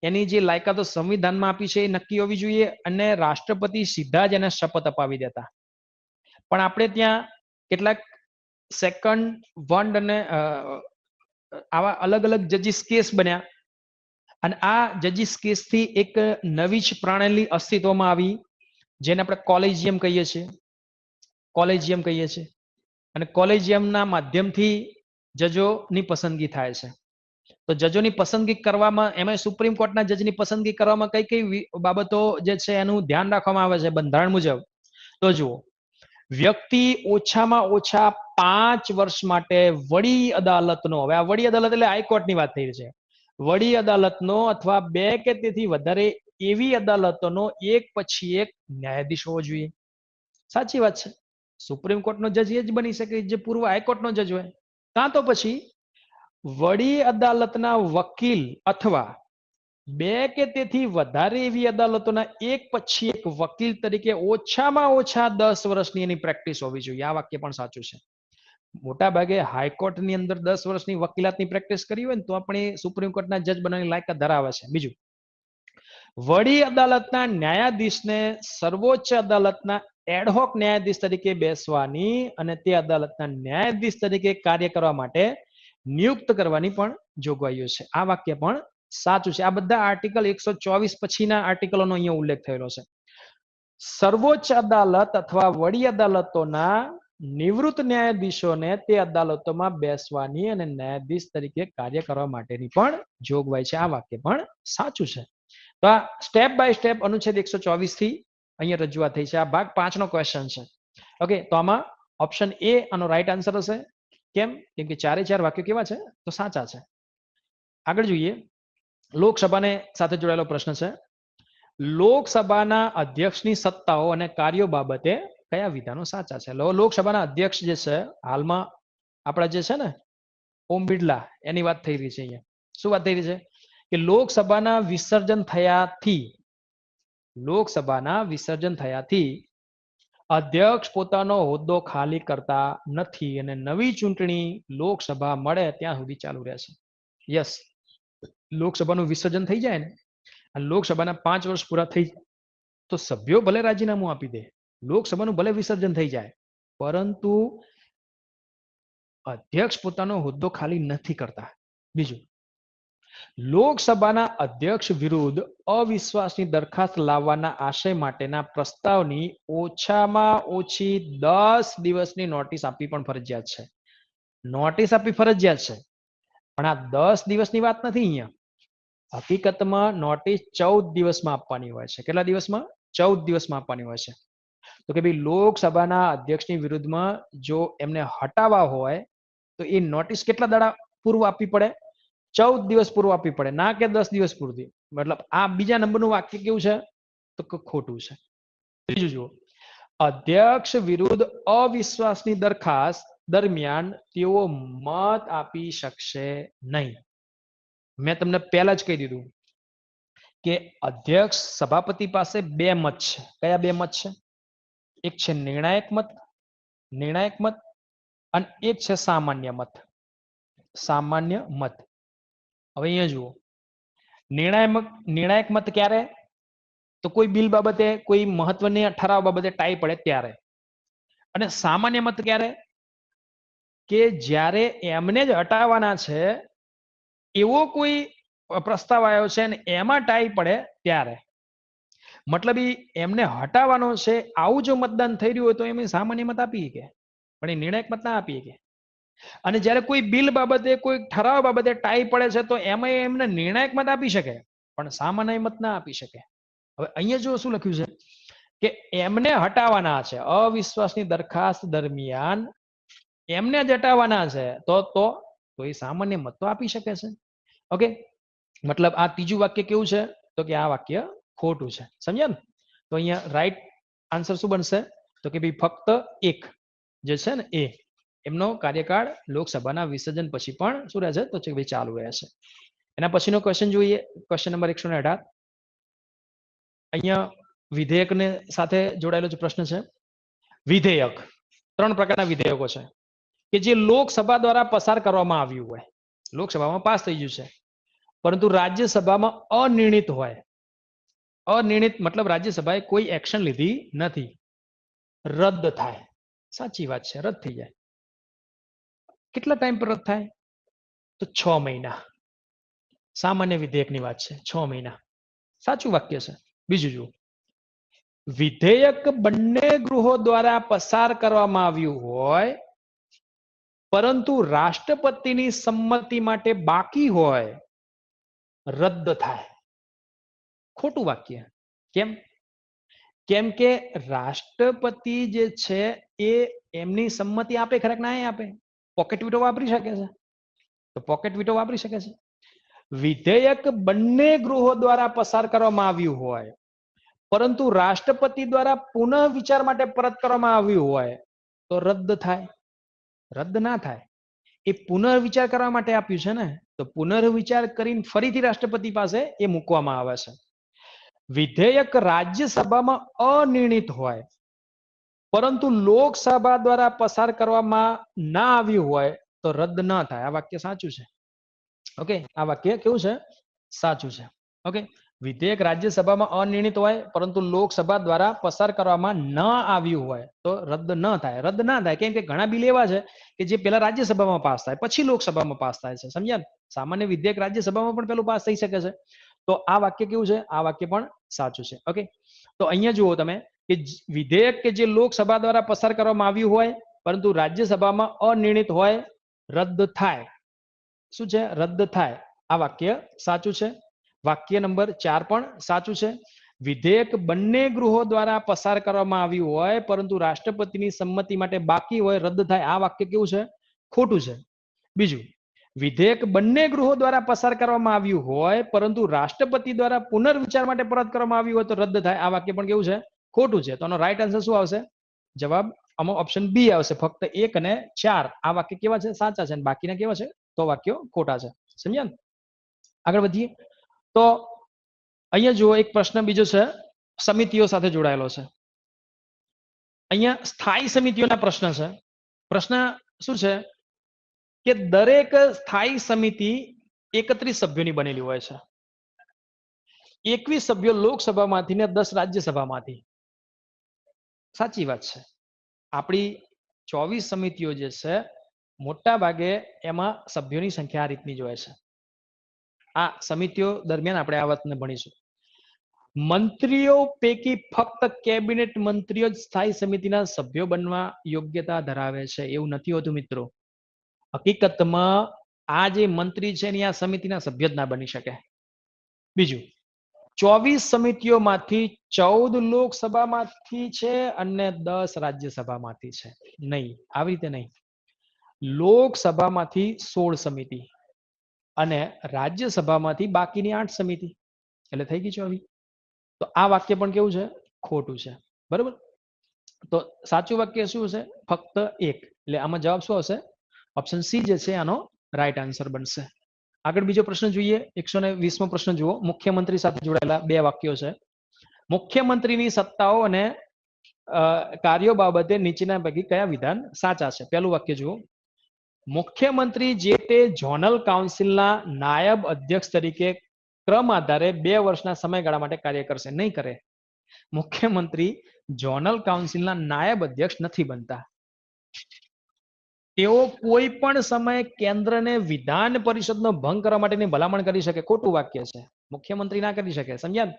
એની જે લાયકાતો સંવિધાનમાં આપી છે એ નક્કી હોવી જોઈએ અને રાષ્ટ્રપતિ સીધા જ એને શપથ અપાવી દેતા. પણ આપણે ત્યાં કેટલાક સેકન્ડ વન અને આવા અલગ અલગ જજીસ કેસ બન્યા અને આ જજીસ કેસથી એક નવી જ પ્રણાલી અસ્તિત્વમાં આવી જેને આપણે કોલેજિયમ કહીએ છીએ. કોલેજિયમ કહીએ છીએ અને કોલેજિયમના માધ્યમથી જજોની પસંદગી થાય છે. તો જજોની પસંદગી કરવામાં, એમાં સુપ્રીમ કોર્ટના જજની પસંદગી કરવામાં કઈ કઈ બાબતો જે છે એનું ધ્યાન રાખવામાં આવે છે બંધારણ મુજબ? તો જુઓ, વ્યક્તિ ઓછામાં ઓછા 5 વર્ષ માટે વડી અદાલતનો, હવે આ વડી અદાલત એટલે હાઈકોર્ટની વાત થઈ રહી છે, વડી અદાલતનો અથવા બે કે તેથી વધારે એવી અદાલતોનો એક પછી એક ન્યાયાધીશ હોવો જોઈએ. સાચી વાત છે. સુપ્રીમ કોર્ટનો જજ એ જ બની શકે જે પૂર્વ હાઈકોર્ટનો જજ હોય. કાં તો પછી વડી અદાલતના વકીલ અથવા બે કે તેથી વધારે એવી અદાલતોના એક પછી એક વકીલ તરીકે ઓછામાં ઓછા 10 વર્ષની એની પ્રેક્ટિસ હોવી જોઈએ. આ વાક્ય પણ સાચું છે. મોટા ભાગે હાઈકોર્ટની અંદર 10 વર્ષની વકીલાતની પ્રેક્ટિસ કરી હોય ને તો આપણે સુપ્રીમ કોર્ટના જજ બનવાની લાયકાત ધરાવે છે. બીજું, વડી અદાલતના ન્યાયાધીશને સર્વોચ્ચ અદાલતના એડહોક ન્યાયાધીશ તરીકે બેસવાની અને તે અદાલતના ન્યાયાધીશ તરીકે કાર્ય કરવા માટે નિયુક્ત કરવાની પણ જોગવાઈઓ છે. આ વાક્ય પણ સાચું છે. આ બધા આર્ટિકલ 124 પછીના આર્ટિકલોનો અહીંયા ઉલ્લેખ થયેલો છે. સર્વોચ્ચ અદાલત અથવા વડી અદાલતોના નિવૃત્ત ન્યાયાધીશોને તે અદાલતોમાં બેસવાની અને ન્યાયાધીશ તરીકે કાર્ય કરવા માટેની પણ જોગવાઈ છે. આ વાક્ય પણ સાચું છે. તો આ સ્ટેપ બાય સ્ટેપ અનુચ્છેદ 124 થી અહીંયા રજૂઆત થઈ છે. આ ભાગ 5 નો ક્વેશ્ચન છે. ઓકે, તો આમાં ઓપ્શન એ આનો રાઈટ આન્સર હશે. કેમ? કેમ કે 4 વાક્યો કેવા છે? તો સાચા છે. આગળ જોઈએ, લોકસભાને સાથે જોડાયેલો પ્રશ્ન છે. લોકસભાના અધ્યક્ષની સત્તાઓ અને કાર્યો બાબતે કયા વિધાનો સાચા છે? લોકસભાના અધ્યક્ષ જે છે હાલમાં આપણા જે છે ને ઓમ બિરલા, એની વાત થઈ રહી છે અહીંયા. શું વાત થઈ રહી છે કે લોકસભાના વિસર્જન થયાથી અધ્યક્ષ પોતાનો હોદ્દો ખાલી કરતા નથી અને નવી ચૂંટણી લોકસભા મળે ત્યાં સુધી ચાલુ રહેશે. યસ, લોકસભાનું વિસર્જન થઈ જાય ને, લોકસભાના 5 વર્ષ પૂરા થઈ તો સભ્યો ભલે રાજીનામું આપી દે, લોકસભાનું ભલે વિસર્જન થઈ જાય, પરંતુ અધ્યક્ષ પોતાનો હોદ્દો ખાલી નથી કરતા. બીજું, લોકસભાના અધ્યક્ષ વિરુદ્ધ અવિશ્વાસની દરખાસ્ત લાવવાના આશય માટેના પ્રસ્તાવની ઓછામાં ઓછી 10 દિવસની નોટિસ આપવી પણ ફરજિયાત છે. નોટિસ આપવી ફરજિયાત છે, પણ આ 10 દિવસની વાત નથી અહીંયા. હકીકતમાં નોટિસ 14 દિવસમાં આપવાની હોય છે. કેટલા દિવસમાં? 14 દિવસમાં આપવાની હોય છે. તો કે ભાઈ લોકસભાના અધ્યક્ષની વિરુદ્ધમાં જો એમને હટાવવા હોય તો એ નોટિસ કેટલા દાડા પૂર્વ આપવી પડે? 14 દિવસ પૂર્વ આપવી પડે, ના કે 10 દિવસ પૂરતી. મતલબ આ બીજા નંબરનું વાક્ય કેવું છે? તો કે ખોટું છે. ત્રીજું જુઓ, અધ્યક્ષ વિરુદ્ધ અવિશ્વાસની દરખાસ્ત દરમિયાન તેઓ મત આપી શકશે નહીં. મેં તમને પહેલા જ કહી દીધું કે અધ્યક્ષ સભાપતિ પાસે 2 મત છે. કયા 2 મત છે? એક છે નિર્ણાયક મત અને એક છે સામાન્ય મત. સામાન્ય મત. હવે અહીંયા જુઓ, નિર્ણાયક મત ક્યારે? તો કોઈ બિલ બાબતે, કોઈ મહત્વની ઠરાવ બાબતે ટાઈ પડે ત્યારે. અને સામાન્ય મત ક્યારે? કે જ્યારે એમને જ હટાવવાના છે એવો કોઈ પ્રસ્તાવ આવ્યો છે અને એમાં ટાઈ પડે ત્યારે. મતલબ એમને હટાવવાનો છે આવું જો મતદાન થઈ રહ્યું હોય તો એમ સામાન્ય મત આપી શકે, પણ એ નિર્ણાયક મત ના આપી શકે. અને જ્યારે કોઈ બિલ બાબતે, કોઈ ઠરાવ બાબતે ટાઈ પડે છે તો એમાં એમને નિર્ણાયક મત આપી શકે, પણ સામાન્ય મત ના આપી શકે. હવે અહીંયા જો શું લખ્યું છે કે એમને હટાવવાના છે, અવિશ્વાસની દરખાસ્ત દરમિયાન એમને જ હટાવવાના છે તો એ સામાન્ય મત તો આપી શકે છે. ઓકે, મતલબ આ ત્રીજું વાક્ય કેવું છે? તો કે આ વાક્ય ખોટું છે. સમજ્યા ને? તો અહીંયા રાઈટ આન્સર શું બનશે? તો કે ભાઈ ફક્ત એક જે છે ને એ એમનો કાર્યકાળ લોકસભાના વિસર્જન પછી પણ શું રહે છે? તો કે ભાઈ ચાલુ રહે છે. એના પછીનો ક્વેશ્ચન જોઈએ, ક્વેશ્ચન નંબર 118. અહીંયા વિધેયકને સાથે જોડાયેલો જે પ્રશ્ન છે. વિધેયક 3 પ્રકારના વિધેયકો છે કે જે લોકસભા દ્વારા પસાર કરવામાં આવ્યું હોય, લોકસભામાં પાસ થઈ ગયું છે, પરંતુ રાજ્યસભામાં અનિર્ણિત હોય. અનિર્ણિત મતલબ રાજ્યસભાએ કોઈ એક્શન લીધી નથી, રદ થાય. સાચી વાત છે, રદ થઈ જાય. કેટલા ટાઈમ પર રદ થાય? તો 6 મહિના. સામાન્ય વિધેયકની વાત છે, 6 મહિના. સાચું વાક્ય છે. બીજું જુઓ, વિધેયક બંને ગૃહો દ્વારા પસાર કરવામાં આવ્યું હોય પરંતુ રાષ્ટ્રપતિની સંમતિ માટે બાકી હોય, રદ થાય. ખોટું વાક્ય. કેમ? કેમ કે રાષ્ટ્રપતિ જે છે એ એમની સંમતિ આપે ખરા કે ના આપે? પોકેટ વીટો વાપરી શકે છે, તો પોકેટ વીટો વાપરી શકે છે. વિધેયક બંને ગૃહો દ્વારા પસાર કરવામાં આવ્યું હોય પરંતુ રાષ્ટ્રપતિ દ્વારા પુનઃ વિચાર માટે પરત કરવામાં આવ્યું હોય તો રદ થાય. રદ ના થાય. એ પુનર્વિચાર કરવા માટે આપ્યું છે ને, તો પુનર્વિચાર કરીને ફરીથી રાષ્ટ્રપતિ પાસે એ મૂકવામાં આવે છે. વિધેયક રાજ્યસભામાં અનિર્ણિત હોય પરંતુ લોકસભા દ્વારા પસાર કરવામાં ના આવ્યું હોય તો રદ ના થાય. આ વાક્ય સાચું છે. ઓકે, આ વાક્ય કેવું છે? સાચું છે. ઓકે, વિધેયક રાજ્યસભામાં અનિર્ણિત હોય પરંતુ લોકસભા દ્વારા પસાર કરવામાં ન આવ્યું હોય તો રદ ન થાય. રદ ના થાય કેમ કે ઘણા બિલ એવા છે કે જે પેલા રાજ્યસભામાં પાસ થાય પછી લોકસભામાં પાસ થાય છે. સમજ્યા? સામાન્ય વિધેયક રાજ્યસભામાં પણ પેલું પાસ થઈ શકે છે. તો આ વાક્ય કેવું છે? આ વાક્ય પણ સાચું છે. ઓકે, તો અહીંયા જુઓ તમે કે વિધેયક કે જે લોકસભા દ્વારા પસાર કરવામાં આવ્યું હોય પરંતુ રાજ્યસભામાં અનિર્ણિત હોય, રદ થાય. શું છે? રદ થાય. આ વાક્ય સાચું છે. વાક્ય નંબર 4 પણ સાચું છે. વિધેયક બંને ગૃહો દ્વારા પસાર કરવામાં આવ્યું હોય પરંતુ રાષ્ટ્રપતિની સંમતિ માટે બાકી હોય, રદ થાય. આ વાક્ય કેવું છે? ખોટું છે. બીજું, વિધેયક બંને ગૃહો દ્વારા પસાર કરવામાં આવ્યું હોય પરંતુ રાષ્ટ્રપતિ દ્વારા પુનર્વિચાર માટે પરત કરવામાં આવ્યું હોય તો રદ થાય. આ વાક્ય પણ કેવું છે? ખોટું છે. તો આનો રાઈટ આન્સર શું આવશે? જવાબ આમાં ઓપ્શન બી આવશે. ફક્ત 1 અને 4 આ વાક્ય કેવા છે? સાચા છે. અને બાકીના કેવા છે? તો વાક્યો ખોટા છે. સમજ્યા ને? આગળ વધીએ તો અહીંયા જુઓ એક પ્રશ્ન બીજો છે, સમિતિઓ સાથે જોડાયેલો છે. અહીંયા સ્થાયી સમિતિઓના પ્રશ્ન છે. પ્રશ્ન શું છે કે દરેક સ્થાયી સમિતિ 31 સભ્યોની બનેલી હોય છે. 21 સભ્યો લોકસભામાંથી ને 10 રાજ્યસભામાંથી. સાચી વાત છે. આપણી 24 સમિતિઓ જે છે મોટા ભાગે એમાં સભ્યોની સંખ્યા આ રીતની જ હોય છે. આ સમિતિઓ દરમિયાન આપણે આ વાતને ભણીશું. મંત્રીઓ પૈકી ફક્ત કેબિનેટ મંત્રીઓ જ સ્થાયી સમિતિના સભ્યો બનવા યોગ્યતા ધરાવે છે એવું નથી હોતું મિત્રો. હકીકતમાં આ જે મંત્રી છે એની આ સમિતિના સભ્ય જ ના બની શકે. બીજું, 24 સમિતિઓમાંથી 14 લોકસભામાંથી છે અને 10 રાજ્યસભામાંથી છે. નહીં, આવી રીતે નહીં. લોકસભામાંથી 16 સમિતિ અને રાજ્યસભામાંથી બાકીની 8 સમિતિ, એટલે થઈ ગઈ 24. તો આ વાક્ય પણ કેવું છે? ખોટું છે. બરોબર. તો સાચું વાક્ય શું છે? ફક્ત એક. એટલે આમાં જવાબ શું હશે? ઓપ્શન સી જે છે આનો રાઈટ આન્સર બનશે. આગળ બીજો પ્રશ્ન જોઈએ. 120મો પ્રશ્ન જુઓ. મુખ્યમંત્રી સાથે જોડાયેલા 2 વાક્યો છે. મુખ્યમંત્રીની સત્તાઓ અને કાર્યો બાબતે નીચેના પૈકી કયા વિધાન સાચા છે? પહેલું વાક્ય જુઓ. મુખ્યમંત્રી જે તે ઝોનલ કાઉન્સિલના નાયબ અધ્યક્ષ તરીકે ક્રમ આધારે 2 વર્ષના સમયગાળા માટે કાર્ય કરશે. નહીં કરે. મુખ્યમંત્રી ઝોનલ કાઉન્સિલના નાયબ અધ્યક્ષ નથી બનતા. તેઓ કોઈ પણ સમયે કેન્દ્રને વિધાન પરિષદનો ભંગ કરવા માટેની ભલામણ કરી શકે. ખોટું વાક્ય છે. મુખ્યમંત્રી ના કરી શકે. સમજ્યા?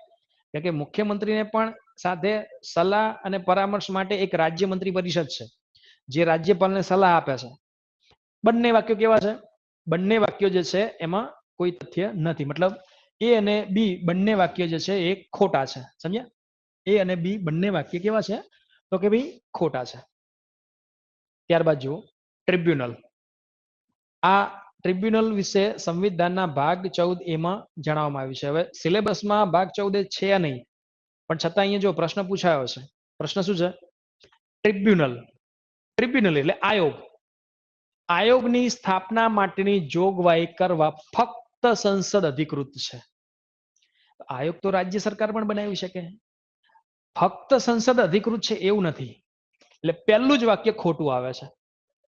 કારણ કે મુખ્યમંત્રીને પણ સાથે સલાહ અને પરામર્શ માટે એક રાજ્ય મંત્રી પરિષદ છે જે રાજ્યપાલને સલાહ આપે છે. બંને વાક્યો કેવા છે? બંને વાક્યો જે છે એમાં કોઈ તથ્ય નથી. મતલબ એ અને બી બંને વાક્ય જે છે એ ખોટા છે. સમજ્યા? એ અને બી બંને વાક્ય કેવા છે? તો કે ભાઈ ખોટા છે. ત્યારબાદ જુઓ ટ્રિબ્યુનલ. આ ટ્રિબ્યુનલ વિશે સંવિધાનના ભાગ 14 એમાં જણાવવામાં આવ્યું છે. હવે સિલેબસમાં ભાગ 14 છે નહીં, પણ છતાં અહીંયા જો પ્રશ્ન પૂછાયો છે. પ્રશ્ન શું છે? ટ્રિબ્યુનલ. ટ્રિબ્યુનલ એટલે આયોગ. આયોગની સ્થાપના માટેની જોગવાઈ કરવા ફક્ત સંસદ અધિકૃત છે. આયોગ તો રાજ્ય સરકાર પણ બનાવી શકે. ફક્ત સંસદ અધિકૃત છે એવું નથી. એટલે પહેલું જ વાક્ય ખોટું આવે છે.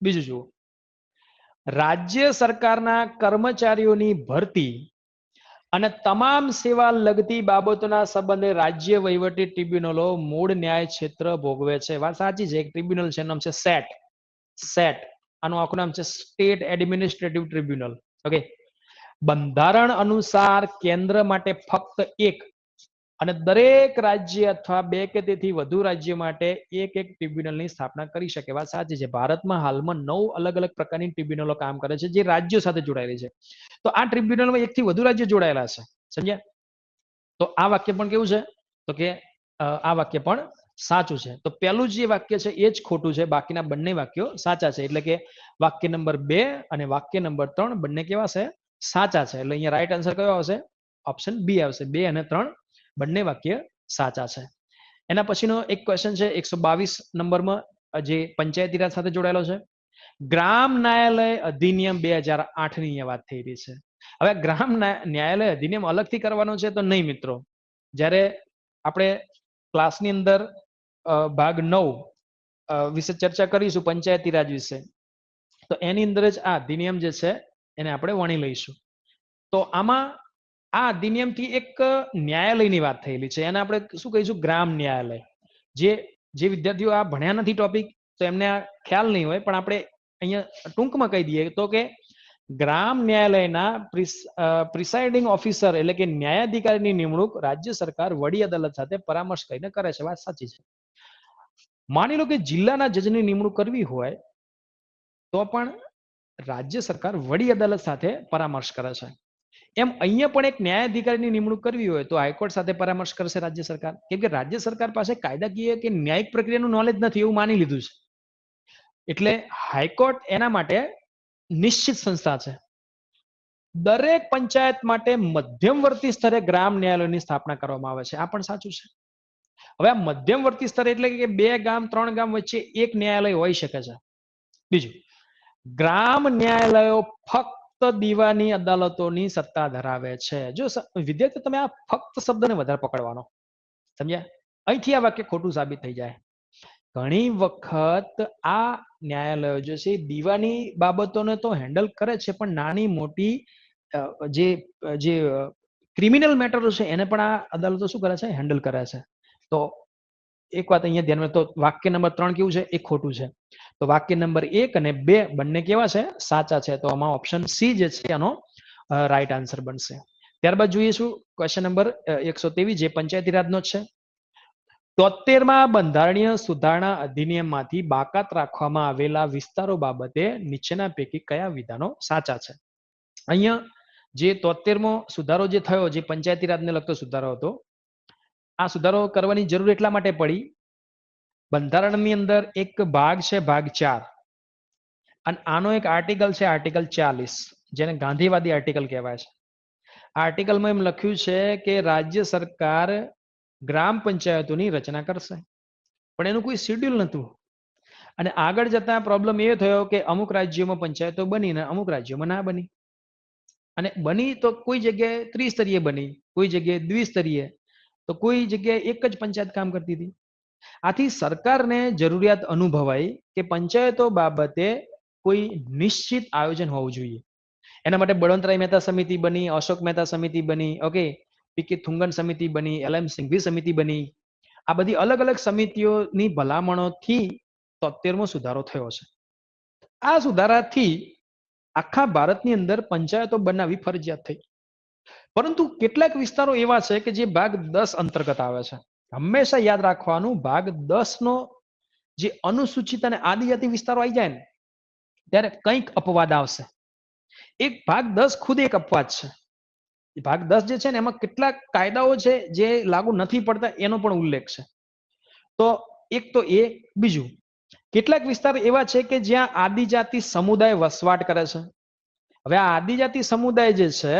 બીજું જુઓ. રાજ્ય સરકારના કર્મચારીઓની ભરતી અને તમામ સેવા લગતી બાબતોના સંબંધે રાજ્ય વહીવટી ટ્રિબ્યુનલો મૂળ ન્યાય ક્ષેત્ર ભોગવે છે. વાત સાચી છે. એક ટ્રિબ્યુનલ છે, નામ છે સેટ. સેટ આનું આખું નામ છે સ્ટેટ એડમિનિસ્ટ્રેટિવ ટ્રિબ્યુનલ. ઓકે. બંધારણ અનુસાર કેન્દ્ર માટે ફક્ત એક અને દરેક રાજ્ય અથવા 2 કે તેથી વધુ રાજ્ય માટે એક ટ્રિબ્યુનલની સ્થાપના કરી શકે. વાત સાચી છે. ભારતમાં હાલમાં 9 અલગ અલગ પ્રકારની ટ્રિબ્યુનલો કામ કરે છે જે રાજ્યો સાથે જોડાયેલી છે. તો આ ટ્રિબ્યુનલમાં 1 થી વધુ રાજ્યો જોડાયેલા છે. સમજ્યા? તો આ વાક્ય પણ કેવું છે? તો કે આ વાક્ય પણ સાચું છે. તો પહેલું જે વાક્ય છે એ જ ખોટું છે. બાકીના બંને વાક્યો સાચા છે. એટલે કે વાક્ય નંબર 2 અને વાક્ય નંબર 3 બંને કેવા છે? સાચા છે. એટલે અહીંયા રાઈટ આન્સર કયો આવશે? ઓપ્શન બી આવશે. 2 અને 3 બંને વાક્ય સાચા છે. એના પછીનો એક ક્વેશ્ચન છે 122 નંબરમાં, જે પંચાયતી રાજ સાથે જોડાયેલો છે. ગ્રામ ન્યાયાલય અધિનિયમ 2008 ની વાત થઈ રહી છે. હવે ગ્રામ ન્યાયાલય અધિનિયમ અલગથી કરવાનો છે તો નહીં મિત્રો. જ્યારે આપણે ક્લાસની અંદર ભાગ 9 વિશે ચર્ચા કરીશું પંચાયતી રાજ વિશે, તો એની અંદર જ આ અધિનિયમ જે છે એને આપણે વણી લઈશું. તો આમાં આ અધિનિયમથી એક ન્યાયાલયની વાત થયેલી છે. એને આપણે શું કહીશું? ગ્રામ ન્યાયાલય. જે વિદ્યાર્થીઓ આ ભણ્યા નથી ટોપિક, તો એમને આ ખ્યાલ નહીં હોય, પણ આપણે અહીંયા ટૂંકમાં કહી દઈએ તો કે ગ્રામ ન્યાયાલયના પ્રિસાઇડિંગ ઓફિસર એટલે કે ન્યાયાધિકારીની નિમણૂક રાજ્ય સરકાર વડી અદાલત સાથે પરામર્શ કરીને કરે છે. વાત સાચી છે. માની લો કે જિલ્લાના જજની નિમણૂક કરવી હોય તો પણ રાજ્ય સરકાર વડી અદાલત સાથે પરામર્શ કરે છે. એમ અહીંયા પણ એક ન્યાયાધિકારીની નિમણૂક કરવી હોય તો હાઈકોર્ટ સાથે પરામર્શ કરશે રાજ્ય સરકાર. કેમ કે રાજ્ય સરકાર પાસે કાયદાકીય કે ન્યાયિક પ્રક્રિયાનું નોલેજ નથી એવું માની લીધું છે. એટલે હાઈકોર્ટ એના માટે નિશ્ચિત સંસ્થા છે. દરેક પંચાયત માટે મધ્યમવર્તી સ્તરે ગ્રામ ન્યાયાલયની સ્થાપના કરવામાં આવે છે. આ પણ સાચું છે. હવે આ મધ્યમવર્તી સ્તરે એટલે કે 2 ગામ 3 ગામ વચ્ચે એક ન્યાયાલય હોઈ શકે છે. બીજું, ગ્રામ ન્યાયાલયો ફક્ત દીવાની અદાલતોની સત્તા ધરાવે છે. જો વિદ્યાર્થી તમે આ ફક્ત શબ્દને વધારે પકડવાનો, સમજ્યા? અહીંથી આ વાક્ય ખોટું સાબિત થઈ જાય. ઘણી વખત આ ન્યાયાલયો જે છે દીવાની બાબતોને તો હેન્ડલ કરે છે, પણ નાની મોટી જે જે ક્રિમિનલ મેટરો છે એને પણ આ અદાલતો શું કરે છે? હેન્ડલ કરે છે. તો એક વાત અહીંયા ધ્યાનમાં, તો વાક્ય નંબર 3 કેવું છે? એ ખોટું છે. તો વાક્ય નંબર 1 અને 2 બંને કેવા છે? સાચા છે. તો આમાં ઓપ્શન સી જે છે એનો રાઈટ આન્સર બનશે. ત્યારબાદ જોઈશું ક્વેશ્ચન નંબર 123, જે પંચાયતી રાજનો છે. 73માં બંધારણીય સુધારણા અધિનિયમમાંથી બાકાત રાખવામાં આવેલા વિસ્તારો બાબતે નીચેના પૈકી કયા વિધાનો સાચા છે? અહીંયા જે 73મો સુધારો જે થયો, જે પંચાયતી રાજને લગતો સુધારો હતો, આ સુધારો કરવાની જરૂર એટલા માટે પડી, બંધારણની અંદર એક ભાગ છે, ભાગ 4, અને આનો એક આર્ટિકલ છે, આર્ટિકલ 40, જેને ગાંધીવાદી આર્ટિકલ કહેવાય છે. આ આર્ટિકલમાં એમ લખ્યું છે કે રાજ્ય સરકાર ગ્રામ પંચાયતોની રચના કરશે, પણ એનું કોઈ શેડ્યુલ નહોતું. અને આગળ જતા પ્રોબ્લેમ એ થયો કે અમુક રાજ્યોમાં પંચાયતો બની ને અમુક રાજ્યોમાં ના બની. અને બની તો કોઈ જગ્યાએ ત્રિસ્તરીય બની, કોઈ જગ્યાએ દ્વિસ્તરીય, તો કોઈ જગ્યાએ એક જ પંચાયત કામ કરતી હતી. આથી સરકારને જરૂરિયાત અનુભવાઈ કે પંચાયતો બાબતે કોઈ નિશ્ચિત આયોજન હોવું જોઈએ. એના માટે બળવંતરાય મહેતા સમિતિ બની, અશોક મહેતા સમિતિ બની, ઓકે, પીકે થુંગન સમિતિ બની, LM સિંઘવી સમિતિ બની. આ બધી અલગ અલગ સમિતિઓની ભલામણોથી 73મો સુધારો થયો છે. આ સુધારાથી આખા ભારતની અંદર પંચાયતો બનાવવી ફરજિયાત થઈ. પરંતુ કેટલાક વિસ્તારો એવા છે કે જે ભાગ 10 અંતર્ગત આવે છે. હંમેશા યાદ રાખવાનું, ભાગ 10 નો જે અનુસૂચિત અને આદિજાતિ વિસ્તારો આવી જાય ને, ત્યારે કંઈક અપવાદ આવશે. એક ભાગ 10 ખુદ એક અપવાદ છે. ભાગ 10 જે છે ને, એમાં કેટલાક કાયદાઓ છે જે લાગુ નથી પડતા, એનો પણ ઉલ્લેખ છે. તો એક તો એ. બીજું, કેટલાક વિસ્તાર એવા છે કે જ્યાં આદિજાતિ સમુદાય વસવાટ કરે છે. હવે આ આદિજાતિ સમુદાય જે છે,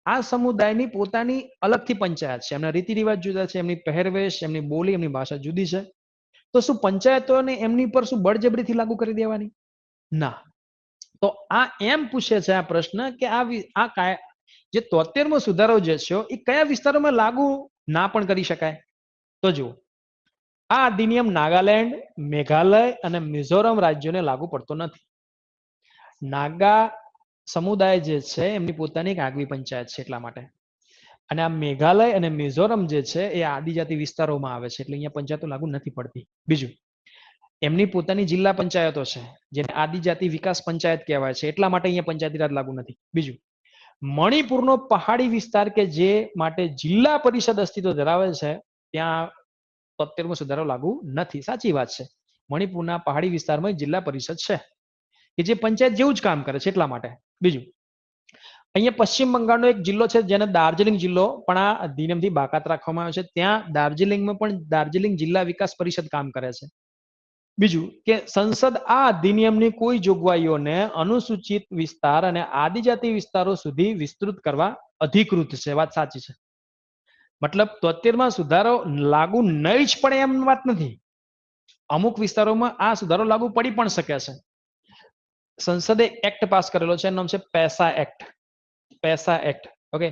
આ સમુદાયની પોતાની અલગથી પંચાયત છે, એમના રીતિ રિવાજ જુદા છે, એમની પહેરવેશ, એમની બોલી, એમની ભાષા જુદી છે. તો શું પંચાયતોને એમની પર શું બળજબરીથી લાગુ કરી દેવાની? ના. તો આ એમ પૂછે છે આ પ્રશ્ન કે આ જે 73મો સુધારો જે છે એ કયા વિસ્તારોમાં લાગુ ના પણ કરી શકાય? તો જુઓ, આ અધિનિયમ નાગાલેન્ડ, મેઘાલય અને મિઝોરમ રાજ્યોને લાગુ પડતો નથી. નાગા સમુદાય જે છે એમની પોતાની એક આગવી પંચાયત છે, એટલા માટે. અને આ મેઘાલય અને મિઝોરમ જે છે એ આદિજાતિ વિસ્તારોમાં આવે છે, એટલે અહીંયા પંચાયતો લાગુ નથી પડતી. બીજું, એમની પોતાની જિલ્લા પંચાયતો છે, જેને આદિજાતિ વિકાસ પંચાયત કહેવાય છે, એટલા માટે અહીંયા પંચાયતી રાજ લાગુ નથી. બીજું, મણિપુરનો પહાડી વિસ્તાર કે જે માટે જિલ્લા પરિષદ અસ્તિત્વ ધરાવે છે, ત્યાં 73મો સુધારો લાગુ નથી. સાચી વાત છે, મણિપુરના પહાડી વિસ્તારમાં જિલ્લા પરિષદ છે કે જે પંચાયત જેવું જ કામ કરે છે, એટલા માટે. બીજું, અહીંયા પશ્ચિમ બંગાળનો એક જિલ્લો છે જેને દાર્જિલિંગ જિલ્લો પણ આ અધિનિયમથી બાકાત રાખવામાં આવ્યો છે. ત્યાં દાર્જિલિંગમાં પણ દાર્જિલિંગ જિલ્લા વિકાસ પરિષદ કામ કરે છે. બીજું કે સંસદ આ અધિનિયમની કોઈ જોગવાઈઓને અનુસૂચિત વિસ્તાર અને આદિજાતિ વિસ્તારો સુધી વિસ્તૃત કરવા અધિકૃત છે. વાત સાચી છે. મતલબ 73માં સુધારો લાગુ નહીં જ પડે એમ વાત નથી. અમુક વિસ્તારોમાં આ સુધારો લાગુ પડી પણ શકે છે. સંસદે એક્ટ પાસ કરેલો છે, એનું નામ છે પેસા એક્ટ. પેસા act, okay,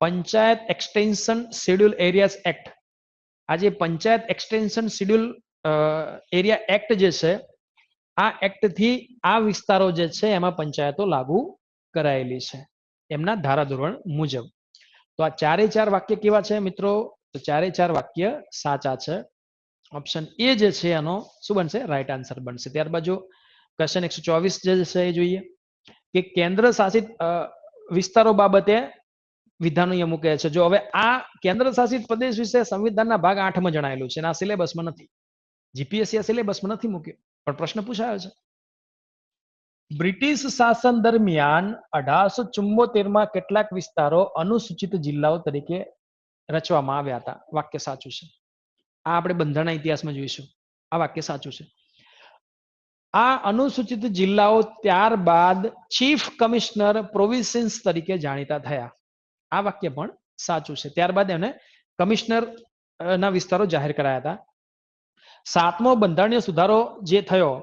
panchayat extension schedule areas act. આ જે panchayat extension schedule area act જે છે, આ એક્ટથી આ વિસ્તારો જે છે એમાં પંચાયતો લાગુ કરાયેલી છે, એમના ધારાધોરણ મુજબ. તો આ 4 વાક્ય કેવા છે મિત્રો? તો 4 વાક્ય સાચા છે. ઓપ્શન એ જે છે એનો શું બનશે? રાઈટ આન્સર બનશે. ત્યારબાદ જો ક્વેશ્ચન 124 જે છે એ જોઈએ કે કેન્દ્ર શાસિત વિસ્તારો બાબતે વિધાનો અહીંયા મૂકે છે. જો હવે આ કેન્દ્ર શાસિત પ્રદેશ વિશે સંવિધાનના ભાગ 8માં જણાયેલું છે, અને આ સિલેબસમાં નથી. જીપીએસસી આ સિલેબસમાં નથી મૂક્યો, પણ પ્રશ્ન પૂછાયો છે. બ્રિટિશ શાસન દરમિયાન 1874માં કેટલાક વિસ્તારો અનુસૂચિત જિલ્લાઓ તરીકે રચવામાં આવ્યા હતા? વાક્ય સાચું છે. આ આપણે બંધારણના ઇતિહાસમાં જોઈશું. આ વાક્ય સાચું છે. આ અનુસૂચિત જિલ્લાઓ ત્યારબાદ ચીફ કમિશનર પ્રોવિન્સિસ તરીકે જાણીતા થયા. આ વાક્ય પણ સાચું છે. ત્યારબાદ એને કમિશનર ના વિસ્તારો જાહેર કરાયા હતા. 7મો બંધારણીય સુધારો જે થયો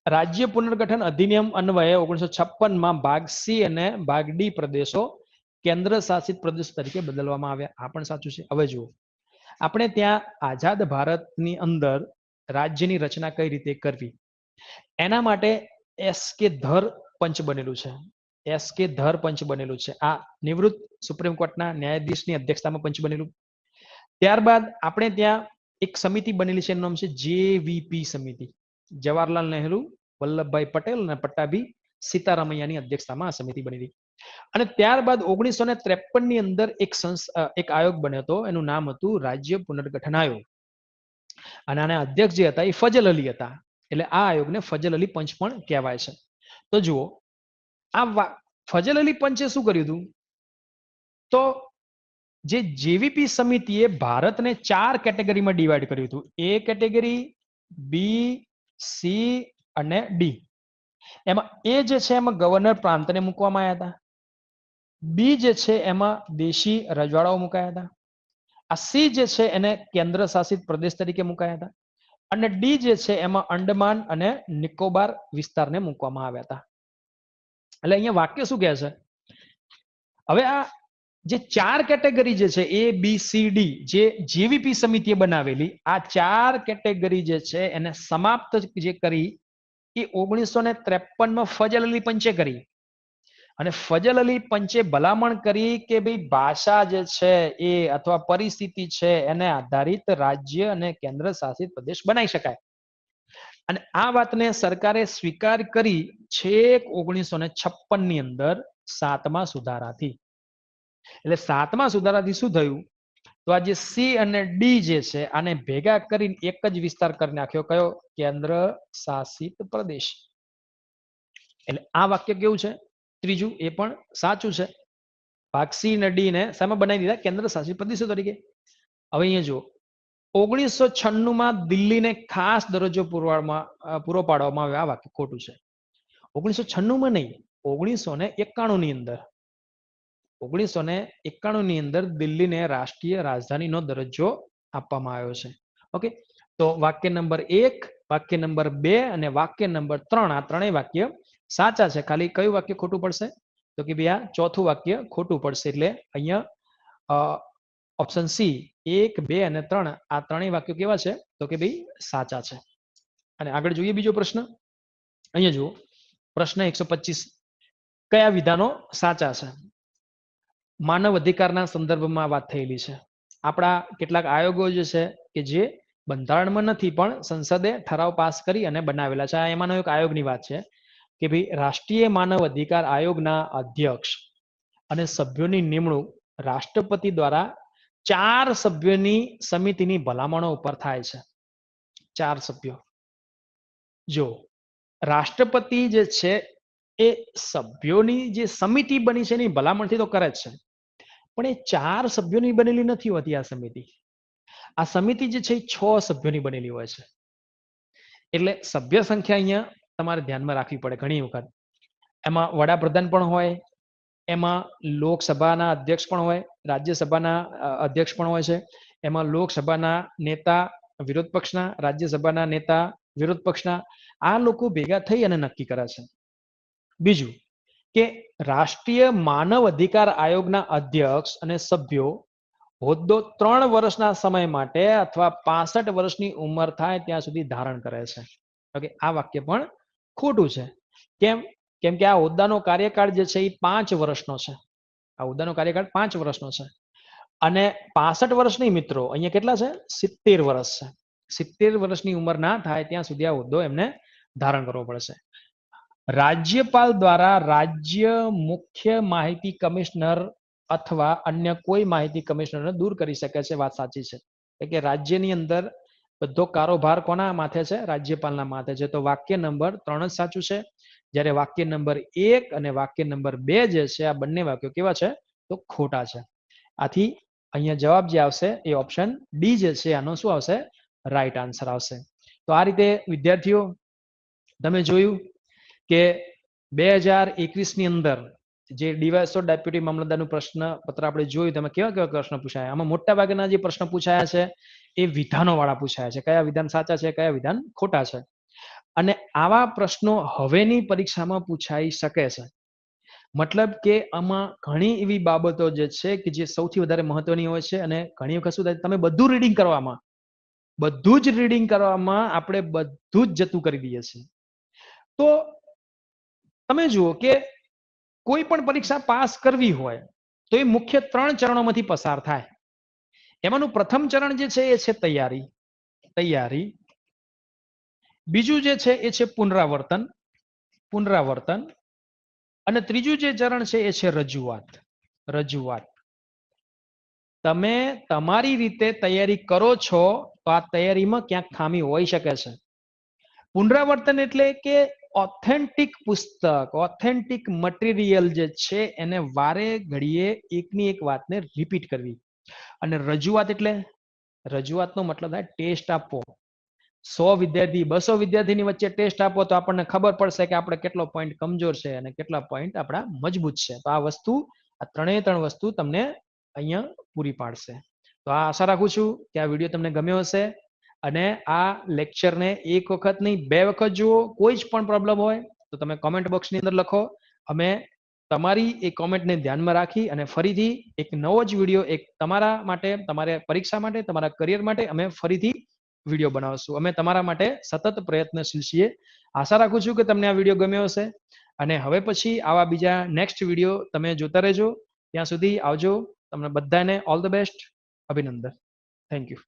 રાજ્ય પુનર્ગઠન અધિનિયમ અન્વયે 1956 માં ભાગ સી અને ભાગ ડી પ્રદેશો કેન્દ્ર શાસિત પ્રદેશ તરીકે બદલવામાં આવ્યા. આ પણ સાચું છે. હવે જુઓ, આપણે ત્યાં આઝાદ ભારતની અંદર રાજ્યની રચના કઈ રીતે કરવી એના માટે એસ કે ધર પંચ બનેલું છે. એસ કે ધર પંચ બનેલું છે. આ નિવૃત્ત સુપ્રીમ કોર્ટના ન્યાયાધીશની અધ્યક્ષતામાં પંચ બનેલું. ત્યારબાદ આપણે ત્યાં એક સમિતિ બનેલી છે, એનું નામ છે જેવીપી સમિતિ. જવાહરલાલ નહેરુ, વલ્લભભાઈ પટેલ અને પટ્ટાભી સીતારામૈયાની અધ્યક્ષતામાં આ સમિતિ બનેલી. અને ત્યારબાદ 1953 ની અંદર એક આયોગ બન્યો હતો, એનું નામ હતું રાજ્ય પુનર્ગઠન આયોગ. અને આના અધ્યક્ષ જે હતા એ ફજલ અલી હતા. એટલે આ આયોગને ફજલ અલી પંચ પણ કહેવાય છે. તો જુઓ, આ ફજલ અલી પંચે શું કર્યું હતું? તો જે જેવીપી સમિતિએ ભારતને 4 કેટેગરીમાં ડિવાઈડ કર્યું હતું. એ કેટેગરી, બી, સી અને ડી. એમાં એ જે છે એમાં ગવર્નર પ્રાંતને મૂકવામાં આવ્યા હતા. બી જે છે એમાં દેશી રજવાડાઓ મુકાયા હતા. આ સી જે છે એને કેન્દ્ર શાસિત પ્રદેશ તરીકે મુકાયા હતા. અને ડી જે છે એમાં અંડમાન અને નિકોબાર વિસ્તારને મૂકવામાં આવ્યા હતા. એટલે અહીંયા વાક્ય શું કહે છે? હવે આ જે 4 કેટેગરી જે છે, એ બી સી ડી, જે જેવીપી સમિતિએ બનાવેલી, આ 4 કેટેગરી જે છે એને સમાપ્ત જે કરી એ 1953 ફજલ અલી પંચે કરી. અને ફજલ અલી પંચે ભલામણ કરી કે ભાઈ ભાષા જે છે એ અથવા પરિસ્થિતિ છે એને આધારિત રાજ્ય અને કેન્દ્ર શાસિત પ્રદેશ બનાવી શકાય. અને આ વાતને સરકારે સ્વીકાર કરી છેક 1956 ની અંદર 7મા સુધારાથી. એટલે 7મા સુધારાથી શું થયું? તો આ જે સી અને ડી જે છે આને ભેગા કરીને એક જ વિસ્તાર કરી નાખ્યો. કયો? કેન્દ્ર શાસિત પ્રદેશ. એટલે આ વાક્ય કેવું છે? ત્રીજું એ પણ સાચું છે. ભાગ સી અને ડી ને સામે બનાવી દીધા કેન્દ્ર શાસિત પ્રદેશો તરીકે. હવે અહીંયા જુઓ, 1996 દિલ્હીને ખાસ દરજ્જો પૂરો પાડવામાં આવ્યો. આ વાક્ય ખોટું છે. 1996 નહીં, 1991 ની અંદર. 1991 ની અંદર દિલ્હીને રાષ્ટ્રીય રાજધાનીનો દરજ્જો આપવામાં આવ્યો છે. ઓકે, તો વાક્ય નંબર 1, વાક્ય નંબર 2 અને વાક્ય નંબર 3, આ ત્રણેય વાક્ય સાચા છે. ખાલી કયું વાક્ય ખોટું પડશે? તો કે ભાઈ આ ચોથું વાક્ય ખોટું પડશે. એટલે અહીંયા ઓપ્શન સી 1, 2 અને 3, આ ત્રણેય વાક્યો કેવા છે? તો કે ભાઈ સાચા છે. અને આગળ જોઈએ બીજો પ્રશ્ન. અહીંયા જુઓ, પ્રશ્ન 125, કયા વિધાનો સાચા છે? માનવ અધિકારના સંદર્ભમાં વાત થયેલી છે. આપણા કેટલાક આયોગો જે છે કે જે બંધારણમાં નથી પણ સંસદે ઠરાવ પાસ કરી અને બનાવેલા છે. એમાંનો એક આયોગની વાત છે કે ભાઈ રાષ્ટ્રીય માનવ અધિકાર આયોગના અધ્યક્ષ અને સભ્યોની નિમણૂક રાષ્ટ્રપતિ દ્વારા 4 સભ્યોની સમિતિની ભલામણો ઉપર થાય છે. 4 સભ્યો. જો રાષ્ટ્રપતિ જે છે એ સભ્યોની જે સમિતિ બની છે એની ભલામણથી તો કરે જ છે, પણ એ 4 સભ્યોની બનેલી નથી હોતી. આ સમિતિ જે છે એ 6 સભ્યોની બનેલી હોય છે. એટલે સભ્ય સંખ્યા અહીંયા તમારે ધ્યાનમાં રાખવી પડે. ઘણી વખત એમાં વડાપ્રધાન પણ હોય, એમાં લોકસભાના અધ્યક્ષ પણ હોય, રાજ્યસભાના અધ્યક્ષ પણ હોય છે, એમાં લોકસભાના નેતા વિરોધ પક્ષના, રાજ્યસભાના નેતા વિરોધ પક્ષના, આ લોકો ભેગા થઈ અને નક્કી કરે છે. બીજું કે રાષ્ટ્રીય માનવ અધિકાર આયોગના અધ્યક્ષ અને સભ્યો હોદ્દો 3 વર્ષના સમય માટે અથવા 65 વર્ષની ઉંમર થાય ત્યાં સુધી ધારણ કરે છે. ઓકે, આ વાક્ય પણ ખોટું છે. કેમ કે આ હોદ્દાનો કાર્યકાળ જે છે એ 5 વર્ષનો છે. આ હોદ્દાનો કાર્યકાળ 5 વર્ષનો છે. અને 65 વર્ષ નહીં મિત્રો, અહીંયા કેટલા છે? 70 વર્ષ છે. 70 વર્ષની ઉંમર ના થાય ત્યાં સુધી આ હોદ્દો એમને ધારણ કરવો પડશે. રાજ્યપાલ દ્વારા રાજ્ય મુખ્ય માહિતી કમિશનર અથવા અન્ય કોઈ માહિતી કમિશનરને દૂર કરી શકે છે. વાત સાચી છે. કે રાજ્યની અંદર બધો કારોબાર કોના માથે છે? રાજ્યપાલના માથે છે. તો વાક્ય નંબર 3 જ સાચું છે. જ્યારે વાક્ય નંબર 1 અને વાક્ય નંબર 2 જે છે આ બંને વાક્યો કેવા છે? તો ખોટા છે. આથી અહીંયા જવાબ જે આવશે એ ઓપ્શન ડી જે છે આનો શું આવશે? રાઈટ આન્સર આવશે. તો આ રીતે વિદ્યાર્થીઓ તમે જોયું કે 2021 ની અંદર જે ડીવાયએસઓ ડેપ્યુટી મામલતદારનું પ્રશ્ન પત્ર આપણે જોયું, તેમાં કેવા કેવા પ્રશ્ન પૂછાયા? આમાં મોટા ભાગના જે પ્રશ્ન પૂછાયા છે એ વિધાનો વાળા પૂછાયા છે. કયા વિધાન સાચા છે, કયા વિધાન ખોટા છે. અને આવા પ્રશ્નો હવેની પરીક્ષામાં પૂછાઈ શકે છે. મતલબ કે આમાં ઘણી એવી બાબતો જે છે કે જે સૌથી વધારે મહત્વની હોય છે, અને ઘણી વખત શું થાય, તમે બધું રીડિંગ કરવામાં આપણે બધું જ જતું કરી દઈએ છીએ. તો તમે જુઓ કે કોઈ પણ પરીક્ષા પાસ કરવી હોય તો એ મુખ્ય 3 ચરણોમાંથી પસાર થાય. એમાંનું પ્રથમ ચરણ જે છે એ છે તૈયારી. બીજું જે છે એ છે પુનરાવર્તન. અને ત્રીજું જે ચરણ છે એ છે રજૂઆત. તમે તમારી રીતે તૈયારી કરો છો તો આ તૈયારીમાં ક્યાંક ખામી હોઈ શકે છે. પુનરાવર્તન એટલે કે ઓથેન્ટિક પુસ્તક, ઓથેન્ટિક મટીરિયલ જે છે એને વારે ઘડીએ એકની એક વાતને રિપીટ કરવી. અને રજૂઆતનો મતલબ થાય ટેસ્ટ આપવો. 100 વિદ્યાર્થી 200 વિદ્યાર્થીની વચ્ચે ટેસ્ટ આપો તો આપણને ખબર પડશે કે આપણે કેટલો પોઈન્ટ કમજોર છે અને કેટલા પોઈન્ટ આપણા મજબૂત છે. તો આ ત્રણે ત્રણ વસ્તુ તમને અહીંયા પૂરી પાડશે. તો આ આશા રાખું છું કે આ વિડીયો તમને ગમ્યો હશે, અને આ લેક્ચરને એક વખત નહીં 2 વખત જુઓ. કોઈ જ પણ પ્રોબ્લેમ હોય તો તમે કોમેન્ટ બોક્સની અંદર લખો. અમે તમારી એ કોમેન્ટને ધ્યાનમાં રાખી અને ફરીથી એક નવો જ વિડીયો એક તમારા માટે, તમારે પરીક્ષા માટે, તમારા કરિયર માટે અમે ફરીથી વિડીયો બનાવશું. અમે તમારા માટે સતત પ્રયત્નશીલ છીએ. આશા રાખું છું કે તમને આ વિડીયો ગમ્યો હશે, અને હવે પછી આવા બીજા નેક્સ્ટ વિડીયો તમે જોતા રહેજો. ત્યાં સુધી આવજો. તમને બધાને ઓલ ધ બેસ્ટ. અભિનંદન. Thank you.